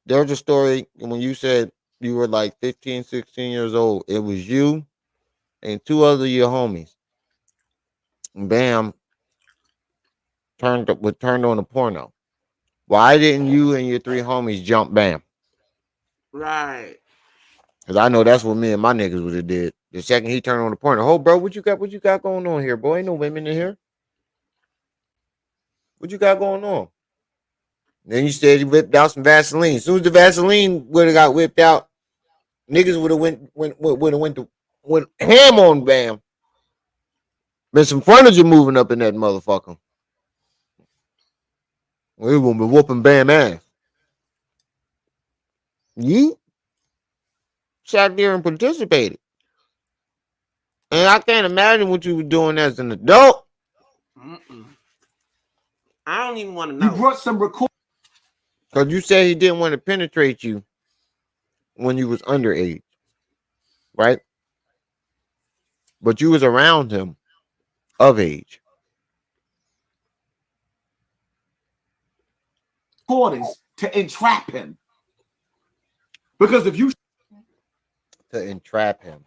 There's a story when you said you were like 15, 16 years old. It was you and two other your homies. Bam turned on a porno. Why didn't you and your three homies jump Bam? Right. Because I know that's what me and my niggas would have did. The second he turned on the porno, oh bro, what you got going on here, boy? Ain't no women in here. What you got going on? Then you said he whipped out some Vaseline. As soon as the Vaseline would have got whipped out, niggas would have went ham on Bam. Been some furniture moving up in that motherfucker. We gonna be whooping Bam ass. You sat there and participated. And I can't imagine what you were doing as an adult. I don't even want to know. You brought some record. Because you said he didn't want to penetrate you when you was underage. Right? But you was around him of age. Recordings to entrap him. Because if you to entrap him.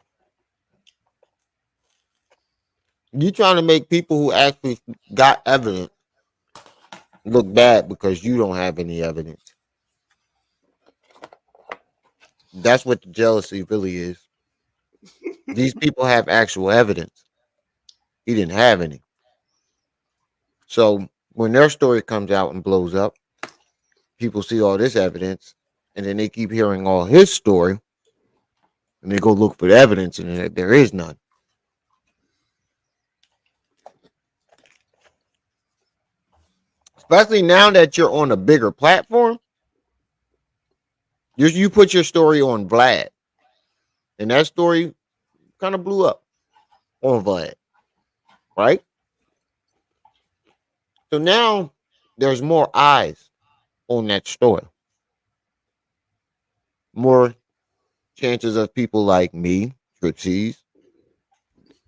You trying to make people who actually got evidence look bad because you don't have any evidence. That's what the jealousy really is. These people have actual evidence. He didn't have any. So when their story comes out and blows up, people see all this evidence, and then they keep hearing all his story, and they go look for the evidence, and there is none. Especially now that you're on a bigger platform, you put your story on Vlad, and that story kind of blew up on Vlad, right? So now there's more eyes on that story. More chances of people like me, Tripsies,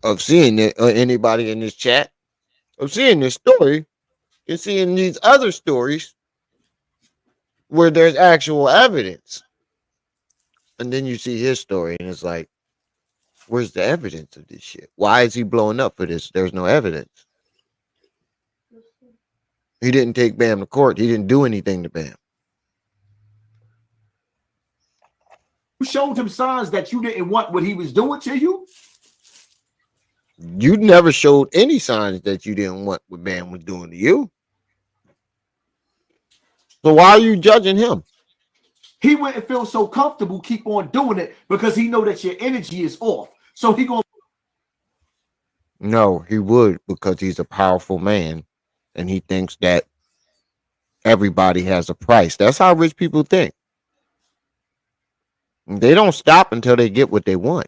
of seeing it, anybody in this chat, of seeing this story, and seeing these other stories where there's actual evidence. And then you see his story, and it's like, where's the evidence of this shit? Why is he blowing up for this? There's no evidence. He didn't take Bam to court. He didn't do anything to Bam. You showed him signs that you didn't want what he was doing to you. You never showed any signs that you didn't want what Bam was doing to you. So why are you judging him? He wouldn't feel so comfortable keep on doing it because he know that your energy is off. So he gonna. No, he would, because he's a powerful man and he thinks that everybody has a price. That's how rich people think. They don't stop until they get what they want.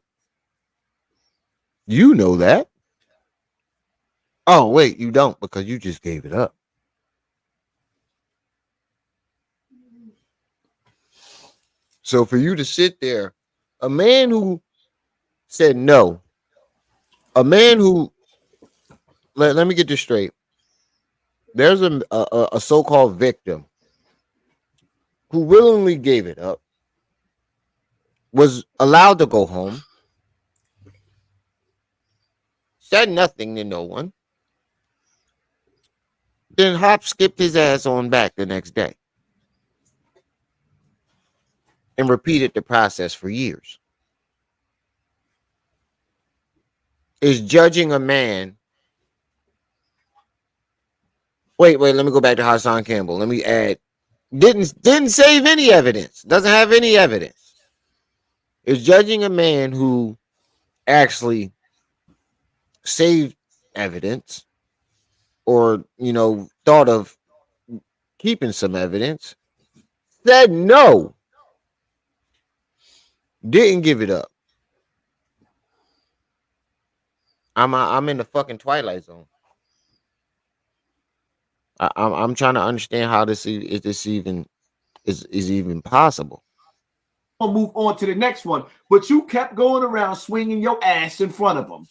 You know that. Oh, wait, you don't because you just gave it up. So for you to sit there, a man who said no, a man who, let me get this straight. There's a so-called victim who willingly gave it up, was allowed to go home, said nothing to no one, then hop skipped his ass on back the next day and repeated the process for years. Is judging a man. Wait, let me go back to Hassan Campbell. Let me add. Didn't save any evidence. Doesn't have any evidence. Is judging a man who actually saved evidence or, thought of keeping some evidence, said no, didn't give it up. I'm in the fucking twilight zone. I'm trying to understand how this even possible. I'll move on to the next one, but you kept going around swinging your ass in front of them.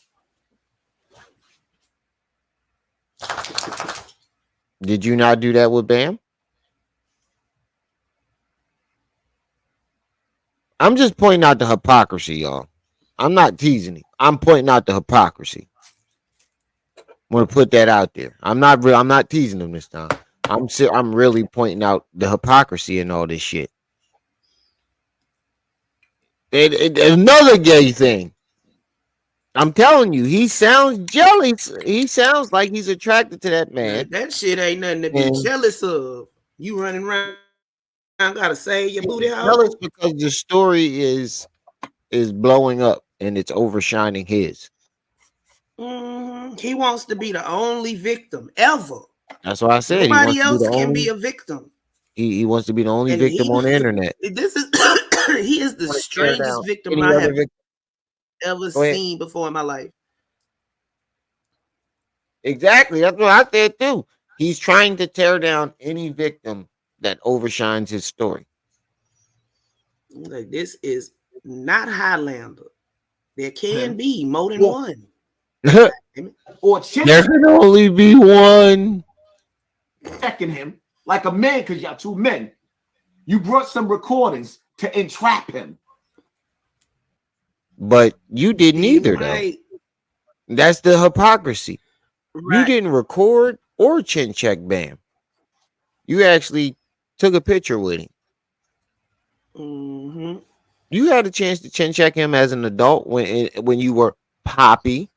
Did you not do that with Bam? I'm just pointing out the hypocrisy, y'all. I'm not teasing it. I'm pointing out the hypocrisy. I want to put that out there. I'm not teasing them this time. I'm really pointing out the hypocrisy and all this shit. Another gay thing. I'm telling you, he sounds jealous. He sounds like he's attracted to that man. That shit ain't nothing to be jealous of. You running around, gotta save your booty hole. Jealous because the story is blowing up and it's overshining his. He wants to be the only victim ever. That's why I said nobody else can be a victim. He wants to be the only victim on the internet. This is he is the strangest victim I have ever seen before in my life. Exactly. That's what I said too. He's trying to tear down any victim that overshines his story. Like, this is not Highlander. There can be more than one. Or there can only be one. Checking him like a man because y'all two men. You brought some recordings to entrap him. But you didn't either, though. That's the hypocrisy. Right. You didn't record or chin check Bam. You actually took a picture with him. Mm-hmm. You had a chance to chin check him as an adult when you were Poppy.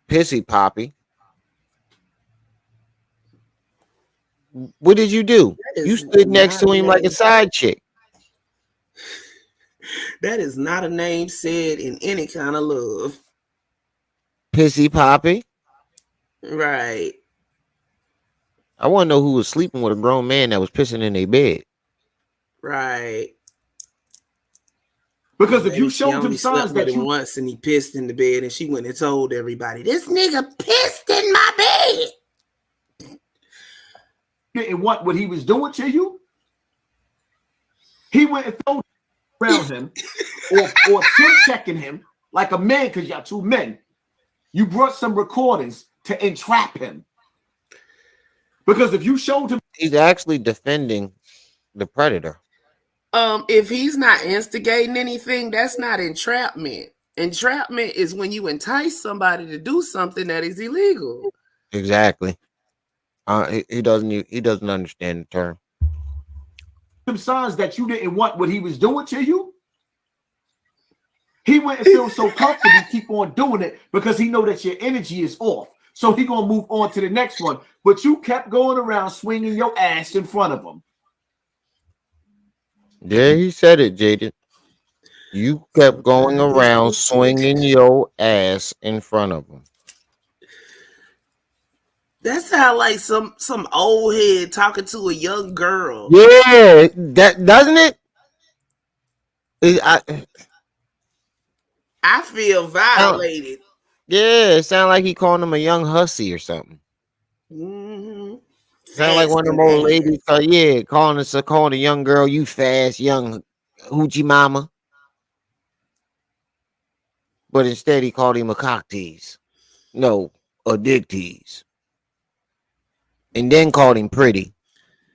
Pissy Poppy. What did you do? You stood next to him like a side chick. That is not a name said in any kind of love. Pissy Poppy. Right. I want to know who was sleeping with a grown man that was pissing in their bed. Right. Because if you showed him signs that you once and he pissed in the bed and she went and told everybody, this nigga pissed in my bed. Didn't want what he was doing to you. He went and threw around him or chin checking him like a man because y'all two men. You brought some recordings to entrap him. Because if you showed him, he's actually defending the predator. If he's not instigating anything, that's not entrapment. Entrapment is when you entice somebody to do something that is illegal. Exactly. He doesn't understand the term. Some signs that you didn't want what he was doing to you. He went and feel so comfortable, keep on doing it because he know that your energy is off. So he gonna move on to the next one. But you kept going around swinging your ass in front of him. Yeah, he said it, Jaden. You kept going around swinging your ass in front of him. That sounds like some old head talking to a young girl. Yeah, that doesn't it? I feel violated. Yeah, it sounded like he calling him a young hussy or something. Mm-hmm. Sound like one of them old ladies. Yeah, calling a young girl, you fast, young hoochie mama. But instead, he called him a cock tease. No, a dick tease. And then called him pretty.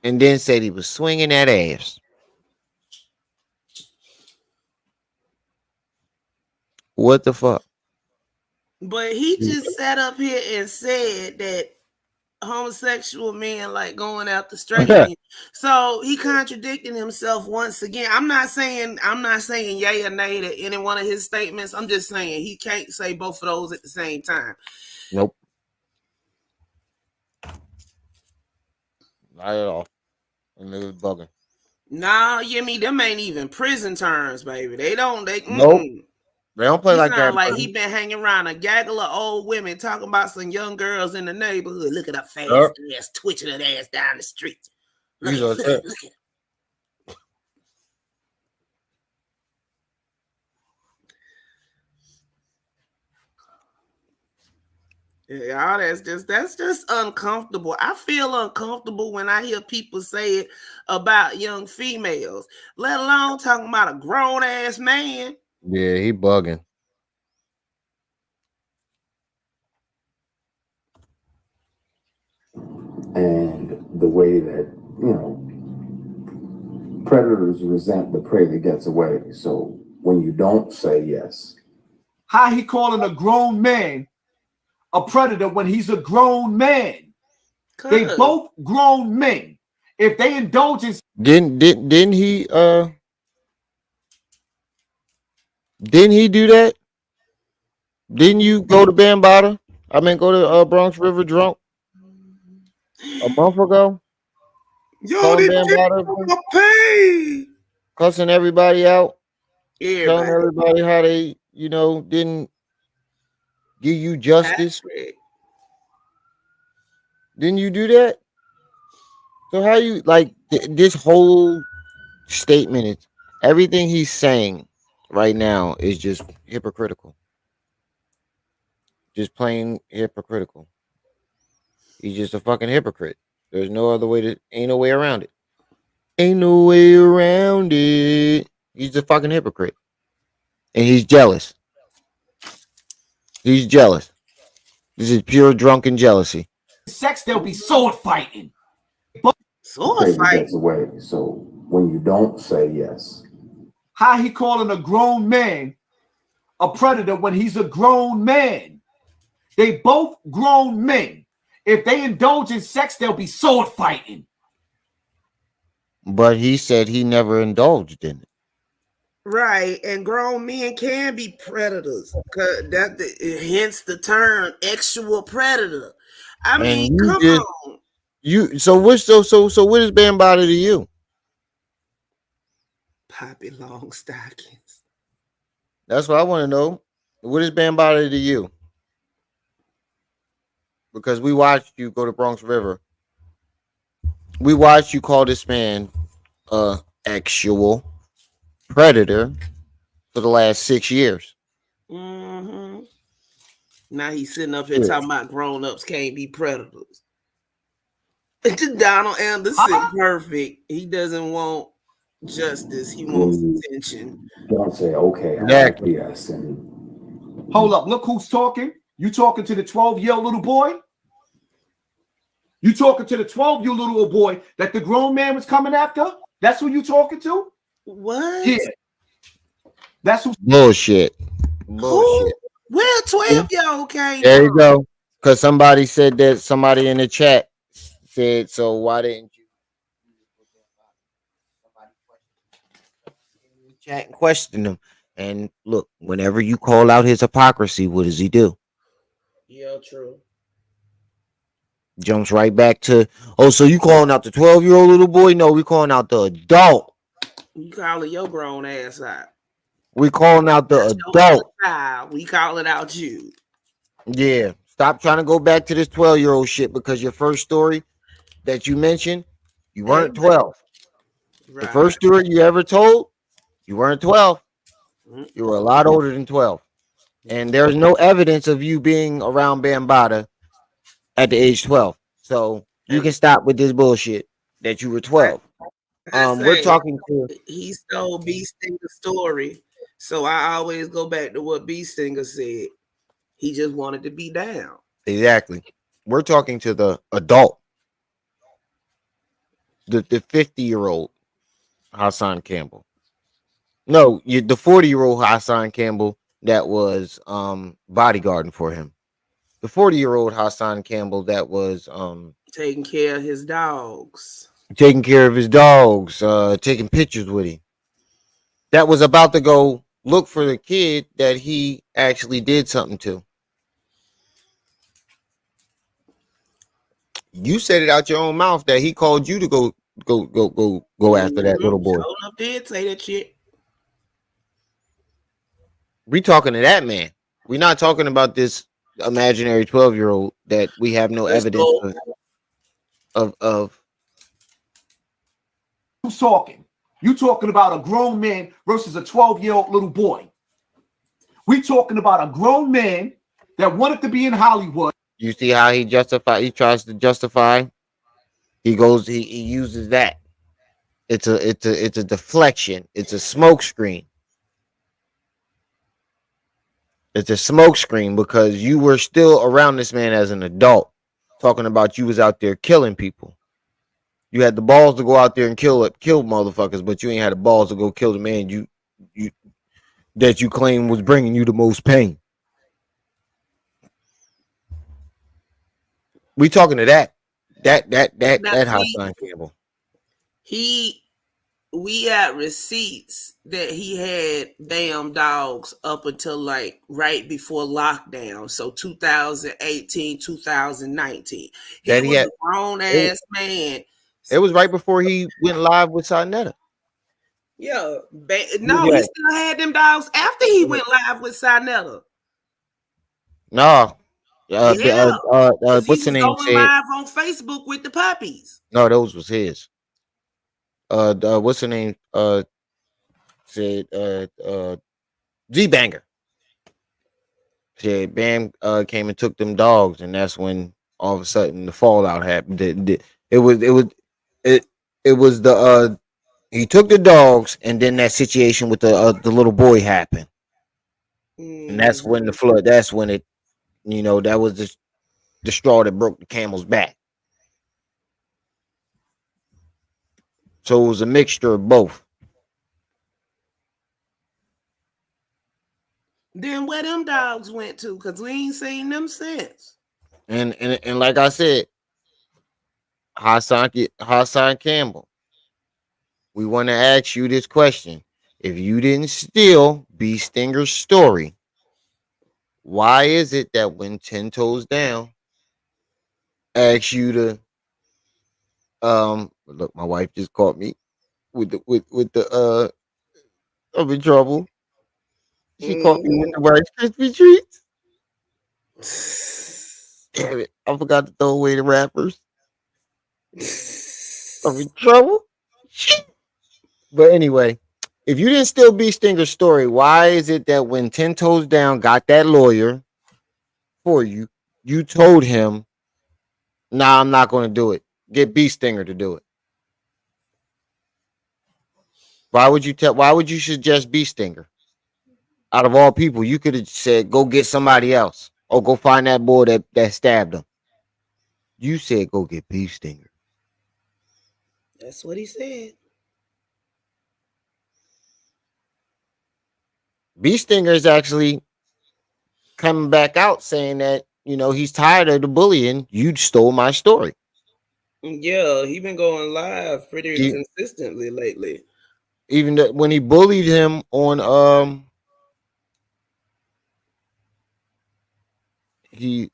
And then said he was swinging that ass. What the fuck? But he just sat up here and said that homosexual men like going after straight men. So he contradicting himself once again. I'm not saying yay or nay to any one of his statements. I'm just saying he can't say both of those at the same time. Nope. Not at all. And it was bugging. Nah, them ain't even prison terms, baby. Nope. They don't play he like that. Like he been hanging around a gaggle of old women talking about some young girls in the neighborhood. Look at her fast ass, twitching her ass down the street. Look at. Yeah, that's just uncomfortable. I feel uncomfortable when I hear people say it about young females, let alone talking about a grown ass man. Yeah, he bugging. And the way that, predators resent the prey that gets away. So when you don't say yes. How he calling a grown man a predator when he's a grown man? They both grown men. If they indulge in didn't he do that? Didn't you go to Bambaataa? I mean, go to Bronx River drunk a month ago. Yo, they pay. Cussing everybody out. Yeah, telling everybody how they, didn't give you justice. Didn't you do that? So how you this whole statement is everything he's saying right now is just hypocritical. Just plain hypocritical. He's just a fucking hypocrite. There's no other way ain't no way around it. Ain't no way around it. He's a fucking hypocrite. And he's jealous. He's jealous. This is pure drunken jealousy. Sex, there'll be sword fighting. Sword fighting gets away. So when you don't say yes. How he calling a grown man a predator when he's a grown man? They both grown men. If they indulge in sex, they'll be sword fighting. But he said he never indulged in it. Right, and grown men can be predators. Hence the term "sexual predator." I mean, come on. So what is Bambaataa to you? Poppy long stockings. That's what I want to know. What is Bambaataa to you? Because we watched you go to Bronx River. We watched you call this man actual predator for the last 6 years. Mm-hmm. Now he's sitting up here talking about grown-ups can't be predators. Donald Anderson, perfect. He doesn't want justice. He wants attention. Don't say, okay, exactly. Yes. Hold up. Look who's talking. You talking to the 12-year-old little boy? You talking to the 12-year-old little boy that the grown man was coming after? That's who you talking to? What? Yeah. That's who. Bullshit. Where 12-year-old came There you go. Because somebody said that, somebody in the chat said, so why didn't you chat and question him? And look, whenever you call out his hypocrisy, what does he do? Yeah, true. Jumps right back to, so you calling out the 12-year-old little boy? No, we calling out the adult. You calling your grown ass out. We calling out the adult. We calling out you. Yeah. Stop trying to go back to this 12-year-old shit, because your first story that you mentioned, you weren't 12. Right. The first story you ever told, You weren't 12. You were a lot older than 12. And there's no evidence of you being around Bambaataa at the age 12. So you can stop with this bullshit that you were 12. We're Say talking to he stole B Stinger's story, so I always go back to what B Stinger said. He just wanted to be down. exactly. We're talking to the adult, the 50-year-old Hassan Campbell. No, the 40-year-old Hassan Campbell that was bodyguarding for him. The 40-year-old Hassan Campbell that was Taking care of his dogs. taking care of his dogs, taking pictures with him. That was about to go look for the kid that he actually did something to. You said it out your own mouth that he called you to go after that little boy. Showing up did say that shit. We talking to that man. We're not talking about this imaginary 12-year-old that we have no evidence of. Who's talking? You talking about a grown man versus a 12-year-old little boy. We talking about a grown man that wanted to be in Hollywood. You see how he tries to justify. He uses that. It's a deflection. It's a smoke screen. It's a smoke screen because you were still around this man as an adult, talking about you was out there killing people. You had the balls to go out there and kill motherfuckers, but you ain't had the balls to go kill the man you that you claim was bringing you the most pain. We talking to that Hassan Campbell. We had receipts that he had damn dogs up until like right before lockdown. So 2018, 2019. He was a grown ass man. It was right before he went live with Sinetta. Yeah. No, he still had them dogs after he went live with Sinetta. No. What's he the name? Going live on Facebook with the puppies. No, those was his. What's the name? Said Z Banger. Said Bam came and took them dogs, and that's when all of a sudden the fallout happened. It was the he took the dogs, and then that situation with the little boy happened, and that's when the flood. That's when it, that was the straw that broke the camel's back. So it was a mixture of both. Then where them dogs went to? Because we ain't seen them since. And like I said, Hassan Campbell, we want to ask you this question. If you didn't steal B Stinger's story, why is it that when 10 Toes Down asks you to look, my wife just caught me with the I'm in trouble. She caught me with the Rice Krispie treats. Damn it, I forgot to throw away the wrappers. I'm in trouble. But anyway, if you didn't steal B Stinger's story, why is it that when 10 Toes Down got that lawyer for you, you told him, nah, I'm not going to do it. Get B Stinger to do it. Why would you suggest B Stinger? Out of all people, you could have said, go get somebody else. Or go find that boy that stabbed him. You said, go get B Stinger. That's what he said. B Stinger is actually coming back out saying that, he's tired of the bullying. You stole my story. Yeah, he been going live pretty consistently lately. Even when he bullied him on he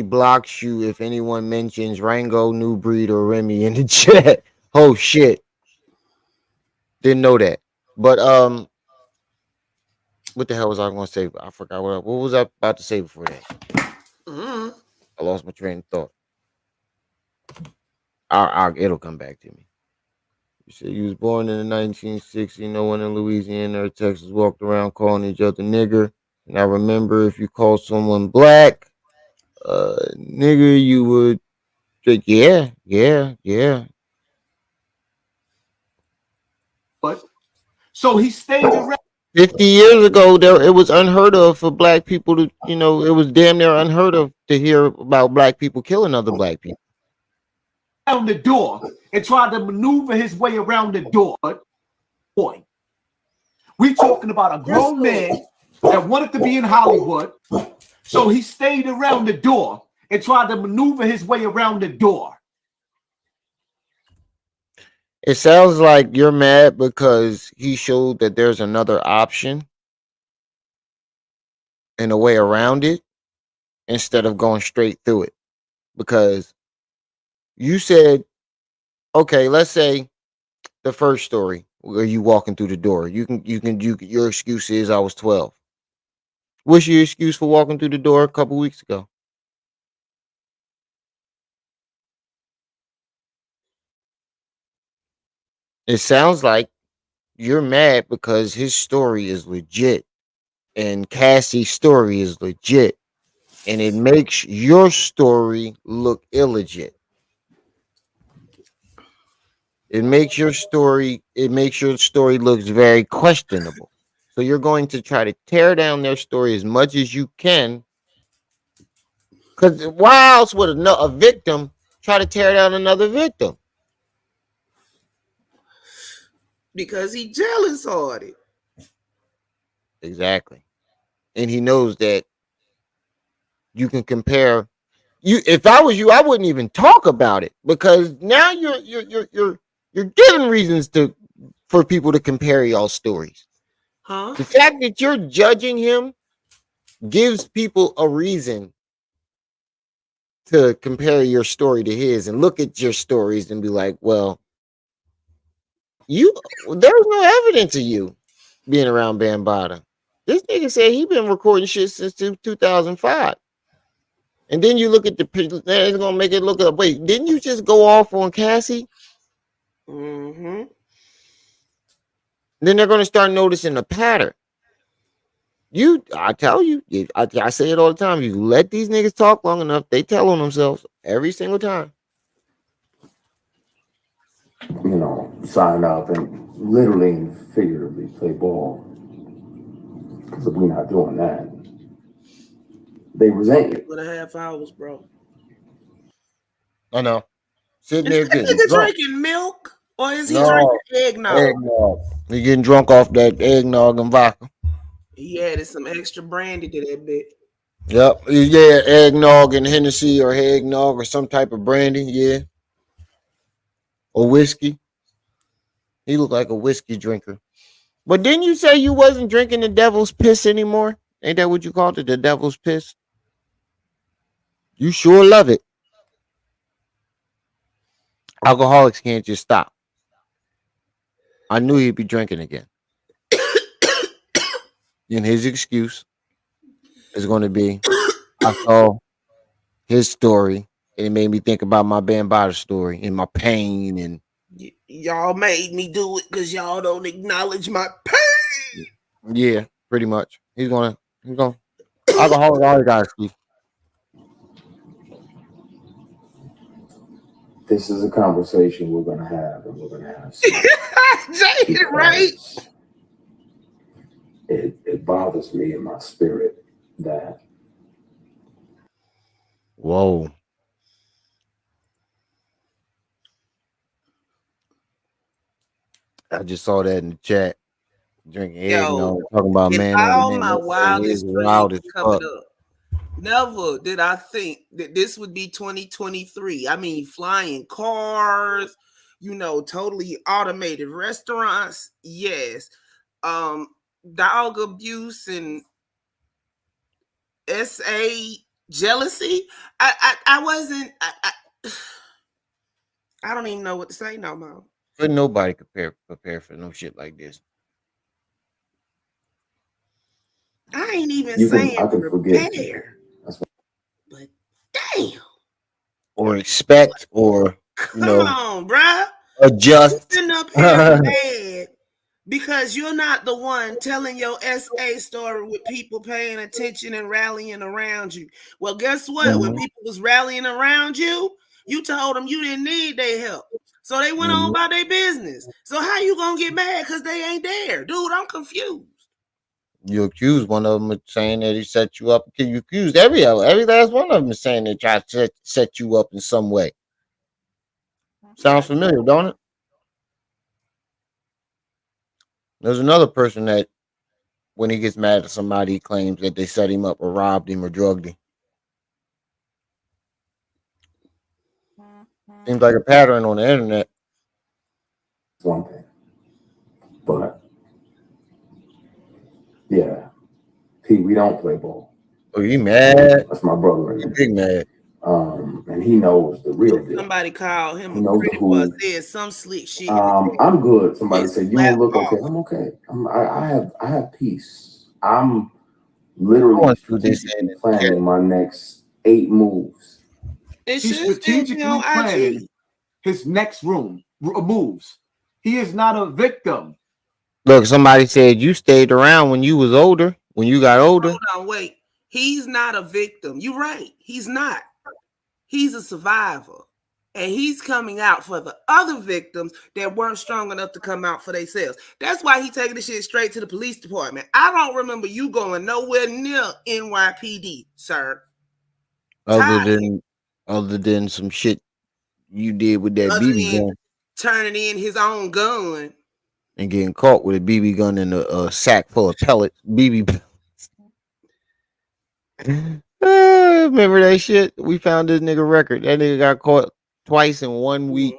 blocks you if anyone mentions Rango, New Breed, or Remy in the chat. Oh shit. Didn't know that. But what the hell was I going to say? I forgot what was I about to say before that. I lost my train of thought. It'll come back to me. You said you was born in the 1960s. No one in Louisiana or Texas walked around calling each other nigger. And I remember if you called someone black, nigger, you would say, yeah. But so he stayed around. 50 years ago, it was unheard of for black people to, it was damn near unheard of to hear about black people killing other black people. Around the door and tried to maneuver his way around the door. Boy, we talking about a grown man that wanted to be in Hollywood, so he stayed around the door and tried to maneuver his way around the door. It sounds like you're mad because he showed that there's another option and a way around it instead of going straight through it. Because you said, okay, let's say the first story where you walking through the door. Your excuse is I was 12. What's your excuse for walking through the door a couple weeks ago? It sounds like you're mad because his story is legit and Cassie's story is legit, and it makes your story look illegit. It makes your story looks very questionable. So you're going to try to tear down their story as much as you can. Because why else would a victim try to tear down another victim? Because he jealous on it. Exactly. And he knows that you can compare. If I was you, I wouldn't even talk about it because now you're giving reasons for people to compare y'all stories. Huh? The fact that you're judging him gives people a reason to compare your story to his and look at your stories and be like, well, there's no evidence of you being around Bambaataa. This nigga said he been recording shit since 2005. And then you look at it's gonna make it look up. Wait, didn't you just go off on Cassie? Mm-hmm. Then they're gonna start noticing a pattern. I tell you, I say it all the time. You let these niggas talk long enough, they tell on themselves every single time. Sign up and literally and figuratively play ball. Because if we're not doing that, they resent you. 2.5 hours, bro. I know. Sitting there Is that getting nigga drunk. drinking milk or is he drinking eggnog? Eggnog. He getting drunk off that eggnog and vodka. He added some extra brandy to that bit. Yep. Yeah, eggnog and Hennessy or eggnog or some type of brandy. Yeah. Or whiskey. He looked like a whiskey drinker. But didn't you say you wasn't drinking the devil's piss anymore? Ain't that what you called it? The devil's piss? You sure love it. Alcoholics can't just stop. I knew he'd be drinking again. And his excuse is going to be, I saw his story, and it made me think about my Bambaataa story and my pain. And y'all made me do it because y'all don't acknowledge my pain. Yeah, pretty much. He's going. Alcoholic always got excuse. This is a conversation we're going to have, and we're going to have. Jay, right? It bothers me in my spirit that. Whoa. I just saw that in the chat. Drinking eggnog, talking about man. All my wildest dreams coming up. Never did I think that this would be 2023. I mean, flying cars, totally automated restaurants. Yes. Dog abuse and SA jealousy. I wasn't. I don't even know what to say no more. But nobody prepare for no shit like this. I ain't even saying prepare. But damn. Or expect, or Come on, bruh. Adjust. Sitting up here mad because you're not the one telling your SA story with people paying attention and rallying around you. Well, guess what? When people was rallying around you, you told them you didn't need their help. So they went on about their business. So how you gonna get mad because they ain't there? Dude, I'm confused. You accused one of them of saying that he set you up. You accused every last one of them of saying they tried to set you up in some way. Sounds familiar, don't it? There's another person that when he gets mad at somebody, he claims that they set him up or robbed him or drugged him. Seems like a pattern on the internet. One thing. But yeah, we don't play ball. Oh, you mad? That's my brother right there. Big mad. And he knows the real deal. Somebody called him He a knows pretty who. boy, said some slick shit. I'm good. Somebody said you don't look okay. I'm okay. I have peace. I'm literally strategically planning my next 8 moves. He's strategically planning his next moves. He is not a victim. Look, somebody said you stayed around when you was older. When you got older. Hold on, wait. He's not a victim. You're right. He's not. He's a survivor. And he's coming out for the other victims that weren't strong enough to come out for themselves. That's why he's taking the shit straight to the police department. I don't remember you going nowhere near NYPD, sir. Other than some shit you did with that BB gun. Turning in his own gun. And getting caught with a BB gun in a sack full of pellets. BB pellets. Remember that shit? We found this nigga record. That nigga got caught twice in 1 week.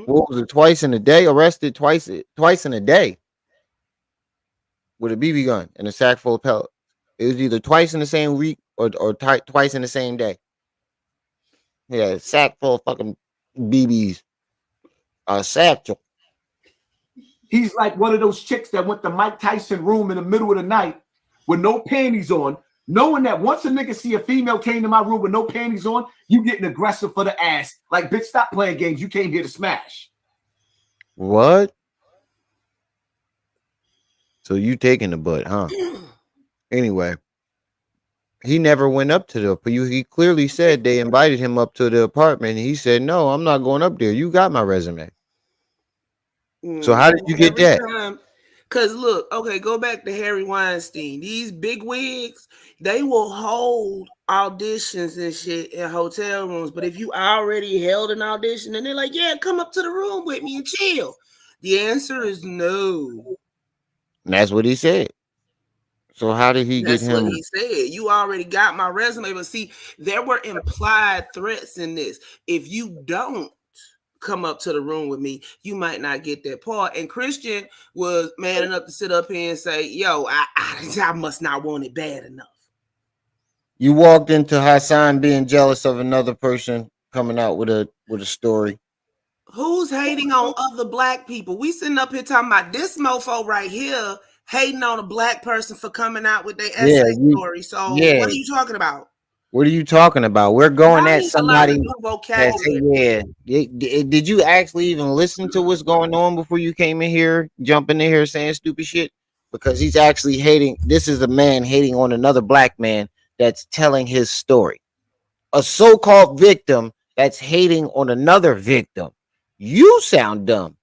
What was it? Twice in a day? Arrested twice in a day with a BB gun and a sack full of pellets. It was either twice in the same week or twice in the same day. Yeah, a sack full of fucking BBs. A satchel. He's like one of those chicks that went to Mike Tyson room in the middle of the night with no panties on, knowing that once a nigga see a female came to my room with no panties on, you getting aggressive for the ass. Like, bitch, stop playing games. You came here to smash. What? So you taking the butt, huh? Anyway, he never went up to he clearly said they invited him up to the apartment. And he said, no, I'm not going up there. You got my resume. So how did you get that? Because look, okay, go back to Harry Weinstein. These big wigs, they will hold auditions and shit in hotel rooms. But if you already held an audition and they're like, yeah, come up to the room with me and chill, the answer is no. And that's what he said. So how did he get him? That's what he said. You already got my resume. But see, there were implied threats in this. If you don't come up to the room with me, you might not get that part. And Christian was man enough to sit up here and say, yo, I must not want it bad enough. You walked into Hassan being jealous of another person coming out with a story. Who's hating on other black people? We sitting up here talking about this mofo right here hating on a black person for coming out with their essay story. So what are you talking about? What are you talking about? We're going at somebody. Did you actually even listen to what's going on before you came in here, jumping in here saying stupid shit? Because he's actually hating. This is a man hating on another black man that's telling his story. A so-called victim that's hating on another victim. You sound dumb.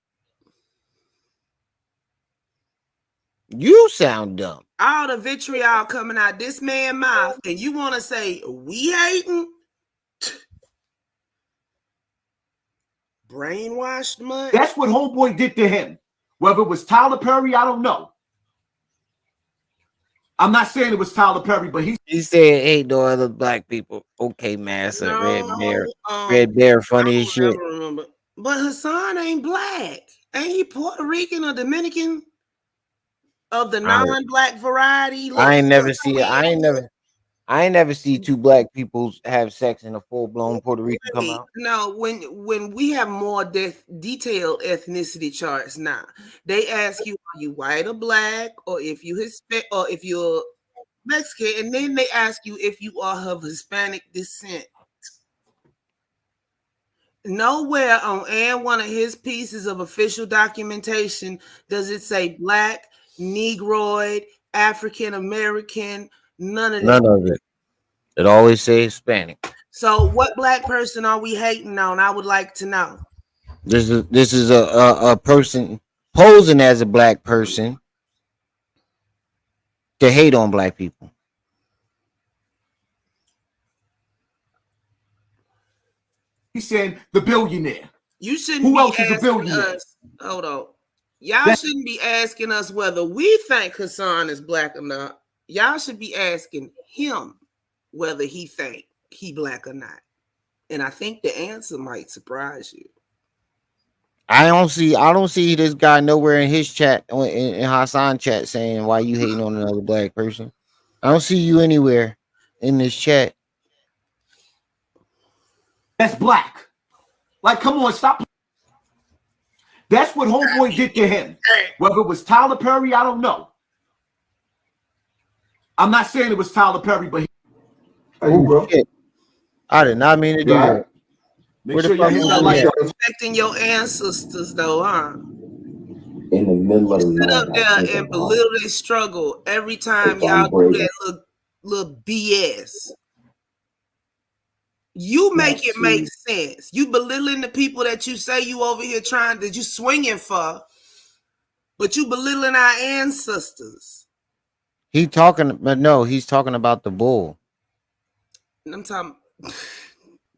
You sound dumb. All the vitriol coming out this man's mouth, and you want to say we hating? Brainwashed much? That's what homeboy did to him. Whether it was Tyler Perry, I don't know. I'm not saying it was Tyler Perry, but he said, "Hey, no other black people." Okay, massa, no, Red Bear, funny as shit. But Hassan ain't black. Ain't he Puerto Rican or Dominican? Of the non-black variety. I ain't never see two black people have sex in a full-blown Puerto Rican come out. No, when we have more detailed ethnicity charts now, they ask you, are you white or black, or if you Hispanic, or if you're Mexican, and then they ask you if you are of Hispanic descent. Nowhere on any one of his pieces of official documentation does it say black, Negroid, African American, none of that. None of it. It always says Hispanic. So what black person are we hating on? I would like to know. This is a person posing as a black person to hate on black people. He's saying the billionaire. You shouldn't Who be else is a asking billionaire? us. Hold on. Y'all shouldn't be asking us whether we think Hassan is black or not. Y'all should be asking him whether he think he black or not. And I think the answer might surprise you. I don't see this guy nowhere in his chat in Hassan chat saying why you hating on another black person. I don't see you anywhere in this chat. That's black. Like, come on, stop. That's what Homeboy did to him. Whether it was Tyler Perry, I don't know. I'm not saying it was Tyler Perry, but Shit. I did not mean to do that. Make sure you You like respecting your ancestors, though, huh? In the middle of the Sit night, up there and belittle their struggle every time y'all do that little BS. You make it make sense. You belittling the people that you say you over here that you swinging for, but you belittling our ancestors. He's talking about the bull. And I'm talking.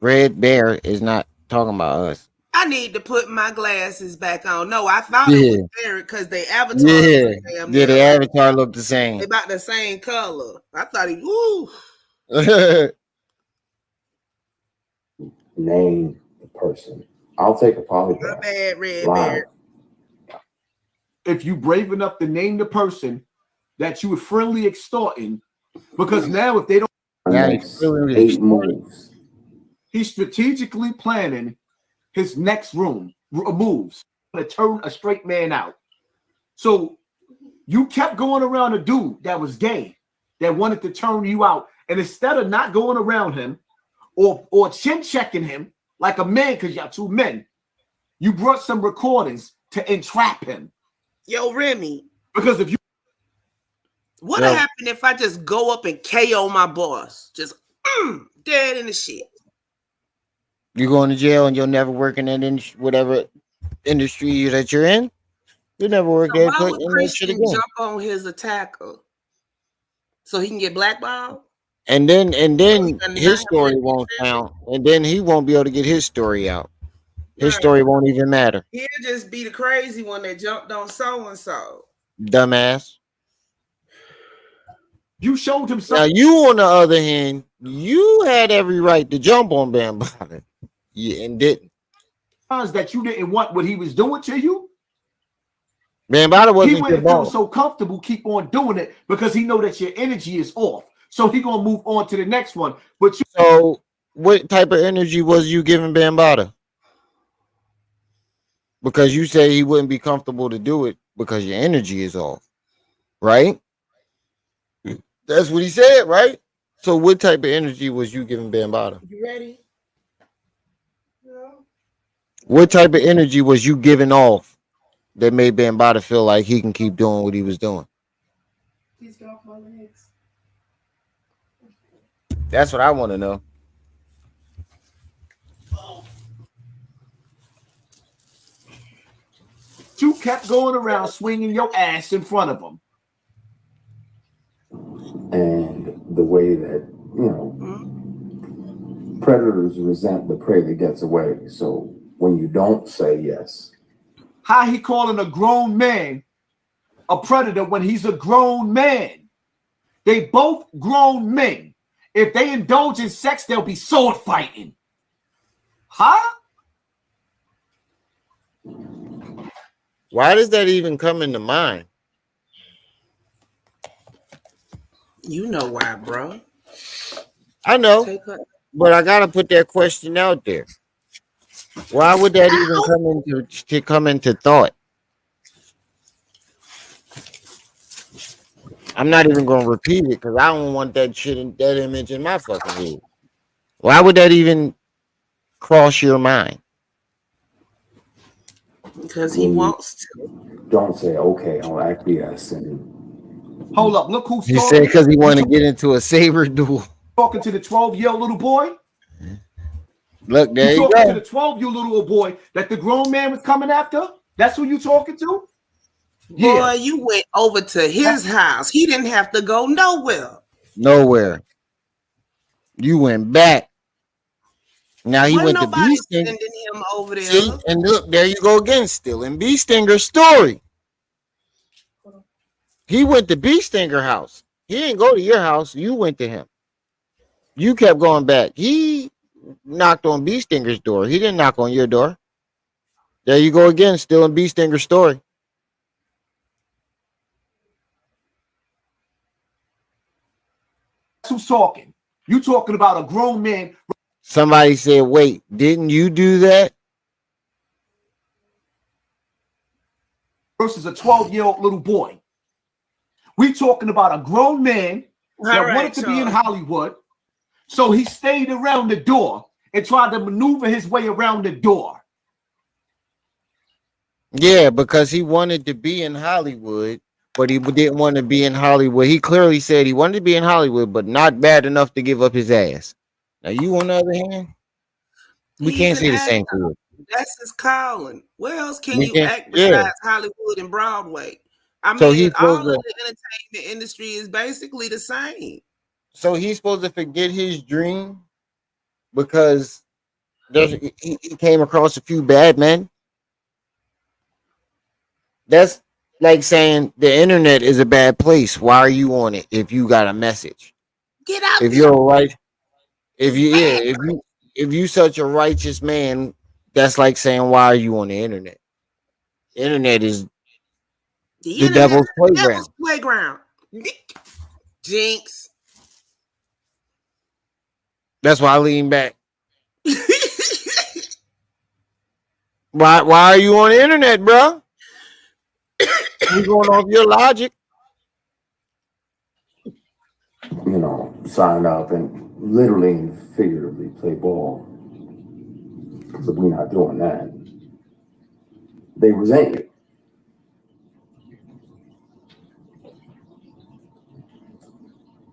Red Bear is not talking about us. I need to put my glasses back on. No, I thought Yeah. it was Derek because they avatar. Yeah, the avatar looked the They same. about the same color. I thought he. Woo. Name the person. I'll take a polygraph. My bad, Red Live. Bear. if you brave enough to name the person that you were friendly extorting, because now if they don't, he's strategically planning his next moves to turn a straight man out. So you kept going around a dude that was gay, that wanted to turn you out, and instead of not going around him or chin checking him like a man, because y'all two men, you brought some recordings to entrap him. Yo, Remy. Because if you What'll happen if I just go up and KO my boss? Just dead in the shit. You going to jail and you'll never work in that whatever industry that you're in. You'll never work So there. why Put would in that shit Christian again. jump on his attacker so he can get blackballed? And then his story won't count, and then he won't be able to get his story out. His story won't even matter. He'll just be the crazy one that jumped on so and so. Dumbass. You showed him Now something. you, on the other hand, you had every right to jump on Bam Bada, and didn't. That you didn't want what he was doing to you. Bam Bada wasn't He your wouldn't feel boss. so comfortable keep on doing it because he know that your energy is off. So he gonna move on to the next one. But you, So what type of energy was you giving Bam Bada? Because you say he wouldn't be comfortable to do it because your energy is off, right? That's what he said, right? So what type of energy was you giving Bam Bada? You ready? What type of energy was you giving off that made Bam Bada feel like he can keep doing what he was doing? Please get off my legs. That's what I want to know. you kept going around swinging your ass in front of him. And the way that, predators resent the prey that gets away. So when you don't say yes. How he calling a grown man a predator when he's a grown man? They both grown men. If they indulge in sex, they'll be sword fighting. Huh? Why does that even come into mind? You know why, bro. I know, but I gotta put that question out there. Why would that even come into thought? I'm not even gonna repeat it because I don't want that image in my fucking head. Why would that even cross your mind? Because he wants to. Don't say okay on acquiesce and Hold up. Look who's He said talking. because he want to get into a saber duel. Talking to the 12-year-old little boy. Look, there You you talking to go. the 12-year-old little boy that the grown man was coming after? That's who you talking to? Boy, you went over to his house. He didn't have to go nowhere. Nowhere. You went back. Now he Wasn't went to nobody Bee Stinger. sending him over there. See, and look, there you go again, still in Bee Stinger's story. He went to Bee Stinger house. He didn't go to your house. You went to him. You kept going back. He knocked on Bee Stinger's door. He didn't knock on your door. There you go again, still in Bee Stinger's story. That's who's talking. You talking about a grown man. Somebody said, wait, didn't you do that? Versus a 12-year-old little boy. We talking about a grown man that wanted to be in Hollywood. So he stayed around the door and tried to maneuver his way around the door. Yeah, because he wanted to be in Hollywood, but he didn't want to be in Hollywood. He clearly said he wanted to be in Hollywood, but not bad enough to give up his ass. Now, you, on the other hand, we can't say the same for you. That's his calling. Where else can We you can't- act yeah. besides Hollywood and Broadway? I So mean, he's all supposed of to- the entertainment industry is basically the same. So he's supposed to forget his dream because he came across a few bad men. That's like saying the internet is a bad place. Why are you on it if you got a message? Get out If there. you're right, if you such a righteous man, that's like saying why are you on the internet? The internet is the devil's playground. Playground. Jinx. That's why I lean back. Why are you on the internet, bro? You going off your logic? you know, sign up and literally and figuratively play ball. But we're not doing that. They resent you.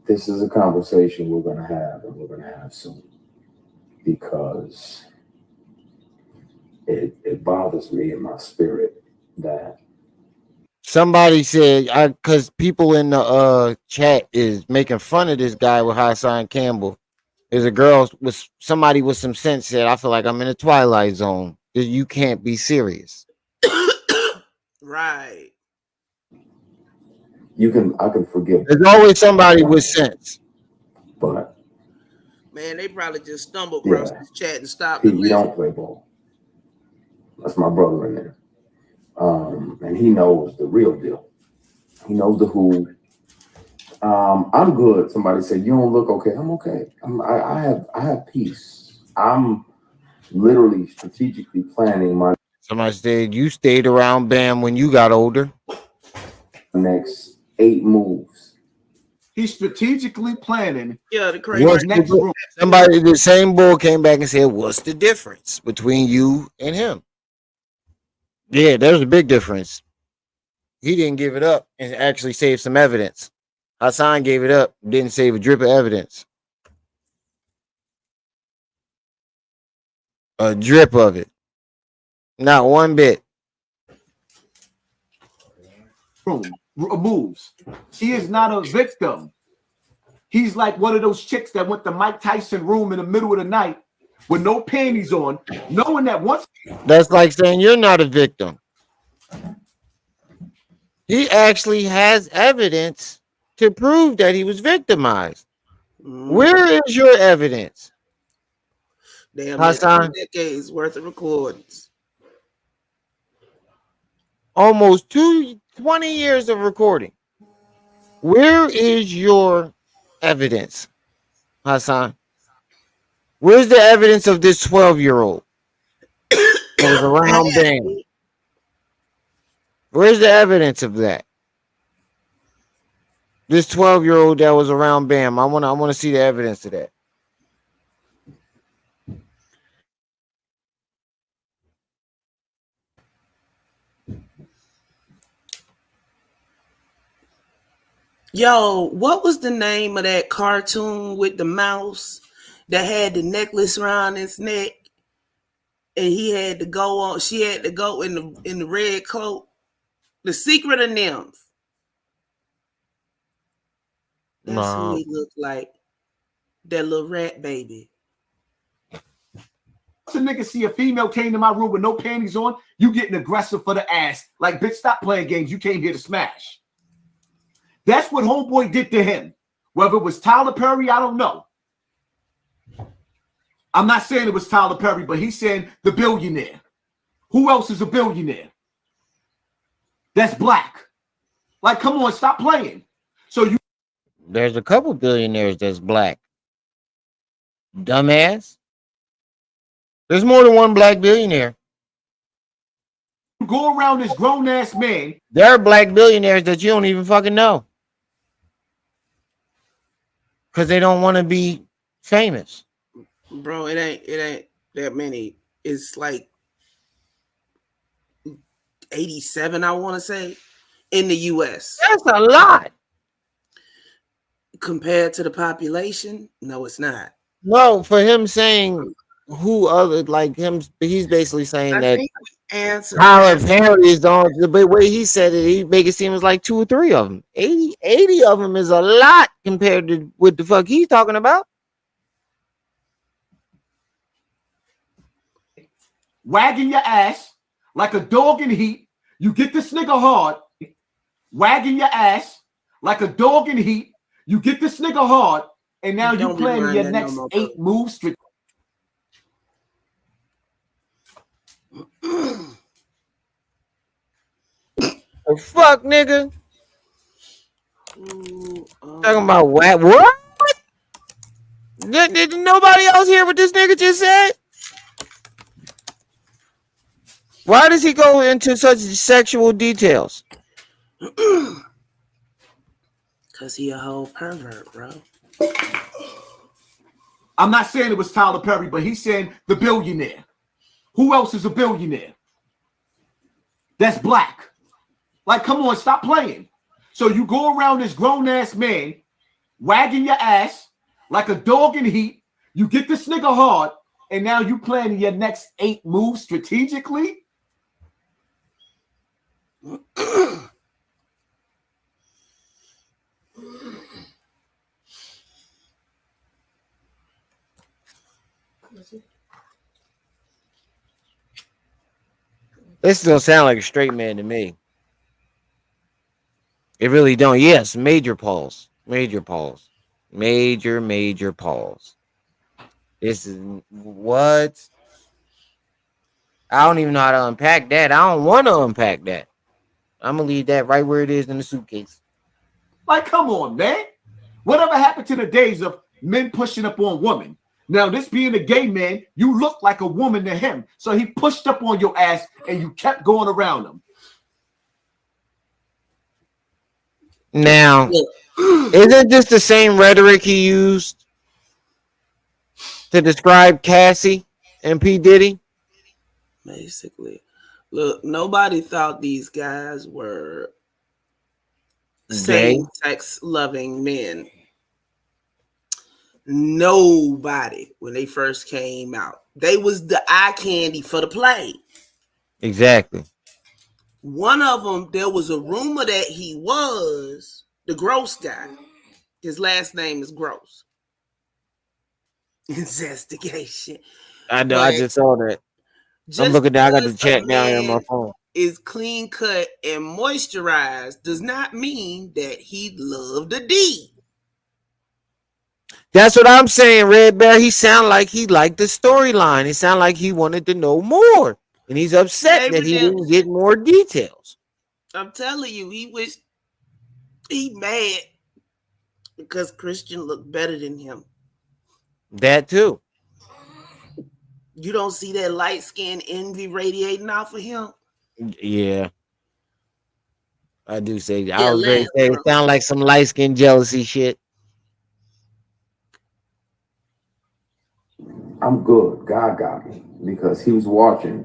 This is a conversation we're going to have, and we're going to have soon, because it bothers me in my spirit that Somebody said, because people in the chat is making fun of this guy with Hassan Campbell. There's a girl with somebody with some sense said, I feel like I'm in a twilight zone. You can't be serious. Right. I can forgive. There's always somebody with sense. But Man, they probably just stumbled across this chat and stopped. you don't play ball. That's my brother in there. And he knows the real deal. He knows the who. I'm good. Somebody said, you don't look okay. I'm okay. I have peace. I'm literally strategically planning my Somebody said you stayed around Bam when you got older. next 8 moves. He's strategically planning. Yeah, the crazy. What's the, somebody, the same bull came back and said, what's the difference between you and him? Yeah, there's a big difference. He didn't give it up and actually save some evidence. Hassan gave it up, didn't save a drip of evidence. A drip of it. Not one bit. Moves. He is not a victim. He's like one of those chicks that went to Mike Tyson room in the middle of the night with no panties on, knowing that once. That's like saying you're not a victim. He actually has evidence to prove that he was victimized. Where is your evidence? Damn, Hassan? decades worth of recordings. Almost 20 years of recording. Where is your evidence, Hassan? Where's the evidence of this 12-year-old that was around Bam? Where's the evidence of that? This 12-year-old that was around Bam. I want to see the evidence of that. Yo, what was the name of that cartoon with the mouse that had the necklace around his neck, and he had to go on? She had to go in the red cloak. The Secret of Nymph. That's who he looked like. That little rat baby. Once a nigga see a female came to my room with no panties on, you getting aggressive for the ass. Like, bitch, stop playing games. You came here to smash. That's what homeboy did to him. Whether it was Tyler Perry, I don't know. I'm not saying it was Tyler Perry, but he's saying the billionaire. Who else is a billionaire? That's black. Like, come on, stop playing. So you... There's a couple billionaires that's black. Dumbass. There's more than one black billionaire. You go around this grown-ass man. There are black billionaires that you don't even fucking know. Because they don't want to be famous. Bro, it ain't that many. It's like 87, I want to say, in the US. That's a lot. Compared to the population, no, it's not. No, for him saying who other like him, he's basically saying that Tyler Perry is on the way he said it, he make it seem it's like 2 or 3 of them. 80 of them is a lot compared to what the fuck he's talking about. Wagging your ass like a dog in heat. You get this nigga hard. Wagging your ass like a dog in heat. You get this nigga hard. And now you planning your next 8 moves. Oh, fuck, nigga. Talking about what? Did nobody else hear what this nigga just said? Why does he go into such sexual details? Because he a whole pervert, bro. I'm not saying it was Tyler Perry, but he's saying the billionaire. Who else is a billionaire? That's black. Like, come on, stop playing. So you go around this grown-ass man, wagging your ass like a dog in heat. You get this nigga hard, and now you planning your next 8 moves strategically? This don't sound like a straight man to me. It really don't. Yes, major pause. Major pause. Major pause. This is what? I don't even know how to unpack that. I don't want to unpack that. I'm going to leave that right where it is in the suitcase. Like, come on, man. Whatever happened to the days of men pushing up on women? Now, this being a gay man, you look like a woman to him. So he pushed up on your ass and you kept going around him. Now, isn't this the same rhetoric he used to describe Cassie and P. Diddy? Basically. Look, nobody thought these guys were same-sex loving men. Nobody, when they first came out. They was the eye candy for the play. Exactly. One of them, there was a rumor that he was the gross guy. His last name is Gross. Investigation. I know, I just saw that. I'm looking down, I got the chat down here on my phone. Is clean cut and moisturized does not mean that he loved a D. That's what I'm saying, Red Bear. He sound like he liked the storyline. He sound like he wanted to know more. And he's upset that he didn't get more details. I'm telling you, he mad because Christian looked better than him. That too. You don't see that light skin envy radiating off of him? Yeah. I do say that. I was ready to say it sound like some light skin jealousy shit. I'm good. God got me because he was watching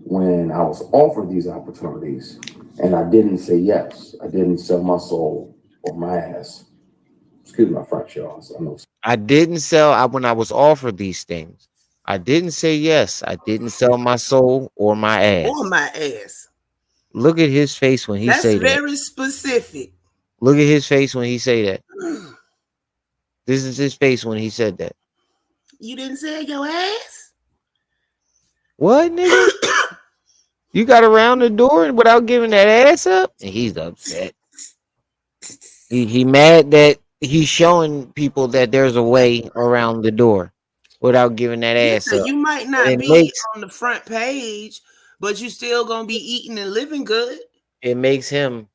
when I was offered these opportunities and I didn't say yes. I didn't sell my soul or my ass. Excuse my French, y'all. I know. I didn't sell when I was offered these things. I didn't say yes. I didn't sell my soul or my Or ass. my ass. Look at his face when he That's say that. very specific. Look at his face when he say that. This is his face when he said that. You didn't sell your ass? What, nigga? You got around the door without giving that ass up? And he's upset. He mad that he's showing people that there's a way around the door without giving that Yeah, ass up. you might And not it be makes on the front page, but you still gonna be eating and living good. it makes him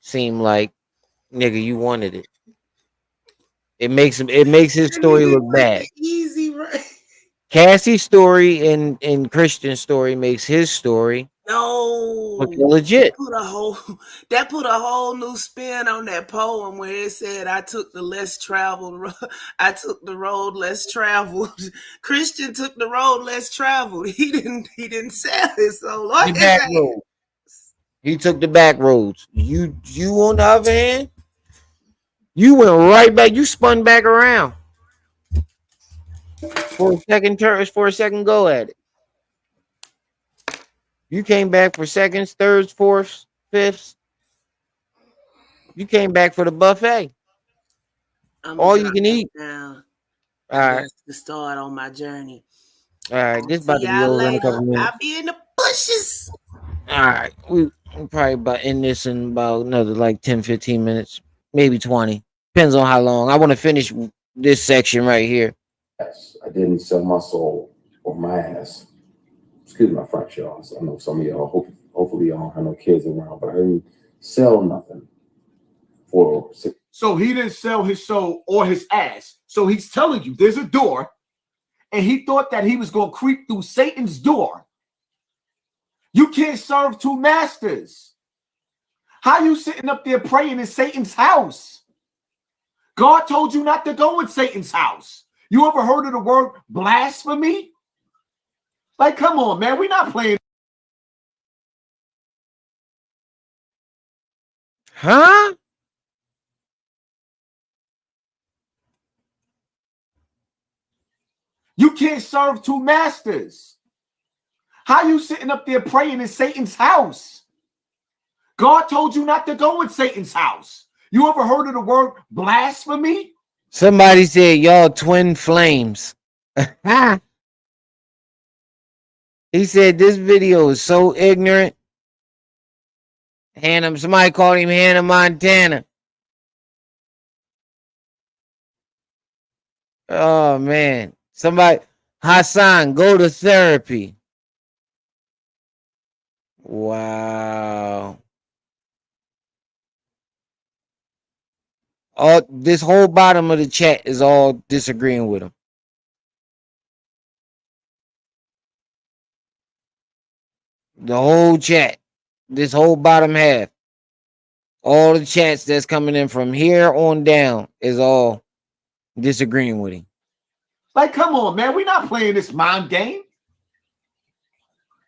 seem like, nigga, you wanted it. It makes his story look bad. Easy, right? Cassie's story and Christian's story makes his story No, look legit. That put a whole new spin on that poem where it said, "I took the less traveled road. I took the road less traveled." Christian took the road less traveled. He didn't sell his soul. The back road. He took the back roads. You on the other hand, you went right back. You spun back around for a second turn, for a second go at it. You came back for seconds, thirds, fourths, fifths. You came back for the buffet. All you can eat. Now, All right. that's the start on my journey. All right. This about See to be y'all over in a later. couple minutes. I'll be in the bushes. All right. We'll probably about end this in about another like 10, 15 minutes, maybe 20. Depends on how long. I want to finish this section right here. Yes, I didn't sell my soul or my ass. Excuse my French, y'all. I know some of y'all, hopefully y'all don't have no kids around, but I didn't sell nothing for. So he didn't sell his soul or his ass. So he's telling you there's a door, and he thought that he was going to creep through Satan's door. You can't serve two masters. How you sitting up there praying in Satan's house? God told you not to go in Satan's house. You ever heard of the word blasphemy? Like, come on, man. We're not playing. Huh? You can't serve two masters. How you sitting up there praying in Satan's house? God told you not to go in Satan's house. You ever heard of the word blasphemy? Somebody said y'all twin flames. He said this video is so ignorant. Somebody called him Hannah Montana. Oh man. Hassan, go to therapy. Wow. This whole bottom of the chat is all disagreeing with him. The whole chat, this whole bottom half, all the chats that's coming in from here on down is all disagreeing with him. Like, come on, man. We're not playing this mind game.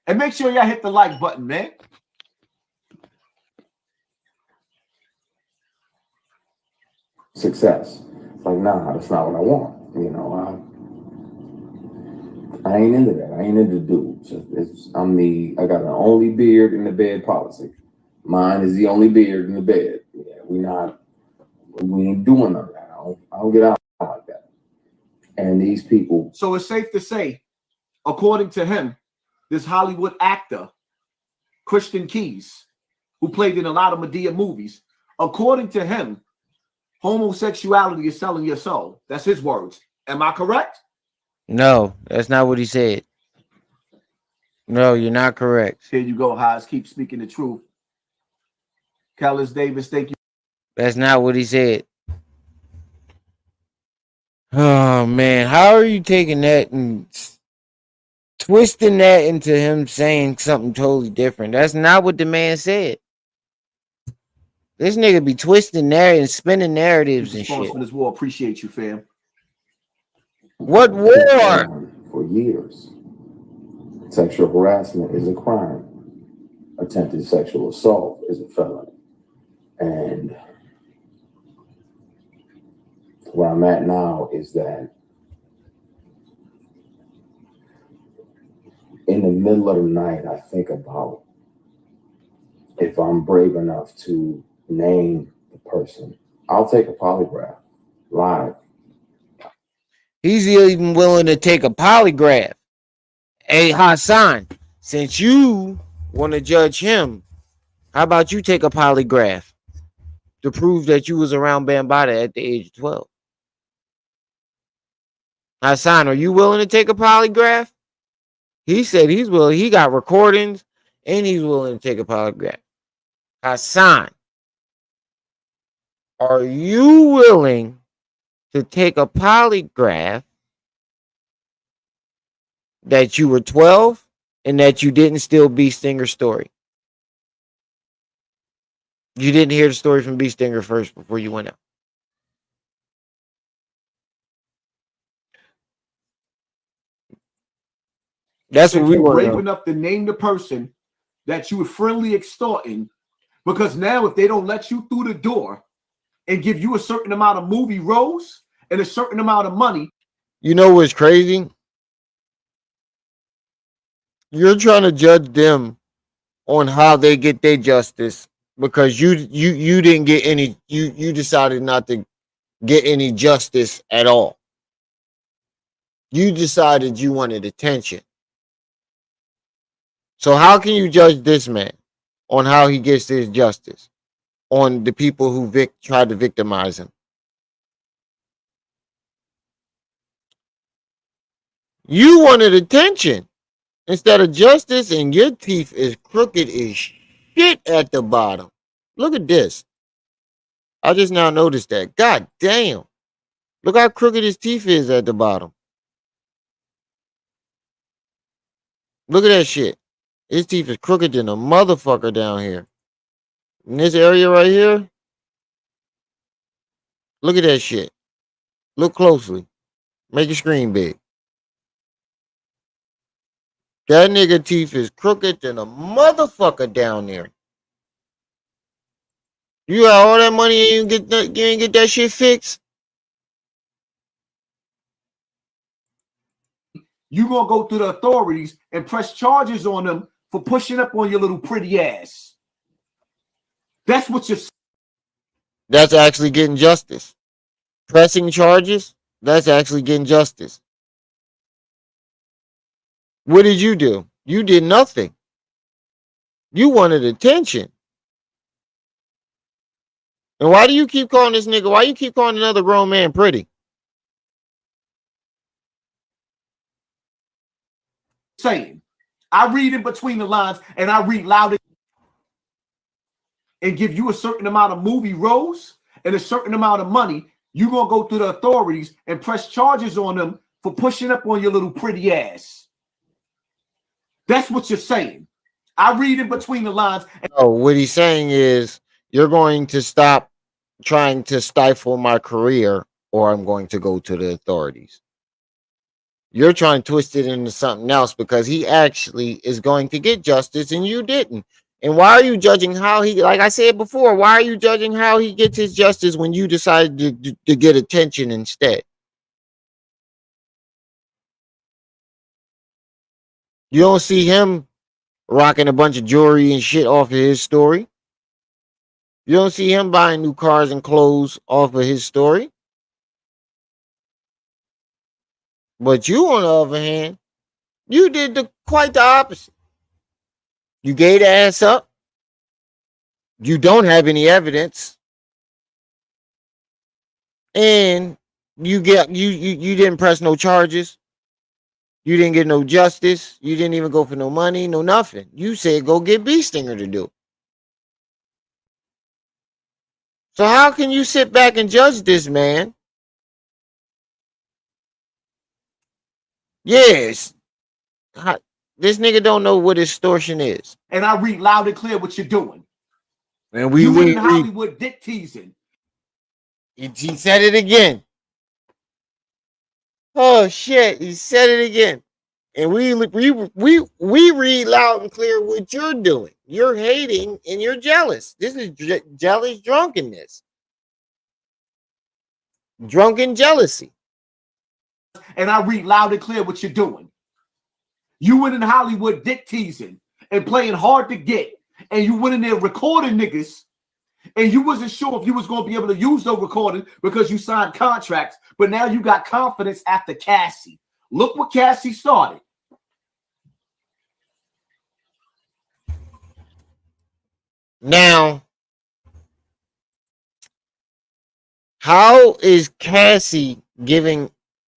And make sure y'all hit the like button, man. Success. Like, nah, that's not what I want. You know, I ain't into that. I ain't into dudes. I got an only beard in the bed policy. Mine is the only beard in the bed. Yeah, we ain't doing none of that. I don't get out like that. And these people. So it's safe to say, according to him, this Hollywood actor, Christian Keys, who played in a lot of Medea movies, according to him, homosexuality is selling your soul. That's his words. Am I correct? No, that's not what he said. No, you're not correct. Here you go, Haas. Keep speaking the truth. Callis Davis, thank you. That's not what he said. Oh man, how are you taking that and twisting that into him saying something totally different? That's not what the man said. This nigga be twisting there and spinning narratives and shit. For this war, appreciate you, fam. What war? For years. Sexual harassment is a crime. Attempted sexual assault is a felony. And where I'm at now is that in the middle of the night, I think about if I'm brave enough to name the person, I'll take a polygraph live. He's even willing to take a polygraph. Hey, Hassan, since you want to judge him, how about you take a polygraph to prove that you was around Bambaataa at the age of 12? Hassan, are you willing to take a polygraph? He said he's willing. He got recordings and he's willing to take a polygraph. Hassan, are you willing to take a polygraph that you were 12 and that you didn't steal B Stinger's story? You didn't hear the story from B Stinger first before you went out. That's what If we you're want to brave know. enough to name the person that you were friendly extorting, because now if they don't let you through the door and give you a certain amount of movie roles and a certain amount of money. You know what's crazy? You're trying to judge them on how they get their justice because you didn't get any. You decided not to get any justice at all. You decided you wanted attention. So how can you judge this man on how he gets his justice on the people who tried to victimize him? You wanted attention instead of justice, and your teeth is crooked as shit at the bottom. Look at this. I just now noticed that. God damn. Look how crooked his teeth is at the bottom. Look at that shit. His teeth is crooked than a motherfucker down here. In this area right here. Look at that shit. Look closely. Make your screen big. That nigga teeth is crooked than a motherfucker down there. You got all that money and you ain't get that shit fixed? You're going to go to the authorities and press charges on them for pushing up on your little pretty ass. That's what you're. That's actually getting justice. Pressing charges, that's actually getting justice. What did you do? You did nothing. You wanted attention. And why do you keep calling this nigga? Why you keep calling another grown man pretty? Saying, I read in between the lines and I read loud and give you a certain amount of movie roles and a certain amount of money. You're going to go to the authorities and press charges on them for pushing up on your little pretty ass. That's what you're saying. I read in between the lines. Oh, what he's saying is you're going to stop trying to stifle my career or I'm going to go to the authorities. You're trying to twist it into something else because he actually is going to get justice and you didn't. And why are you judging how he, like I said before, why are you judging how he gets his justice when you decided to get attention instead? You don't see him rocking a bunch of jewelry and shit off of his story. You don't see him buying new cars and clothes off of his story. But you, on the other hand, you did quite the opposite. You gave the ass up. You don't have any evidence. And you didn't press no charges. You didn't get no justice. You didn't even go for no money, no nothing. You said go get B Stinger to do it. So how can you sit back and judge this man? Yes. This nigga don't know what extortion is. And I read loud and clear what you're doing. And we you read in Hollywood dick teasing. He said it again. Oh shit, he said it again. And we read loud and clear what you're doing. You're hating and you're jealous. This is jealous drunkenness. drunken jealousy. And I read loud and clear what you're doing. You went in Hollywood dick teasing and playing hard to get, and you went in there recording niggas, and you wasn't sure if you was going to be able to use those recordings because you signed contracts, but now you got confidence after Cassie. Look what Cassie started. Now, how is Cassie giving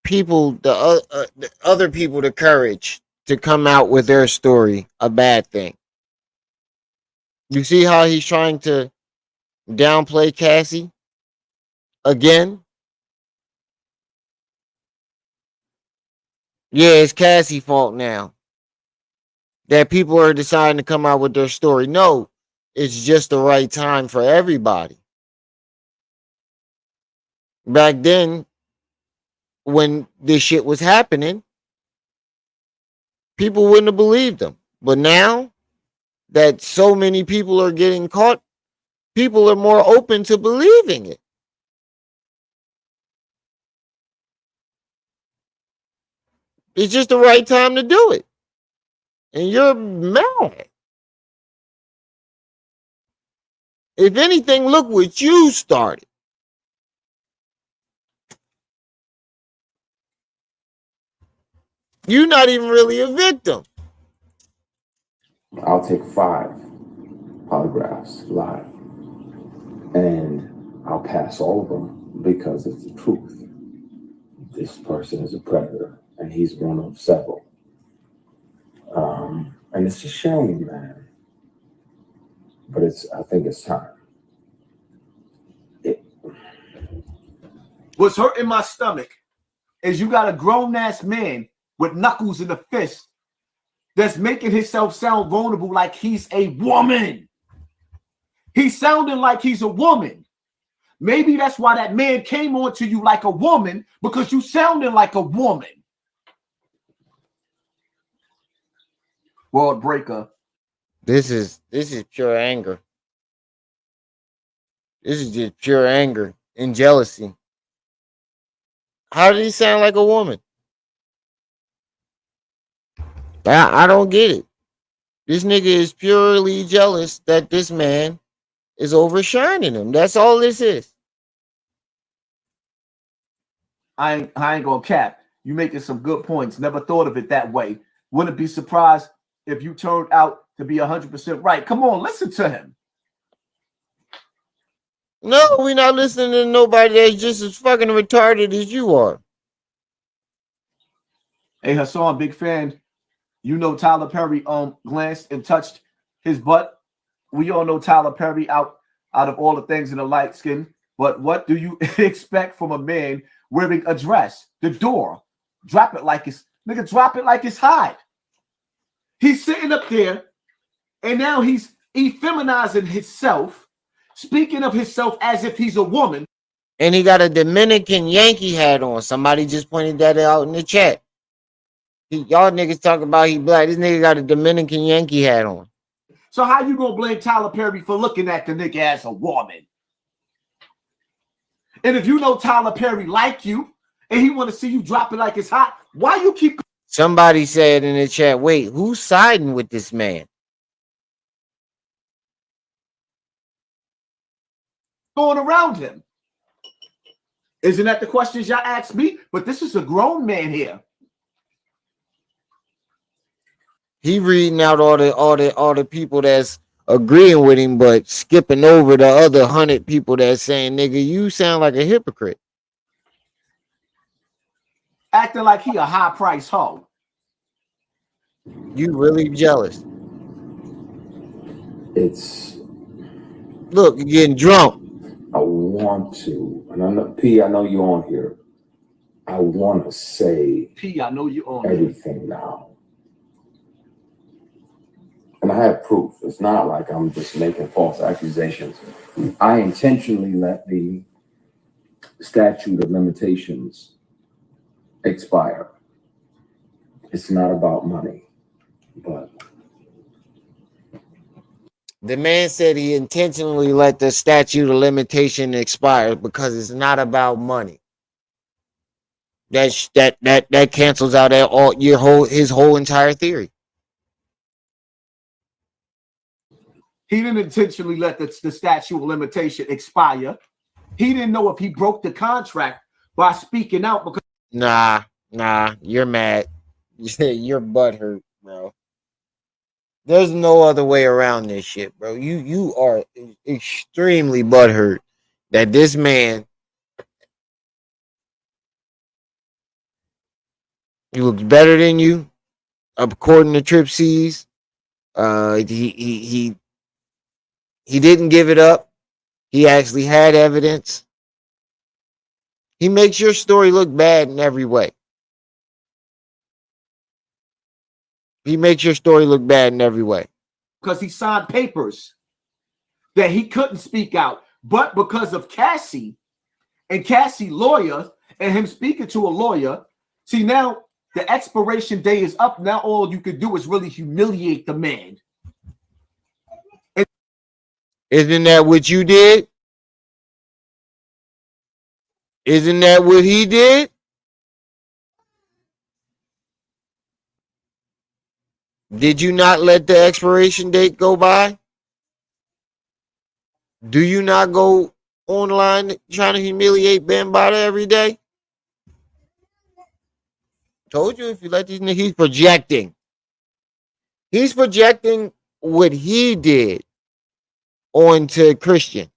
people, the other people, the courage to come out with their story a bad thing? You see how he's trying to downplay Cassie again? Yeah, it's Cassie's fault now that people are deciding to come out with their story. No, it's just the right time for everybody. Back then, when this shit was happening, people wouldn't have believed them. But now that so many people are getting caught, people are more open to believing it. It's just the right time to do it. And you're mad. If anything, look what you started. You're not even really a victim. I'll take 5 polygraphs live, and I'll pass all of them because it's the truth. This person is a predator, and he's one of several. And it's a shame, man. But I think it's time. What's hurting my stomach is you got a grown-ass man with knuckles in the fist that's making himself sound vulnerable like he's a woman. He's sounding like he's a woman. Maybe that's why that man came on to you like a woman, because you sounding like a woman. World breaker. This is pure anger. This is just pure anger and jealousy. How did he sound like a woman? I don't get it. This nigga is purely jealous that this man is overshining him. That's all this is. I ain't gonna cap. You making some good points. Never thought of it that way. Wouldn't be surprised if you turned out to be 100% right. Come on, listen to him. No, we're not listening to nobody that's just as fucking retarded as you are. Hey, Hassan, big fan. You know Tyler Perry glanced and touched his butt. We all know Tyler Perry out of all the things in the light skin. But what do you expect from a man wearing a dress? The door. Drop it like it's hot. He's sitting up there, and now he's effeminizing himself, speaking of himself as if he's a woman. And he got a Dominican Yankee hat on. Somebody just pointed that out in the chat. Y'all niggas talk about he black. This nigga got a Dominican Yankee hat on. So how you gonna blame Tyler Perry for looking at the nigga as a woman? And if you know Tyler Perry like you, and he want to see you drop it like it's hot, why you keep... Somebody said in the chat, wait, who's siding with this man? Going around him. Isn't that the questions y'all asked me? But this is a grown man here. He reading out all the people that's agreeing with him, but skipping over the other 100 people that's saying, nigga, you sound like a hypocrite. Acting like he a high price hoe. You really jealous. Look, you're getting drunk. I want to, and I know, P, I know you're on here. I want to say P, I know you're on everything here. Now. And I have proof. It's not like I'm just making false accusations. I intentionally let the statute of limitations expire. It's not about money, but the man said he intentionally let the statute of limitation expire because it's not about money. That cancels out all his whole entire theory. He didn't intentionally let the statute of limitation expire. He didn't know if he broke the contract by speaking out because Nah, you're mad. You're butthurt, bro. There's no other way around this shit, bro. You are extremely butthurt that this man, he looks better than you, according to Trip C's. He didn't give it up. He actually had evidence. He makes your story look bad in every way. He makes your story look bad in every way. because he signed papers that he couldn't speak out, but because of Cassie and Cassie lawyer and him speaking to a lawyer, see now the expiration day is up. Now all you could do is really humiliate the man. Isn't that what you did? Isn't that what he did? Did you not let the expiration date go by? Do you not go online trying to humiliate Ben Bada every day? Told you if you let these niggas, he's projecting. He's projecting what he did onto Christian.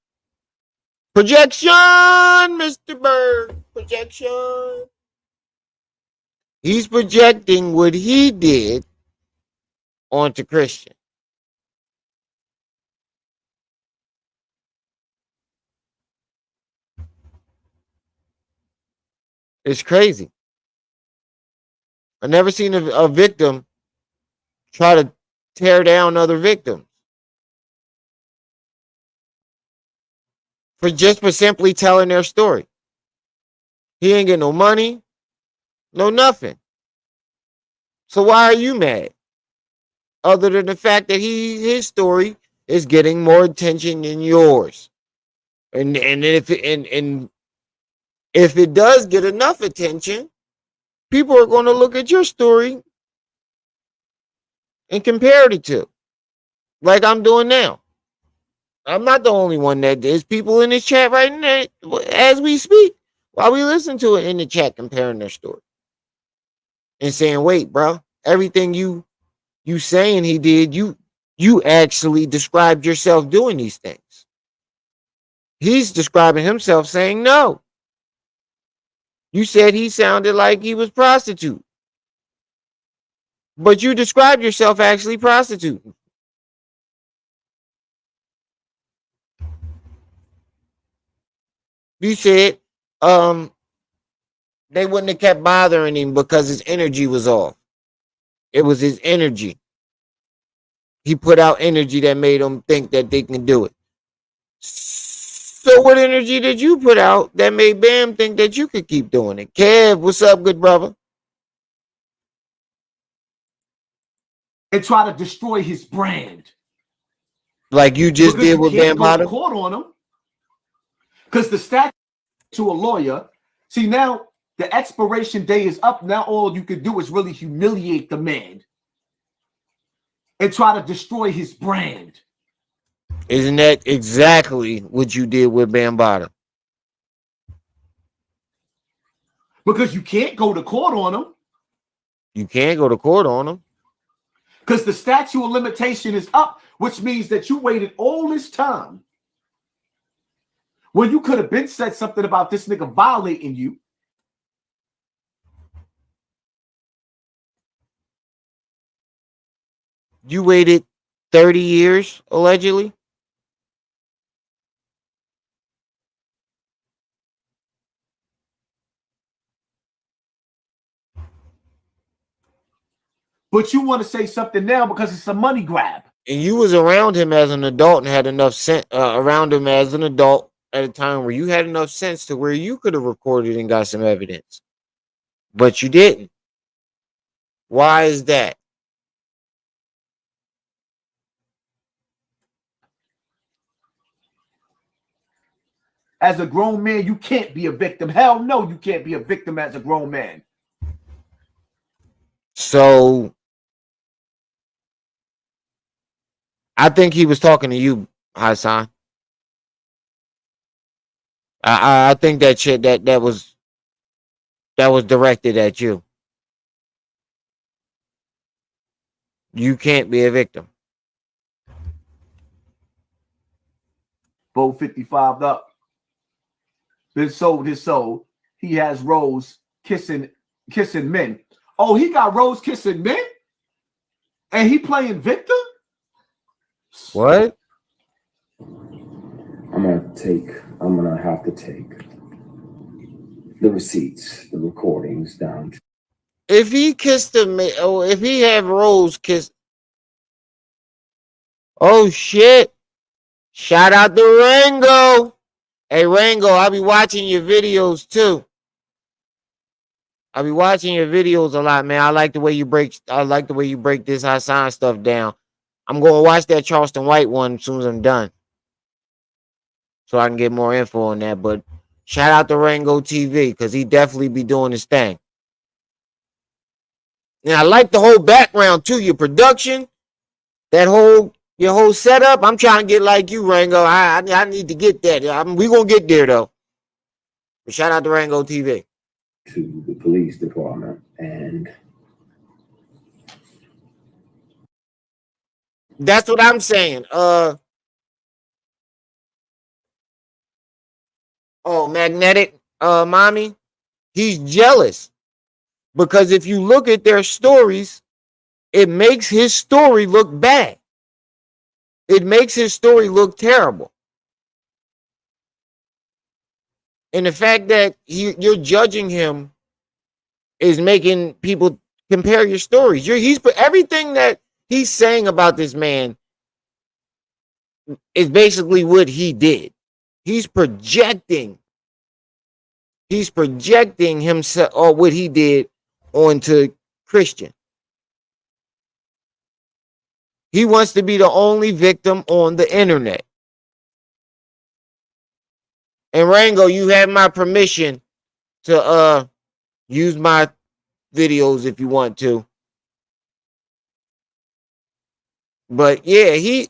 Projection, Mr. Bird. Projection. He's projecting what he did onto Christian. It's crazy. I've never seen a victim try to tear down other victims for simply telling their story. He ain't get no money, no nothing. So why are you mad? Other than the fact that his story is getting more attention than yours. And if it does get enough attention, people are going to look at your story and compare it to, like I'm doing now. I'm not the only one that there's people in this chat right now as we speak, while we listen to it in the chat, comparing their story and saying, "Wait, bro, everything you saying he did, you actually described yourself doing these things." He's describing himself saying, "No, you said he sounded like he was prostitute, but you described yourself actually prostituting." You said they wouldn't have kept bothering him because his energy was off. It was his energy. He put out energy that made them think that they can do it. So what energy did you put out that made Bam think that you could keep doing it? Kev, what's up, good brother? And try to destroy his brand. Like you just because did you with can't Bam go to Bada? court on him. Because the statute to a lawyer, see now the expiration day is up. Now all you can do is really humiliate the man and try to destroy his brand. Isn't that exactly what you did with Bam Bada? Because you can't go to court on him. You can't go to court on him. Because the statute of limitation is up, which means that you waited all this time when you could have been said something about this nigga violating you. You waited 30 years, allegedly? But you want to say something now because it's a money grab. And you was around him as an adult and had enough sense around him as an adult at a time where you had enough sense to where you could have recorded and got some evidence. But you didn't. Why is that? As a grown man, you can't be a victim. Hell no, you can't be a victim as a grown man. So I think he was talking to you, Hassan. I think that shit that was directed at you. You can't be a victim. Bo 55 up. Been sold his soul. He has Rose kissing men. Oh, he got Rose kissing men? And he playing victim? What? I'm gonna have to take the receipts, the recordings down. If he kissed him, oh, if he had Rose kiss, oh shit! Shout out to Rango. Hey Rango, I'll be watching your videos too. I'll be watching your videos a lot, man. I like the way you break this Hassan stuff down. I'm gonna watch that Charleston White one as soon as I'm done, so I can get more info on that. But shout out to Rango TV because he definitely be doing his thing. And I like the whole background too, your production, your whole setup. I'm trying to get like you, Rango. I need to get that. We gonna get there though. But shout out to Rango TV. To the police department, and that's what I'm saying. Magnetic mommy, he's jealous because if you look at their stories, it makes his story look bad. It makes his story look terrible. And the fact that you're judging him is making people compare your stories. Everything that he's saying about this man is basically what he did. He's projecting himself or what he did onto Christian. He wants to be the only victim on the internet. And Rango, you have my permission to use my videos if you want to. But yeah, he's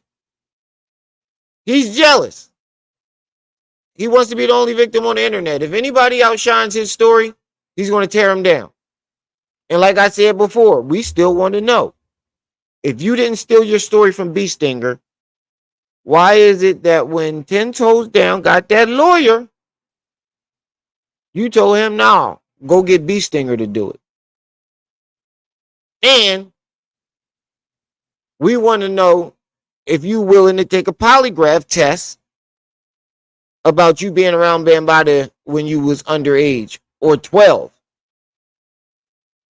jealous. He wants to be the only victim on the internet. If anybody outshines his story, he's going to tear him down. And like I said before, we still want to know. If you didn't steal your story from B Stinger, why is it that when 10 Toes Down got that lawyer, you told him, no, go get B Stinger to do it? And we want to know if you're willing to take a polygraph test about you being around Bambaataa when you was underage or 12.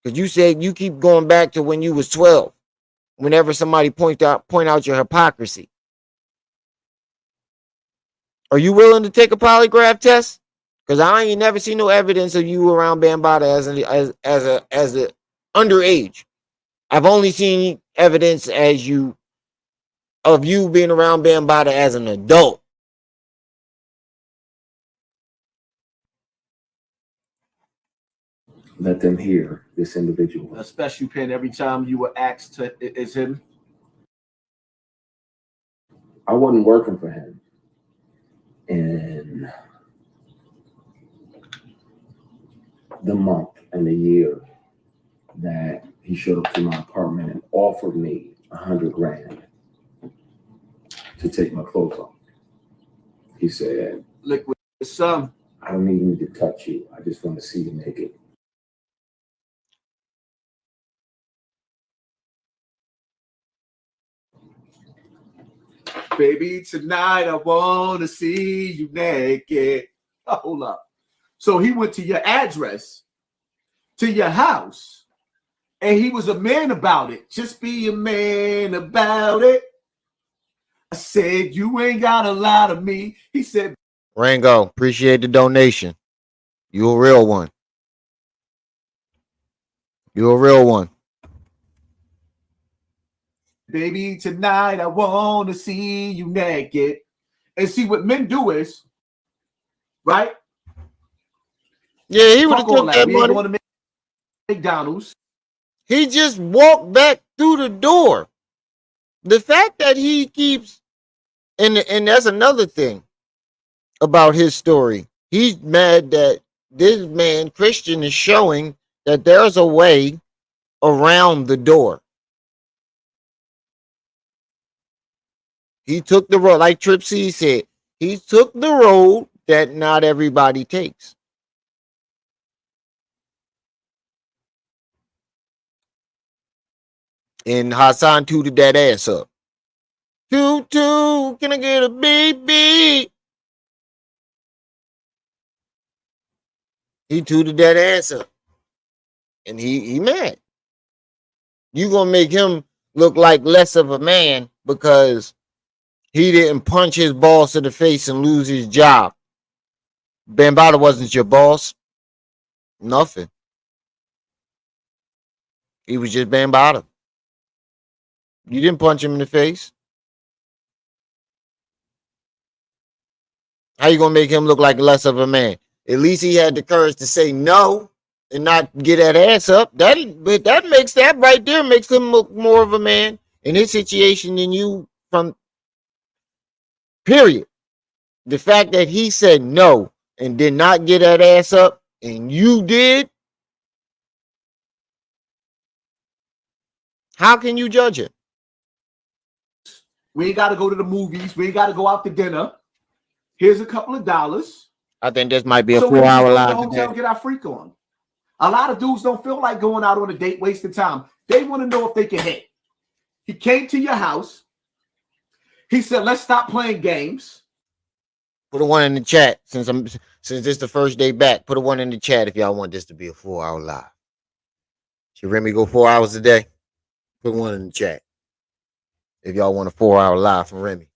Because you said you keep going back to when you was 12. Whenever somebody point out your hypocrisy. Are you willing to take a polygraph test? Because I ain't never seen no evidence of you around Bambaataa as a underage. I've only seen evidence of you being around Bambaataa as an adult. let them hear this individual. A special pin every time you were asked to is him. I wasn't working for him. In the month and the year that he showed up to my apartment and offered me $100 grand to take my clothes off. He said, Liquid some. I don't even need to touch you. I just want to see you naked. Baby, tonight I want to see you naked. Oh, hold up. So he went to your address, to your house, and he was a man about it. Just be a man about it. I said, you ain't got a lot of me. He said, Rango, appreciate the donation. You a real one. You a real one. baby, tonight I want to see you naked. And see, what men do is right? Yeah, he would have Fuck all took that. that We ain't money. going to McDonald's. He just walked back through the door. The fact that he keeps, and that's another thing about his story. He's mad that this man, Christian, is showing that there's a way around the door. He took the road, like Trip C said, he took the road that not everybody takes. And Hassan tooted that ass up. Toot toot, can I get a baby? He tooted that ass up. And he mad. You gonna make him look like less of a man because he didn't punch his boss in the face and lose his job. Bambaataa wasn't your boss. Nothing. He was just Bambaataa. You didn't punch him in the face. How you gonna make him look like less of a man? At least he had the courage to say no and not get that ass up. That makes that right there makes him look more of a man in his situation than you from. Period. The fact that he said no and did not get that ass up, and you did. How can you judge it? We ain't got to go to the movies. We ain't got to go out to dinner. Here's a couple of dollars. I think this might be a So 4-hour we live go to the hotel and get our freak on. A lot of dudes don't feel like going out on a date, wasting time. They want to know if they can hit. He came to your house. He said, "Let's stop playing games." Put a one in the chat since this is the first day back. Put a one in the chat if y'all want this to be a 4-hour live. Should Remy go 4 hours a day? Put one in the chat if y'all want a 4-hour live from Remy.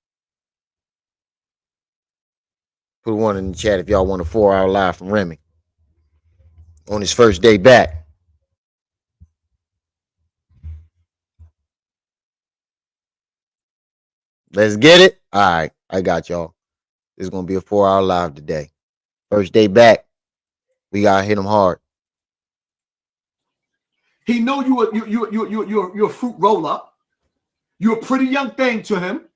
Put one in the chat if y'all want a 4-hour live from Remy on his first day back. Let's get it. All right, I got y'all. It's gonna be a 4-hour live today. First day back. We gotta hit him hard. He know you're a fruit roller. You're a pretty young thing to him.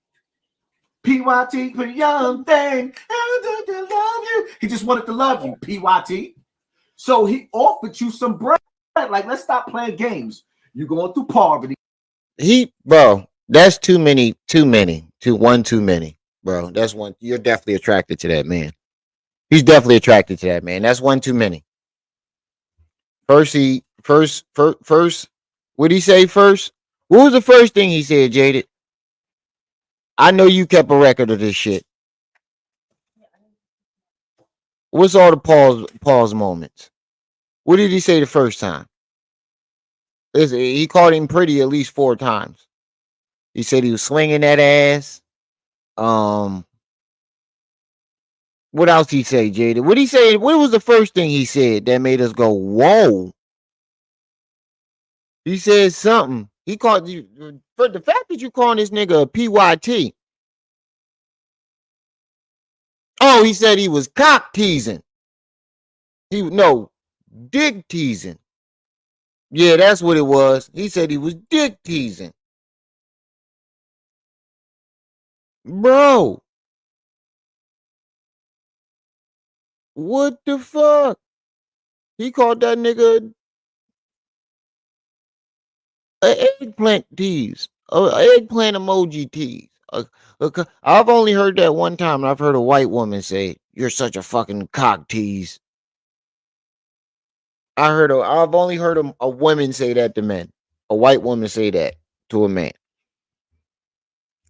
PYT, pretty young thing. I love you. He just wanted to love you, PYT. So he offered you some bread. Like, let's stop playing games. You're going through poverty. Bro, that's too many. Too many, bro. That's one. You're definitely attracted to that man. He's definitely attracted to that man. That's one too many. First. What'd he say first? What was the first thing he said, Jaded? I know you kept a record of this shit. What's all the pause moments? What did he say the first time? Listen, he called him pretty at least 4 times. He said he was swinging that ass. What else he say, Jada? What he say? What was the first thing he said that made us go, whoa? He said something. He called you for the fact that you calling this nigga a PYT. Oh, he said he was cock teasing. Dick teasing. Yeah, that's what it was. He said he was dick teasing. Bro. What the fuck? He called that nigga an eggplant tease. An eggplant emoji tease. I've only heard that one time, and I've heard a white woman say, "You're such a fucking cock tease." I've only heard a woman say that to men. A white woman say that to a man.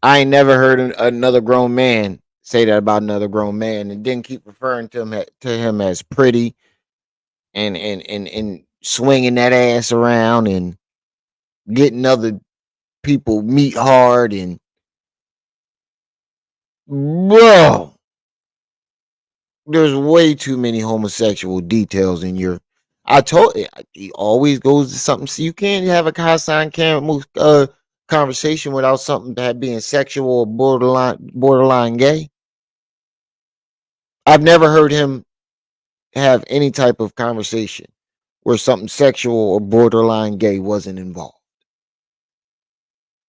I ain't never heard another grown man say that about another grown man, and then keep referring to him as pretty and swinging that ass around and getting other people meat hard. And bro, there's way too many homosexual details in your. I told he always goes to something. So you can't have a Hassan Campbell conversation without something that being sexual or borderline gay. I've never heard him have any type of conversation where something sexual or borderline gay wasn't involved.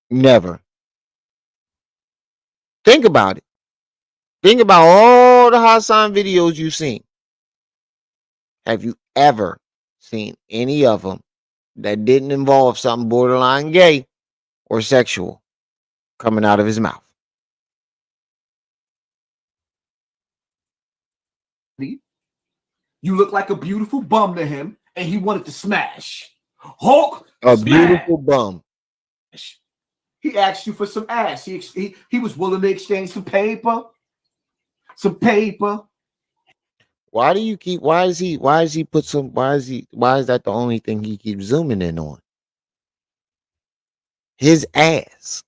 Never. Think about it. Think about all the Hassan videos you've seen. Have you ever seen any of them that didn't involve something borderline gay or sexual coming out of his mouth? You look like a beautiful bum to him, and he wanted to smash. Hulk, A smash. beautiful bum. He asked you for some ass. He was willing to exchange some paper. Some paper. Why is that the only thing he keeps zooming in on? His ass.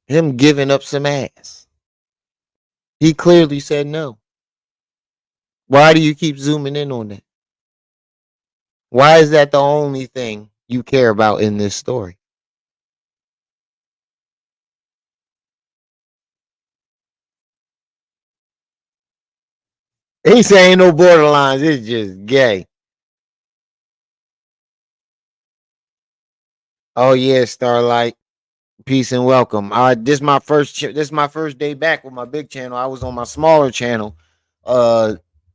Him giving up some ass. He clearly said no. Why do you keep zooming in on that? Why is that the only thing you care about in this story? He saying no borderlines. It's just gay. Oh yeah, Starlight. Peace and welcome. This my first day back with my big channel. I was on my smaller channel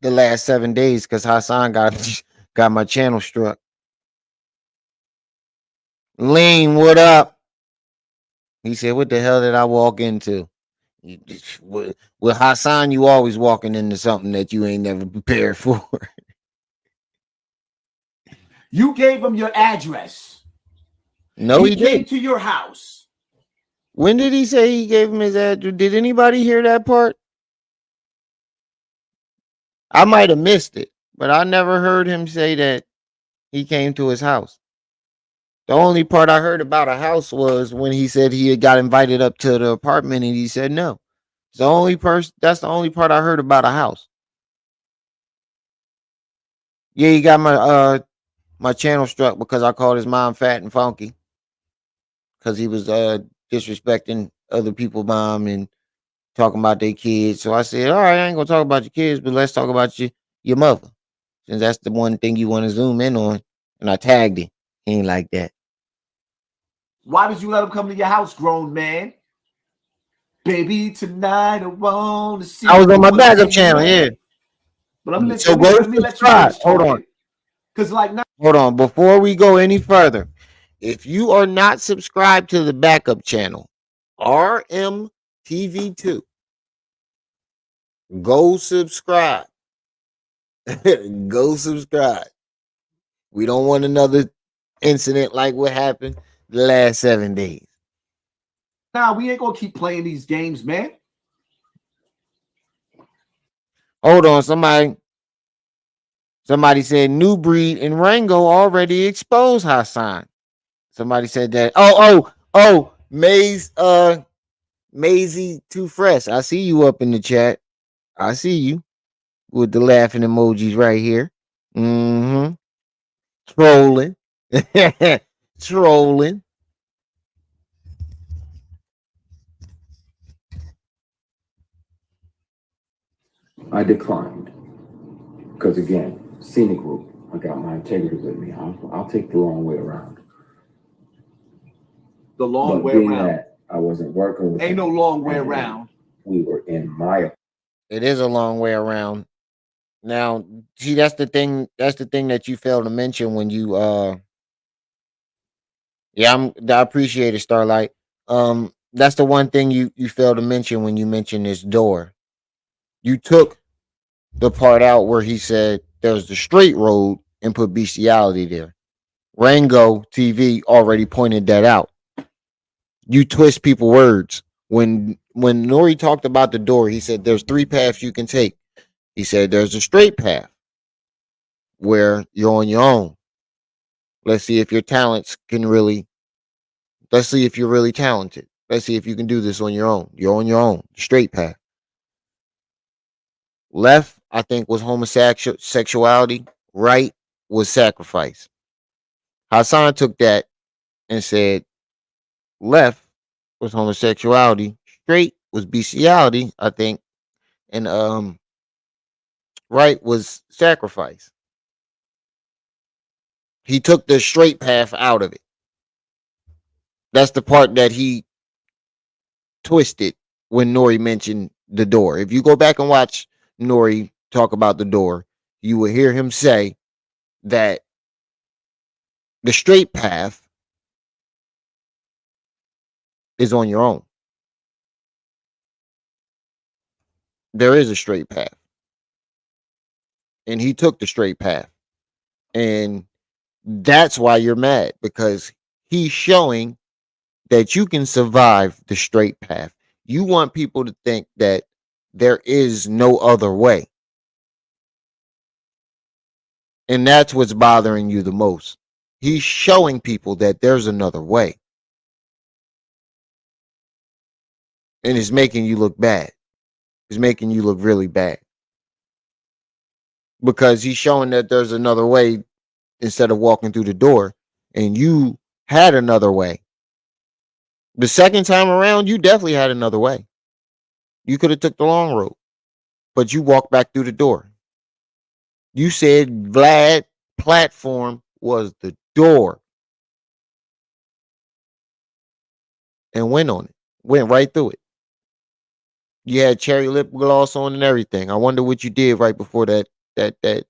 the last 7 days because Hassan got my channel struck. Lean, what up? He said, what the hell did I walk into? With Hassan, you always walking into something that you ain't never prepared for. You gave him your address. No, he came didn't. to your house. When did he say he gave him his address? Did anybody hear that part? I might have missed it, but I never heard him say that he came to his house. The only part I heard about a house was when he said he had got invited up to the apartment and he said no. That's the only part I heard about a house. Yeah, he got my channel struck because I called his mom fat and funky. Because he was disrespecting other people's mom and talking about their kids. So I said, all right, I ain't gonna talk about your kids, but let's talk about your mother. Since that's the one thing you want to zoom in on. And I tagged him. He ain't like that. Why did you let him come to your house, grown man? Baby, tonight I want to see. I was on my backup channel, yeah. But let me let you subscribe. finish Hold talking. on. Because like now, Hold on. Before we go any further, if you are not subscribed to the backup channel, RMTV2, go subscribe. Go subscribe. We don't want another incident like what happened the last 7 days. nah, we ain't gonna keep playing these games, man. Hold on, somebody said New Breed and Rango already exposed Hassan. Somebody said that. Oh, Maisie Too Fresh. I see you up in the chat. I see you with the laughing emojis right here. Mm-hmm. Trolling. Trolling. I declined because again, scenic route. I got my integrity with me. I'll take the long way around. The long But way being around. that I wasn't working with Ain't no long way around. We were in my. It is a long way around. Now, see, that's the thing. That's the thing that you failed to mention when you Yeah, I appreciate it, Starlight. That's the one thing you failed to mention when you mentioned this door. You took the part out where he said there's the straight road and put bestiality there. Rango TV already pointed that out. You twist people words. When Nori talked about the door, he said there's 3 paths you can take. He said there's a straight path where you're on your own. Let's see if your talents can really. Let's see if you're really talented. Let's see if you can do this on your own. You're on your own. Straight path. Left, I think, was homosexuality. Right was sacrifice. Hassan took that and said left was homosexuality. Straight was bestiality, I think. And right, was sacrifice. He took the straight path out of it. That's the part that he twisted when Nori mentioned the door. If you go back and watch Nori talk about the door, you will hear him say that the straight path is on your own. There is a straight path. And he took the straight path. And that's why you're mad, because he's showing that you can survive the straight path. You want people to think that there is no other way. And that's what's bothering you the most. He's showing people that there's another way. And it's making you look bad. It's making you look really bad. Because he's showing that there's another way instead of walking through the door. And you had another way. The second time around, you definitely had another way. You could have took the long road. But you walked back through the door. You said Vlad platform was the door. And went on it. Went right through it. You had cherry lip gloss on and everything. I wonder what you did right before that. I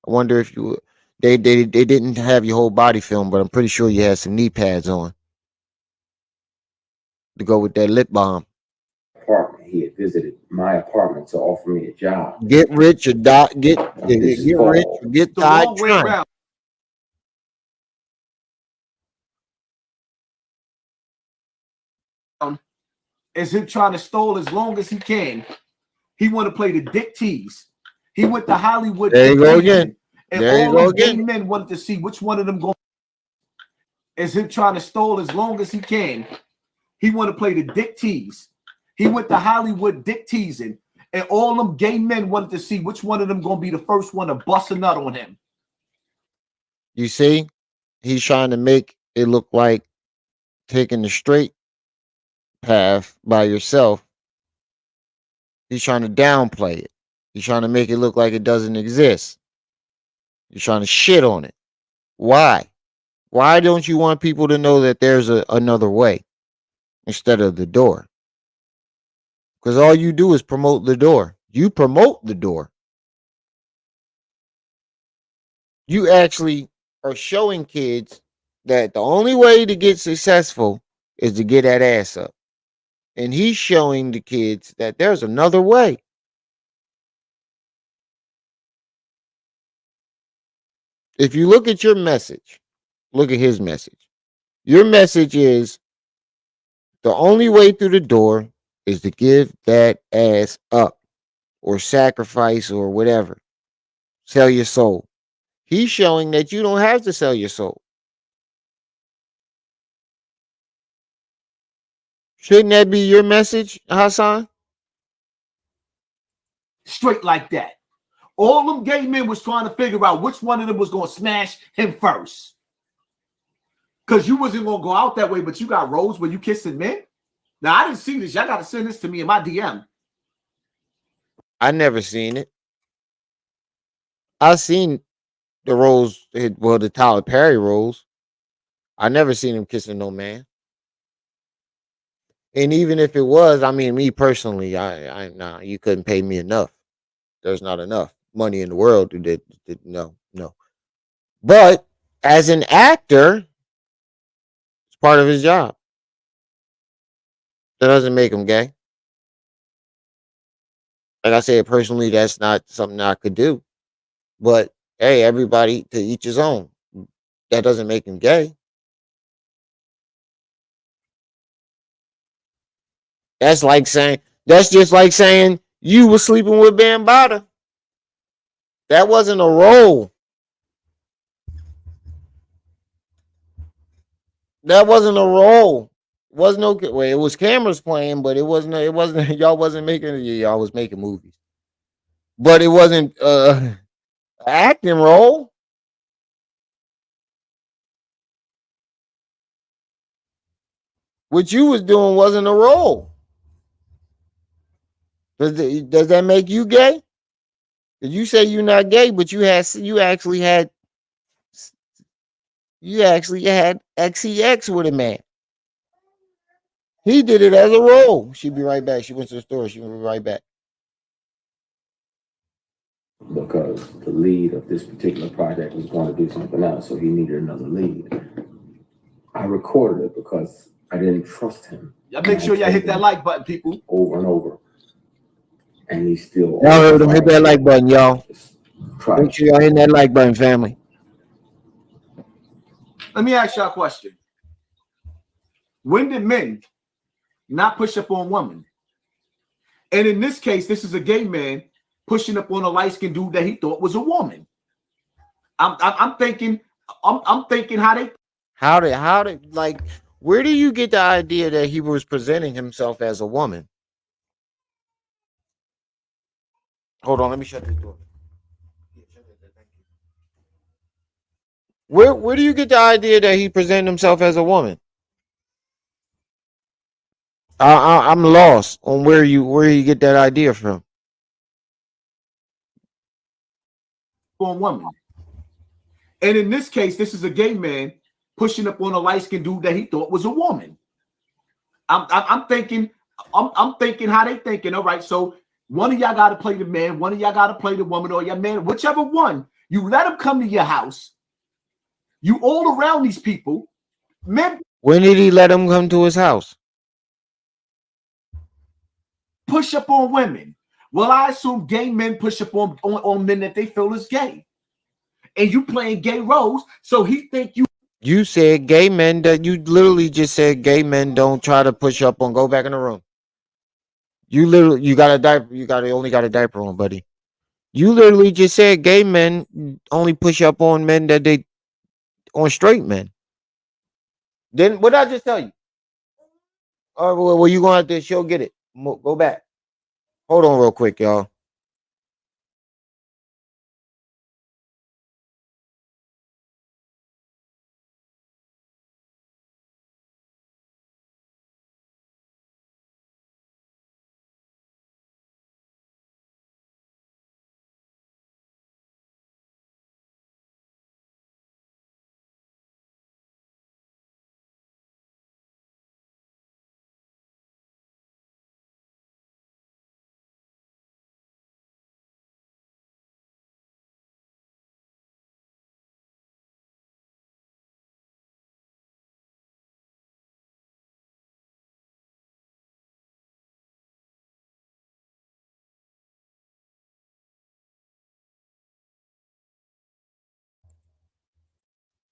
wonder if you they didn't have your whole body filmed, but I'm pretty sure you had some knee pads on to go with that lip balm. Apartment. He had visited my apartment to offer me a job. Get rich or die. Get rich or get The tied long way trying. around. Is him trying to stall as long as he can. He want to play the dick tease. He went to Hollywood. There you go teasing, again. And There you all go the gay again. men wanted to see which one of them going. Is him trying to stall as long as he can. He want to play the dick tease. He went to Hollywood dick teasing, and all them gay men wanted to see which one of them gonna be the first one to bust a nut on him. You see, he's trying to make it look like taking the straight path by yourself. He's trying to downplay it. He's trying to make it look like it doesn't exist. You're trying to shit on it. Why? Why don't you want people to know that there's another way instead of the door? Because all you do is promote the door. You promote the door. You actually are showing kids that the only way to get successful is to get that ass up. And he's showing the kids that there's another way. If you look at your message, look at his message. Your message is the only way through the door is to give that ass up or sacrifice or whatever. Sell your soul. He's showing that you don't have to sell your soul. Shouldn't that be your message, Hassan? Straight like that. All them gay men was trying to figure out which one of them was gonna smash him first. Because you wasn't gonna go out that way, but you got roles where you kissing men. Now I didn't see this. Y'all gotta send this to me in my DM. I never seen it. I seen the roles, well, the Tyler Perry roles. I never seen him kissing no man. And even if it was, I mean, me personally, nah, you couldn't pay me enough. There's not enough money in the world to no. But as an actor, it's part of his job. That doesn't make him gay. Like I said, personally, that's not something I could do. But hey, everybody to each his own. That doesn't make him gay. That's just like saying you were sleeping with Bambata. That wasn't a role. That wasn't a role. It wasn't no well, it was cameras playing, but it wasn't y'all wasn't making y'all was making movies. But it wasn't an acting role. What you was doing wasn't a role. Does that make you gay? You say you're not gay, but you actually had XEX with a man. He did it as a role. She'll be right back. She went to the store. She'll be right back. Because the lead of this particular project was going to do something else, so he needed another lead. I recorded it because I didn't trust him. Y'all make sure y'all hit that like button, people. Over and over. And he still. Y'all heard him. Hit that like button, y'all. Make sure y'all hitting that like button, family. Let me ask y'all a question. When did men not push up on women? And in this case, this is a gay man pushing up on a light-skinned dude that he thought was a woman. I'm thinking how did like, where do you get the idea that he was presenting himself as a woman? Hold on, let me shut this door. Where do you get the idea that he presented himself as a woman? I'm lost on where you get that idea from. on women. And in this case, this is a gay man pushing up on a light-skinned dude that he thought was a woman. I'm thinking how they thinking. All right, so one of y'all got to play the man, one of y'all got to play the woman, or your man, whichever one. You let them come to your house. You all around these people. Men. When did he let him come to his house? Push up on women. Well, I assume gay men push up on men that they feel is gay. And you playing gay roles, so he think you. You said gay men, that you literally just said gay men don't try to push up on. Go back in the room. You got a diaper. Only got a diaper on, buddy. You literally just said gay men only push up on men that they on straight men. Then what did I just tell you? All right, well, you gonna have to show get it. Go back. Hold on real quick, y'all.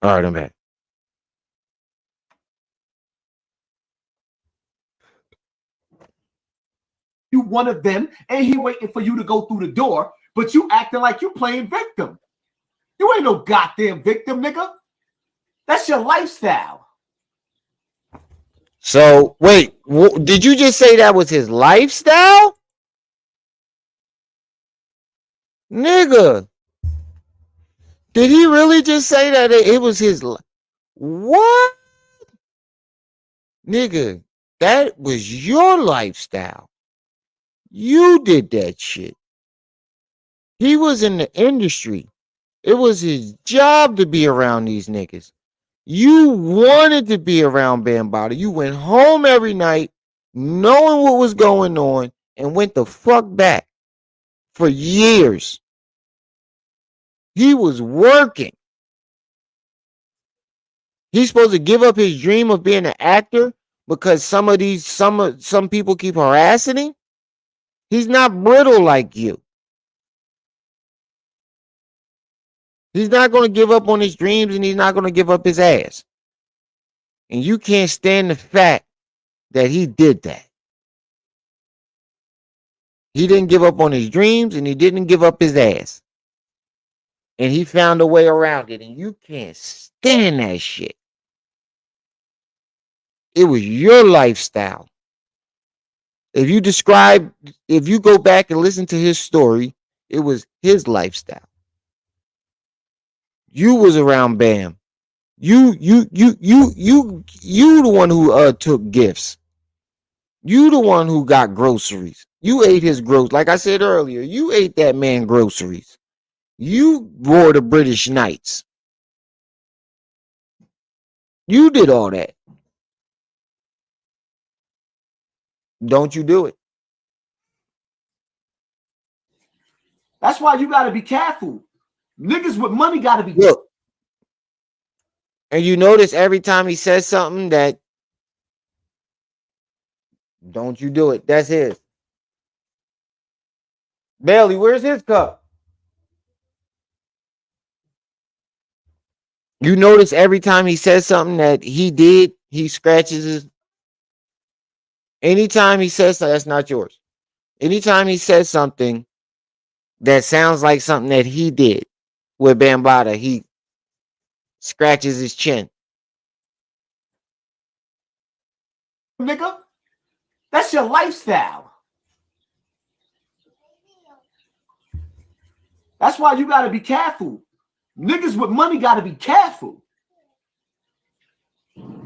All right, I'm back. You one of them, and he waiting for you to go through the door, but you acting like you playing victim. You ain't no goddamn victim, nigga. That's your lifestyle. So wait, did you just say that was his lifestyle, nigga? Did he really just say that it was his? What, nigga? That was your lifestyle. You did that shit. He was in the industry. It was his job to be around these niggas. You wanted to be around Bambaataa. You went home every night knowing what was going on and went the fuck back for years. He was working. He's supposed to give up his dream of being an actor because some people keep harassing him. He's not brittle like you. He's not going to give up on his dreams, and he's not going to give up his ass. And you can't stand the fact that he did that. He didn't give up on his dreams, and he didn't give up his ass. And he found a way around it, and you can't stand that shit. It was your lifestyle. If you go back and listen to his story, it was his lifestyle. You was around Bam. You the one who took gifts. You the one who got groceries. You ate his groceries. Like I said earlier, you ate that man groceries. You wore the British Knights. You did all that. Don't you do it. That's why you got to be careful. Niggas with money got to be. Look. And you notice every time he says something that, don't you do it. That's his. Bailey, where's his cup? You notice every time he says something that he did, he scratches his. Anytime he says something, that's not yours. Anytime he says something that sounds like something that he did with Bambaataa, he scratches his chin. Nigga, that's your lifestyle. That's why you got to be careful. Niggas with money got to be careful.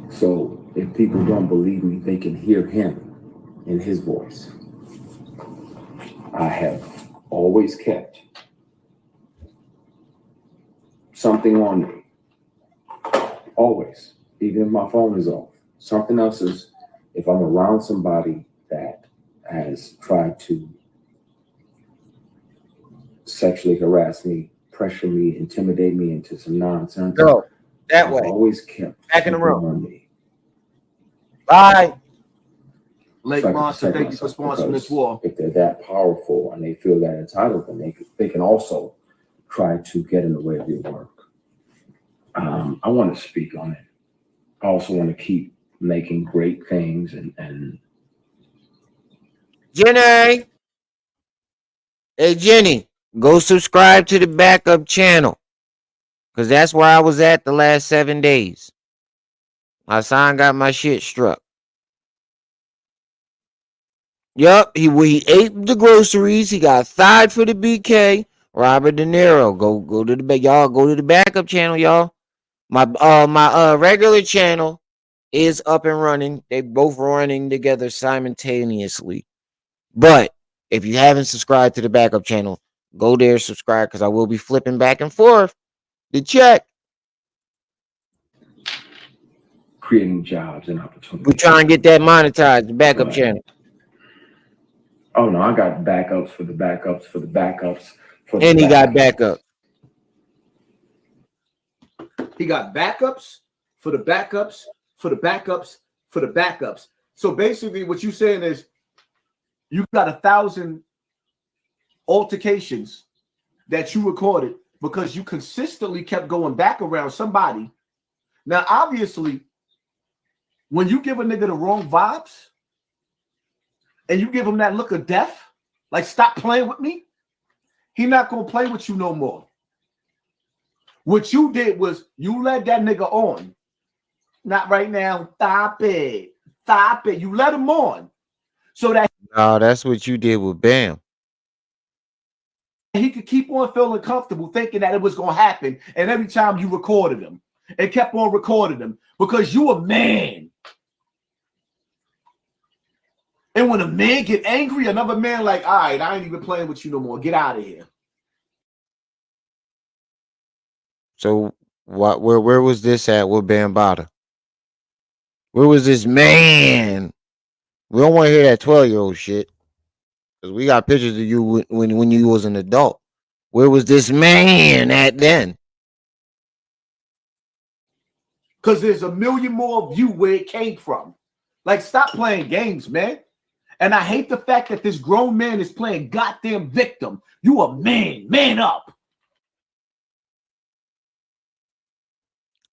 So if people don't believe me, they can hear him in his voice. I have always kept something on me. Always. Even if my phone is off. Something else is, if I'm around somebody that has tried to sexually harass me, pressure me, intimidate me into some nonsense. Go that I've way. Always kept back in the room. on me. Bye. Lake Monster, thank you for sponsoring this war. If they're that powerful and they feel that entitled, then they can also try to get in the way of your work. I want to speak on it. I also want to keep making great things and Jenny. Hey, Jenny, go subscribe to the backup channel. Because that's where I was at the last 7 days. Hassan got my shit struck. Yup, he ate the groceries. He got thighed for the BK. Robert De Niro, go to the y'all. Go to the backup channel, y'all. My regular channel is up and running. They both running together simultaneously. But if you haven't subscribed to the backup channel, go there, subscribe, because I will be flipping back and forth to check. creating jobs and opportunities. We try and get that monetized, the backup channel. Oh no, I got backups for the backups for the backups for the And he got backup. He got backups for the backups for the backups for the backups. So basically what you're saying is you got 1,000 altercations that you recorded because you consistently kept going back around somebody. Now, obviously, when you give a nigga the wrong vibes and you give him that look of death, like stop playing with me, he not gonna play with you no more. What you did was you led that nigga on. Not right now. Stop it. Stop it. You let him on. So that No, that's what you did with Bam. he could keep on feeling comfortable thinking that it was going to happen. And every time you recorded him and kept on recording him because you a man. And when a man get angry, another man like, all right, I ain't even playing with you no more. Get out of here. So where was this at with Bambaataa? Where was this man? We don't want to hear that 12-year-old shit. Because we got pictures of you when you was an adult. Where was this man at then? Because there's a million more of you where it came from. Like, stop playing games, man. And I hate the fact that this grown man is playing goddamn victim. You a man. Man up.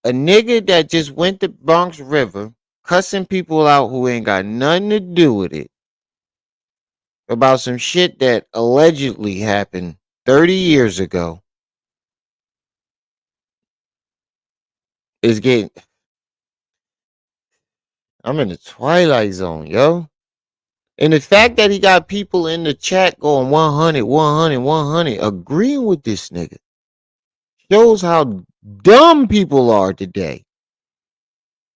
A nigga that just went to Bronx River cussing people out who ain't got nothing to do with it about some shit that allegedly happened 30 years ago is getting... I'm in the twilight zone, yo. And the fact that he got people in the chat going 100, 100, 100 agreeing with this nigga shows how dumb people are today.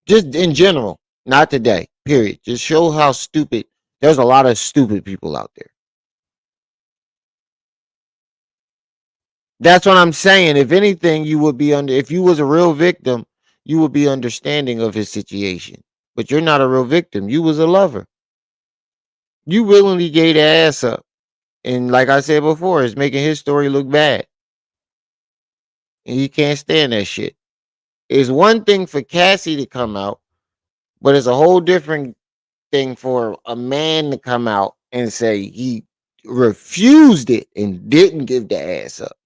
Just in general, not today, period. Just show how stupid There's a lot of stupid people out there. That's what I'm saying. If anything, you would be if you was a real victim, you would be understanding of his situation. But you're not a real victim. You was a lover. You willingly gave the ass up. And like I said before, it's making his story look bad. And he can't stand that shit. It's one thing for Cassie to come out, but it's a whole different thing for a man to come out and say he refused it and didn't give the ass up.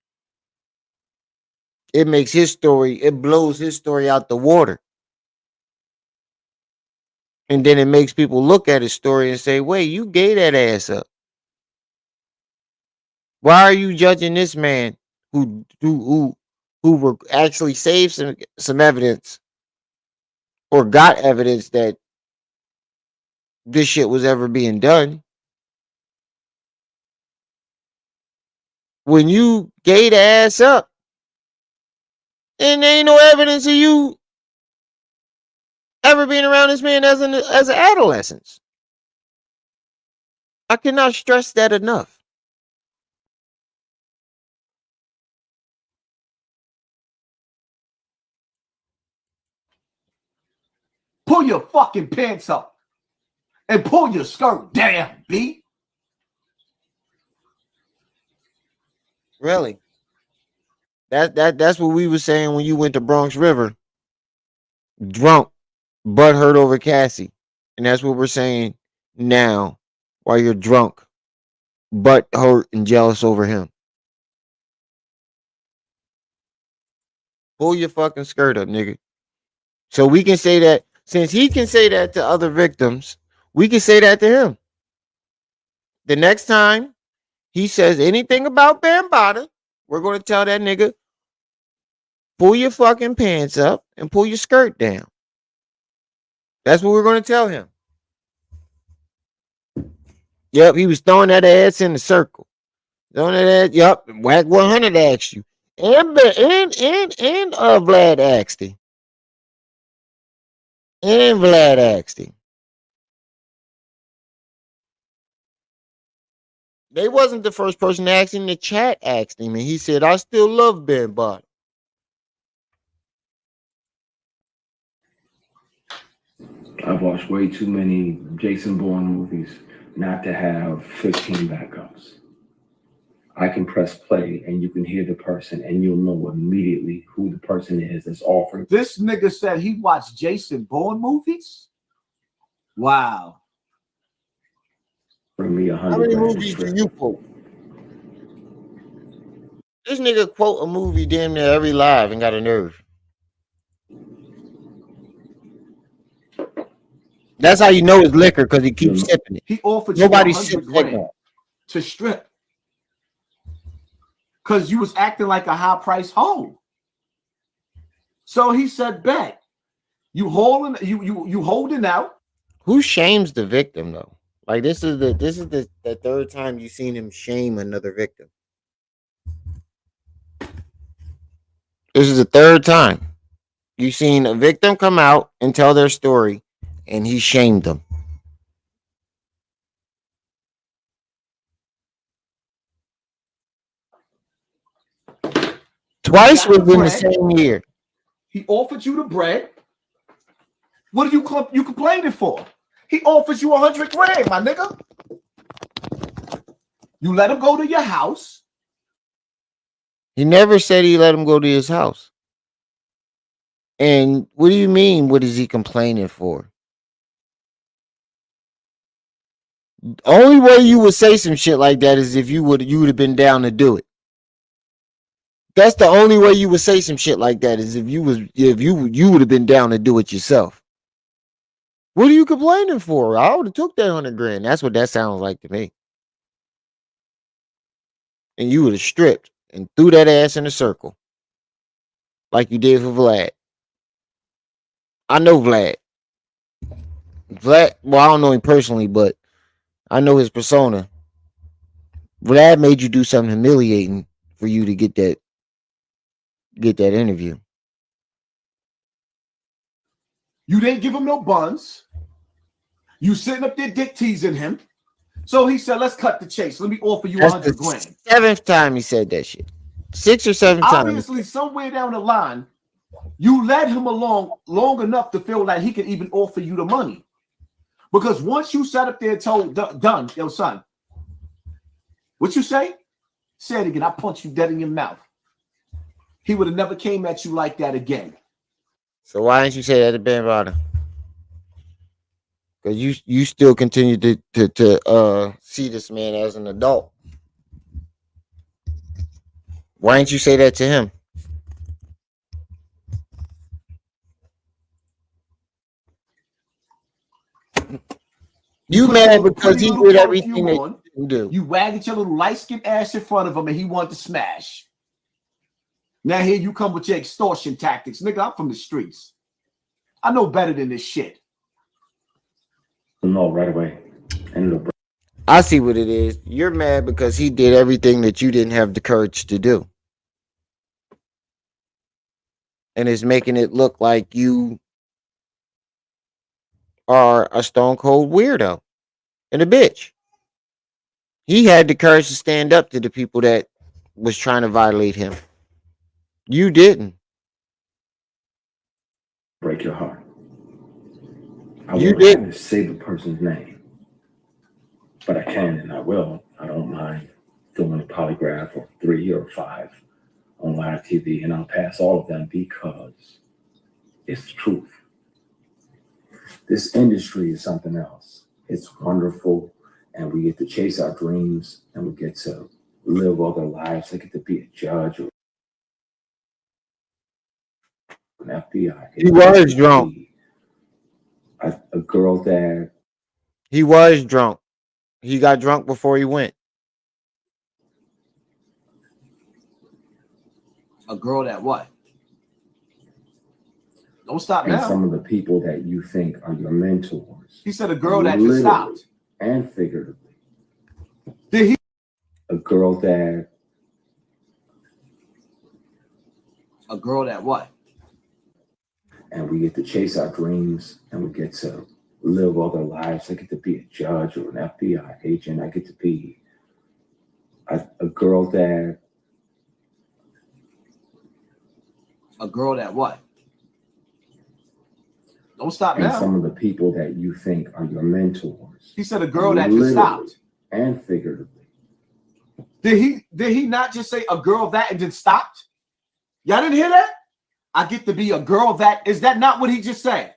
It makes his story, it blows his story out the water. And then it makes people look at his story and say, wait, you gave that ass up. Why are you judging this man who actually saved some evidence or got evidence that this shit was ever being done? When you gave the ass up, and there ain't no evidence of you ever being around this man as an adolescent. I cannot stress that enough. Pull your fucking pants up and pull your skirt down, B. Really? That's what we were saying when you went to Bronx River. Drunk, butt hurt over Cassie. And that's what we're saying now while you're drunk, butt hurt and jealous over him. Pull your fucking skirt up, nigga. So we can say that, since he can say that to other victims, we can say that to him. The next time he says anything about Bambaataa, we're going to tell that nigga, pull your fucking pants up and pull your skirt down. That's what we're going to tell him. Yep, he was throwing that ass in the circle. Throwing that ass, yep, Whack 100 asked you. And Vlad asked him. And Vlad asked him. They wasn't the first person to ask him. The chat asked him, and he said, I still love Bambaataa. I've watched way too many Jason Bourne movies not to have 15 backups. I can press play and you can hear the person and you'll know immediately who the person is that's offering. This nigga said he watched Jason Bourne movies? Wow. Bring me 100. How many movies do you quote? This nigga quote a movie damn near every live and got a nerve. That's how you know it's liquor, because he keeps sipping it. He offered Nobody you sips $100,000 liquor to strip because you was acting like a high price hoe. So he said, "Bet you holding out." Who shames the victim though? Like this is the third time you've seen him shame another victim. This is the third time you've seen a victim come out and tell their story, and he shamed them. Twice within the same year. He offered you the bread. What are you complaining for? He offers you $100,000, my nigga. You let him go to your house. He never said he let him go to his house. And what do you mean? What is he complaining for? Only way you would say some shit like that is if you would have been down to do it. That's the only way you would say some shit like that is if you would have been down to do it yourself. What are you complaining for? I would have took that $100,000. That's what that sounds like to me. And you would have stripped and threw that ass in a circle, like you did for Vlad. I know Vlad. Well, I don't know him personally, but I know his persona. Vlad made you do something humiliating for you to get that interview. You didn't give him no buns. You sitting up there dick teasing him. So he said, let's cut the chase. Let me offer you That's 100 the grand. 7th time he said that shit. 6th or 7th time. Obviously, somewhere down the line, you led him along long enough to feel like he could even offer you the money. Because once you sat up there and told Dunn, yo, son, what you say? Say it again. I punch you dead in your mouth. He would have never came at you like that again. So why didn't you say that to Ben Bada? Because you still continue to see this man as an adult. Why didn't you say that to him? You mad because he did everything that you didn't do. You wagged your little light-skinned ass in front of him and he wanted to smash. Now here you come with your extortion tactics. Nigga, I'm from the streets. I know better than this shit. No, right away. I see what it is. You're mad because he did everything that you didn't have the courage to do. And it's making it look like you are a stone cold weirdo and a bitch. He had the courage to stand up to the people that was trying to violate him. You didn't. Break your heart. You won't didn't say the person's name, but I can and I will. I don't mind doing a polygraph or 3 or 5 on live TV, and I'll pass all of them because it's the truth. This industry is something else. It's wonderful, and we get to chase our dreams, and we get to live other lives. I get to be a judge or an FBI. He was drunk. A girl that he was drunk. He got drunk before he went. A girl that what? Don't stop and now. some of the people that you think are your mentors. He said a girl that just stopped. And figuratively. Did he? A girl that what? And we get to chase our dreams, and we get to live other lives. I get to be a judge or an FBI agent. I get to be a girl that what? Don't stop and now. some of the people that you think are your mentors. He said a girl that just stopped. And figuratively. Did he not just say a girl that and then stopped? Y'all didn't hear that? I get to be a girl that. Is that not what he just said?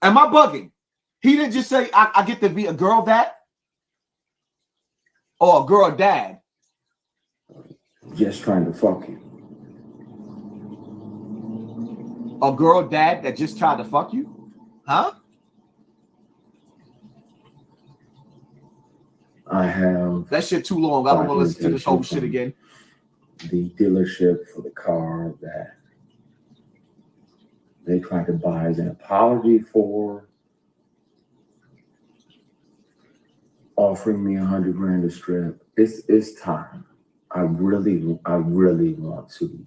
Am I bugging? He didn't just say I get to be a girl that or a girl dad. Just trying to fuck you. A girl dad that just tried to fuck you? Huh? I have that shit too long. I don't want to listen to this whole shit again. The dealership for the car that they tried to buy as an apology for offering me $100,000 to strip. It's time. I really want to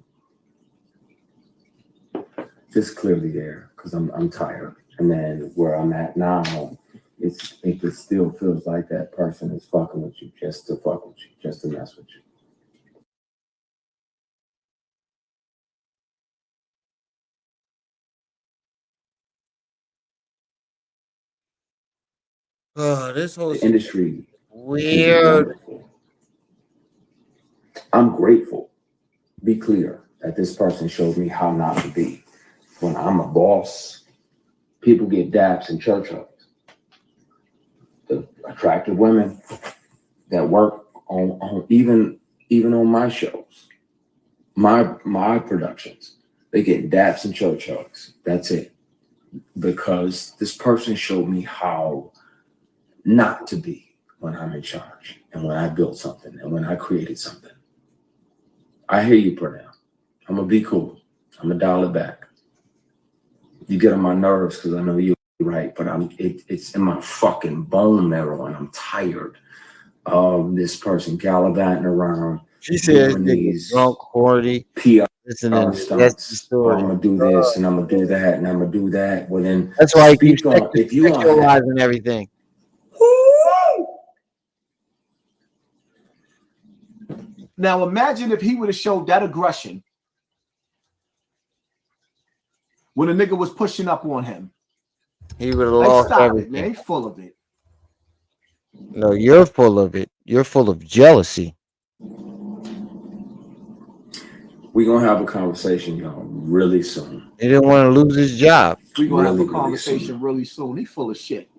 just clear the air because I'm tired. And then where I'm at now, it still feels like that person is fucking with you just to fuck with you, just to mess with you. This whole industry weird. I'm grateful. Be clear that this person showed me how not to be. When I'm a boss, people get daps and church hugs. The attractive women that work on even on my shows, my productions, they get daps and church hugs. That's it. Because this person showed me how not to be when I'm in charge and when I built something and when I created something. I hear you, Pernell. I'm gonna be cool. I'm gonna dial it back. You get on my nerves because I know you're right, but it's in my fucking bone marrow and I'm tired of this person gallivanting around She says doing nigga these drunk, horny, PR listening to stunts. Oh, stories. I'm gonna do this and I'm gonna do that and I'm gonna do that. Well, then That's why he keeps speak on if you are sexualizing everything. Now imagine if he would have showed that aggression when a nigga was pushing up on him. He would have Like, lost stop everything. it, man. He's full of it. No, you're full of it. You're full of jealousy. We're gonna have a conversation, y'all, really soon. He didn't want to lose his job. We're gonna have Really, a really conversation soon. really soon. He's full of shit.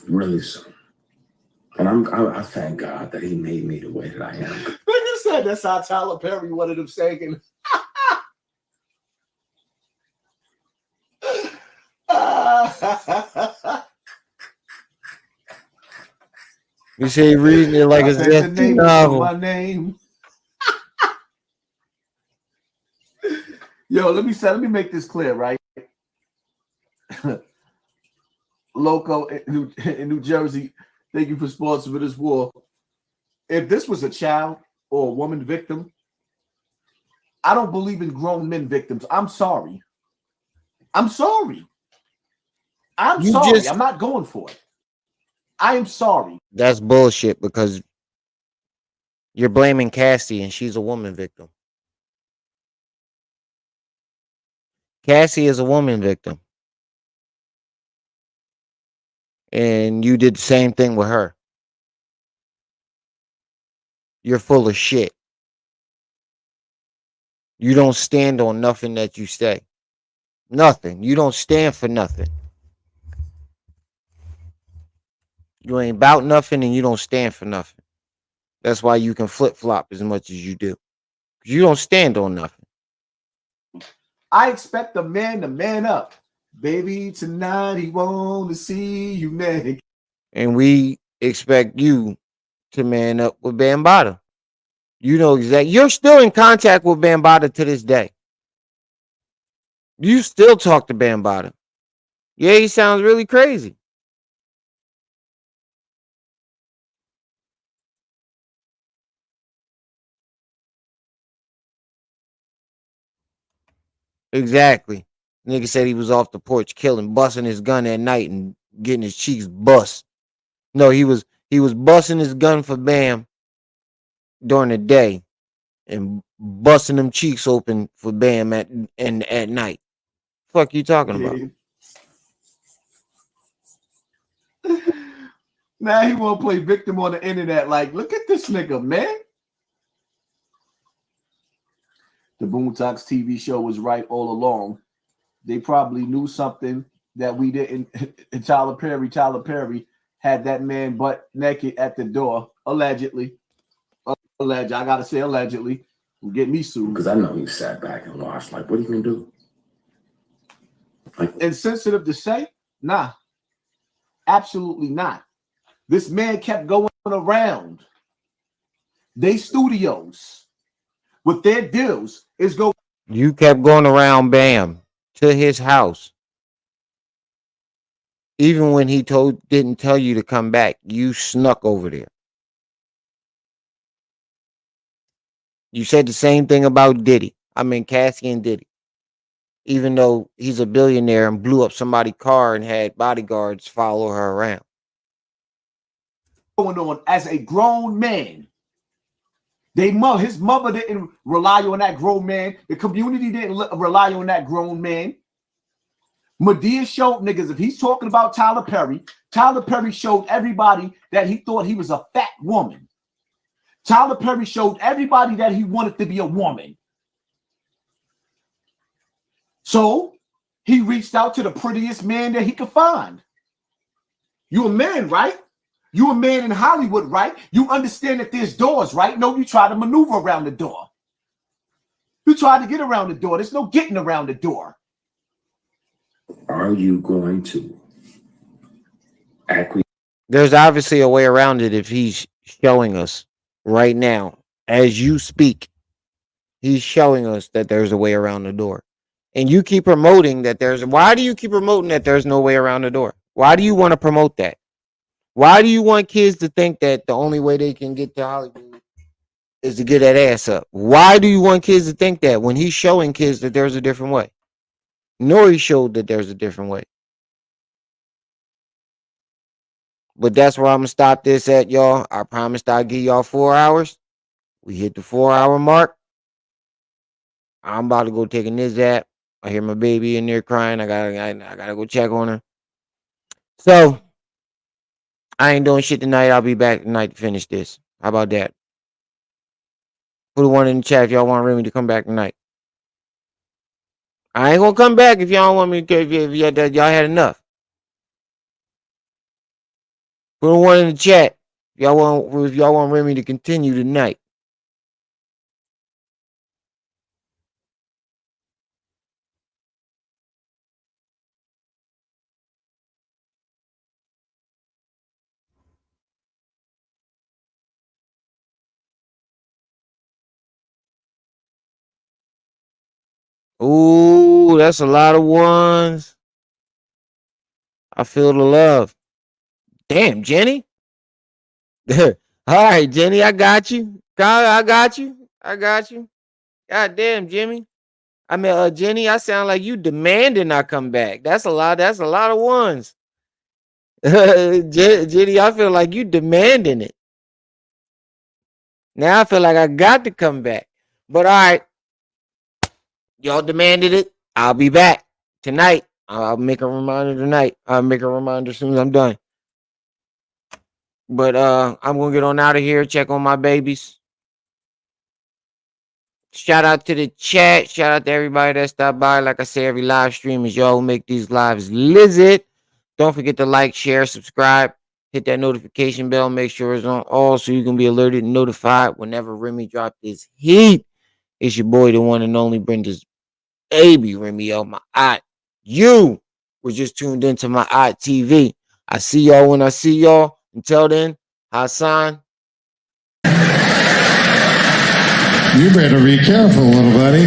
Really soon. And I thank God that he made me the way that I am. Nigga said that's how Tyler Perry wanted him saying. You say reading it like I it's said just the a name novel. my name. Yo, let me make this clear, right? Loco in New Jersey, thank you for sponsoring this war. If this was a child or a woman victim, I don't believe in grown men victims. I'm sorry. I'm sorry. I'm You sorry. just- I'm not going for it. I am sorry. That's bullshit because you're blaming Cassie and she's a woman victim. Cassie is a woman victim. And you did the same thing with her. You're full of shit. You don't stand on nothing that you say. Nothing. You don't stand for nothing. You ain't about nothing and you don't stand for nothing. That's why you can flip-flop as much as you do. You don't stand on nothing. I expect a man to man up. Baby, tonight he want to see you naked. And we expect you to man up with Bambaataa. You know exactly. You're still in contact with Bambaataa to this day. You still talk to Bambaataa. Yeah, he sounds really crazy. Exactly. Nigga said he was off the porch killing, busting his gun at night and getting his cheeks bust. No, he was busting his gun for Bam during the day and busting them cheeks open for Bam at night. Fuck you talking about? Now he want to play victim on the internet. Like, look at this nigga, man. The Boondocks TV show was right all along. They probably knew something that we didn't. Tyler Perry had that man butt naked at the door, allegedly. I gotta say allegedly. Will get me sued. Because I know he sat back and watched. Like, what are you gonna do? Like, Insensitive to say? Nah. Absolutely not. This man kept going around they studios with their deals. You kept going around Bam to his house. Even when he didn't tell you to come back, you snuck over there. You said the same thing about Diddy. I mean, Cassie and Diddy. Even though he's a billionaire and blew up somebody's car and had bodyguards follow her around. Going on as a grown man. His mother didn't rely on that grown man. The community didn't rely on that grown man. Madea showed niggas, if he's talking about Tyler Perry showed everybody that he thought he was a fat woman. Tyler Perry showed everybody that he wanted to be a woman. So he reached out to the prettiest man that he could find. You a man, right? You a man in Hollywood, right? You understand that there's doors, right? No, you try to maneuver around the door. You try to get around the door. There's no getting around the door. are you going to acquiesce? There's obviously a way around it if he's showing us right now, as you speak. He's showing us that there's a way around the door. And you keep promoting that why do you keep promoting that there's no way around the door? Why do you want to promote that? Why do you want kids to think that the only way they can get to Hollywood is to get that ass up? Why do you want kids to think that when he's showing kids that there's a different way? Nori showed that there's a different way. But that's where I'm going to stop this at, y'all. I promised I'd give y'all 4 hours. We hit the 4-hour mark. I'm about to go take a nizap. I hear my baby in there crying. I gotta go check on her. So I ain't doing shit tonight. I'll be back tonight to finish this. How about that? Put a one in the chat if y'all want Remy to come back tonight. I ain't gonna come back if y'all don't want me to. If y'all had enough. Put a one in the chat if y'all want Remy to continue tonight. Ooh, that's a lot of ones. I feel the love. Damn, Jenny. All right, Jenny, I got you. I got you. God damn, Jimmy. I mean, Jenny, I sound like you demanding I come back. That's a lot of ones. Jenny, I feel like you demanding it. Now I feel like I got to come back. But all right. Y'all demanded it. I'll be back tonight. I'll make a reminder tonight. I'll make a reminder as soon as I'm done. But I'm gonna get on out of here. Check on my babies. Shout out to the chat. Shout out to everybody that stopped by. Like I say, every live stream is y'all who make these lives lizard. Don't forget to like, share, subscribe. Hit that notification bell. Make sure it's on all so you can be alerted and notified whenever Remy drop this heat. It's your boy, the one and only Brenda's baby, Remy on my eye. You was just tuned into my eye TV. I see y'all when I see y'all. Until then, Hassan. You better be careful, little buddy.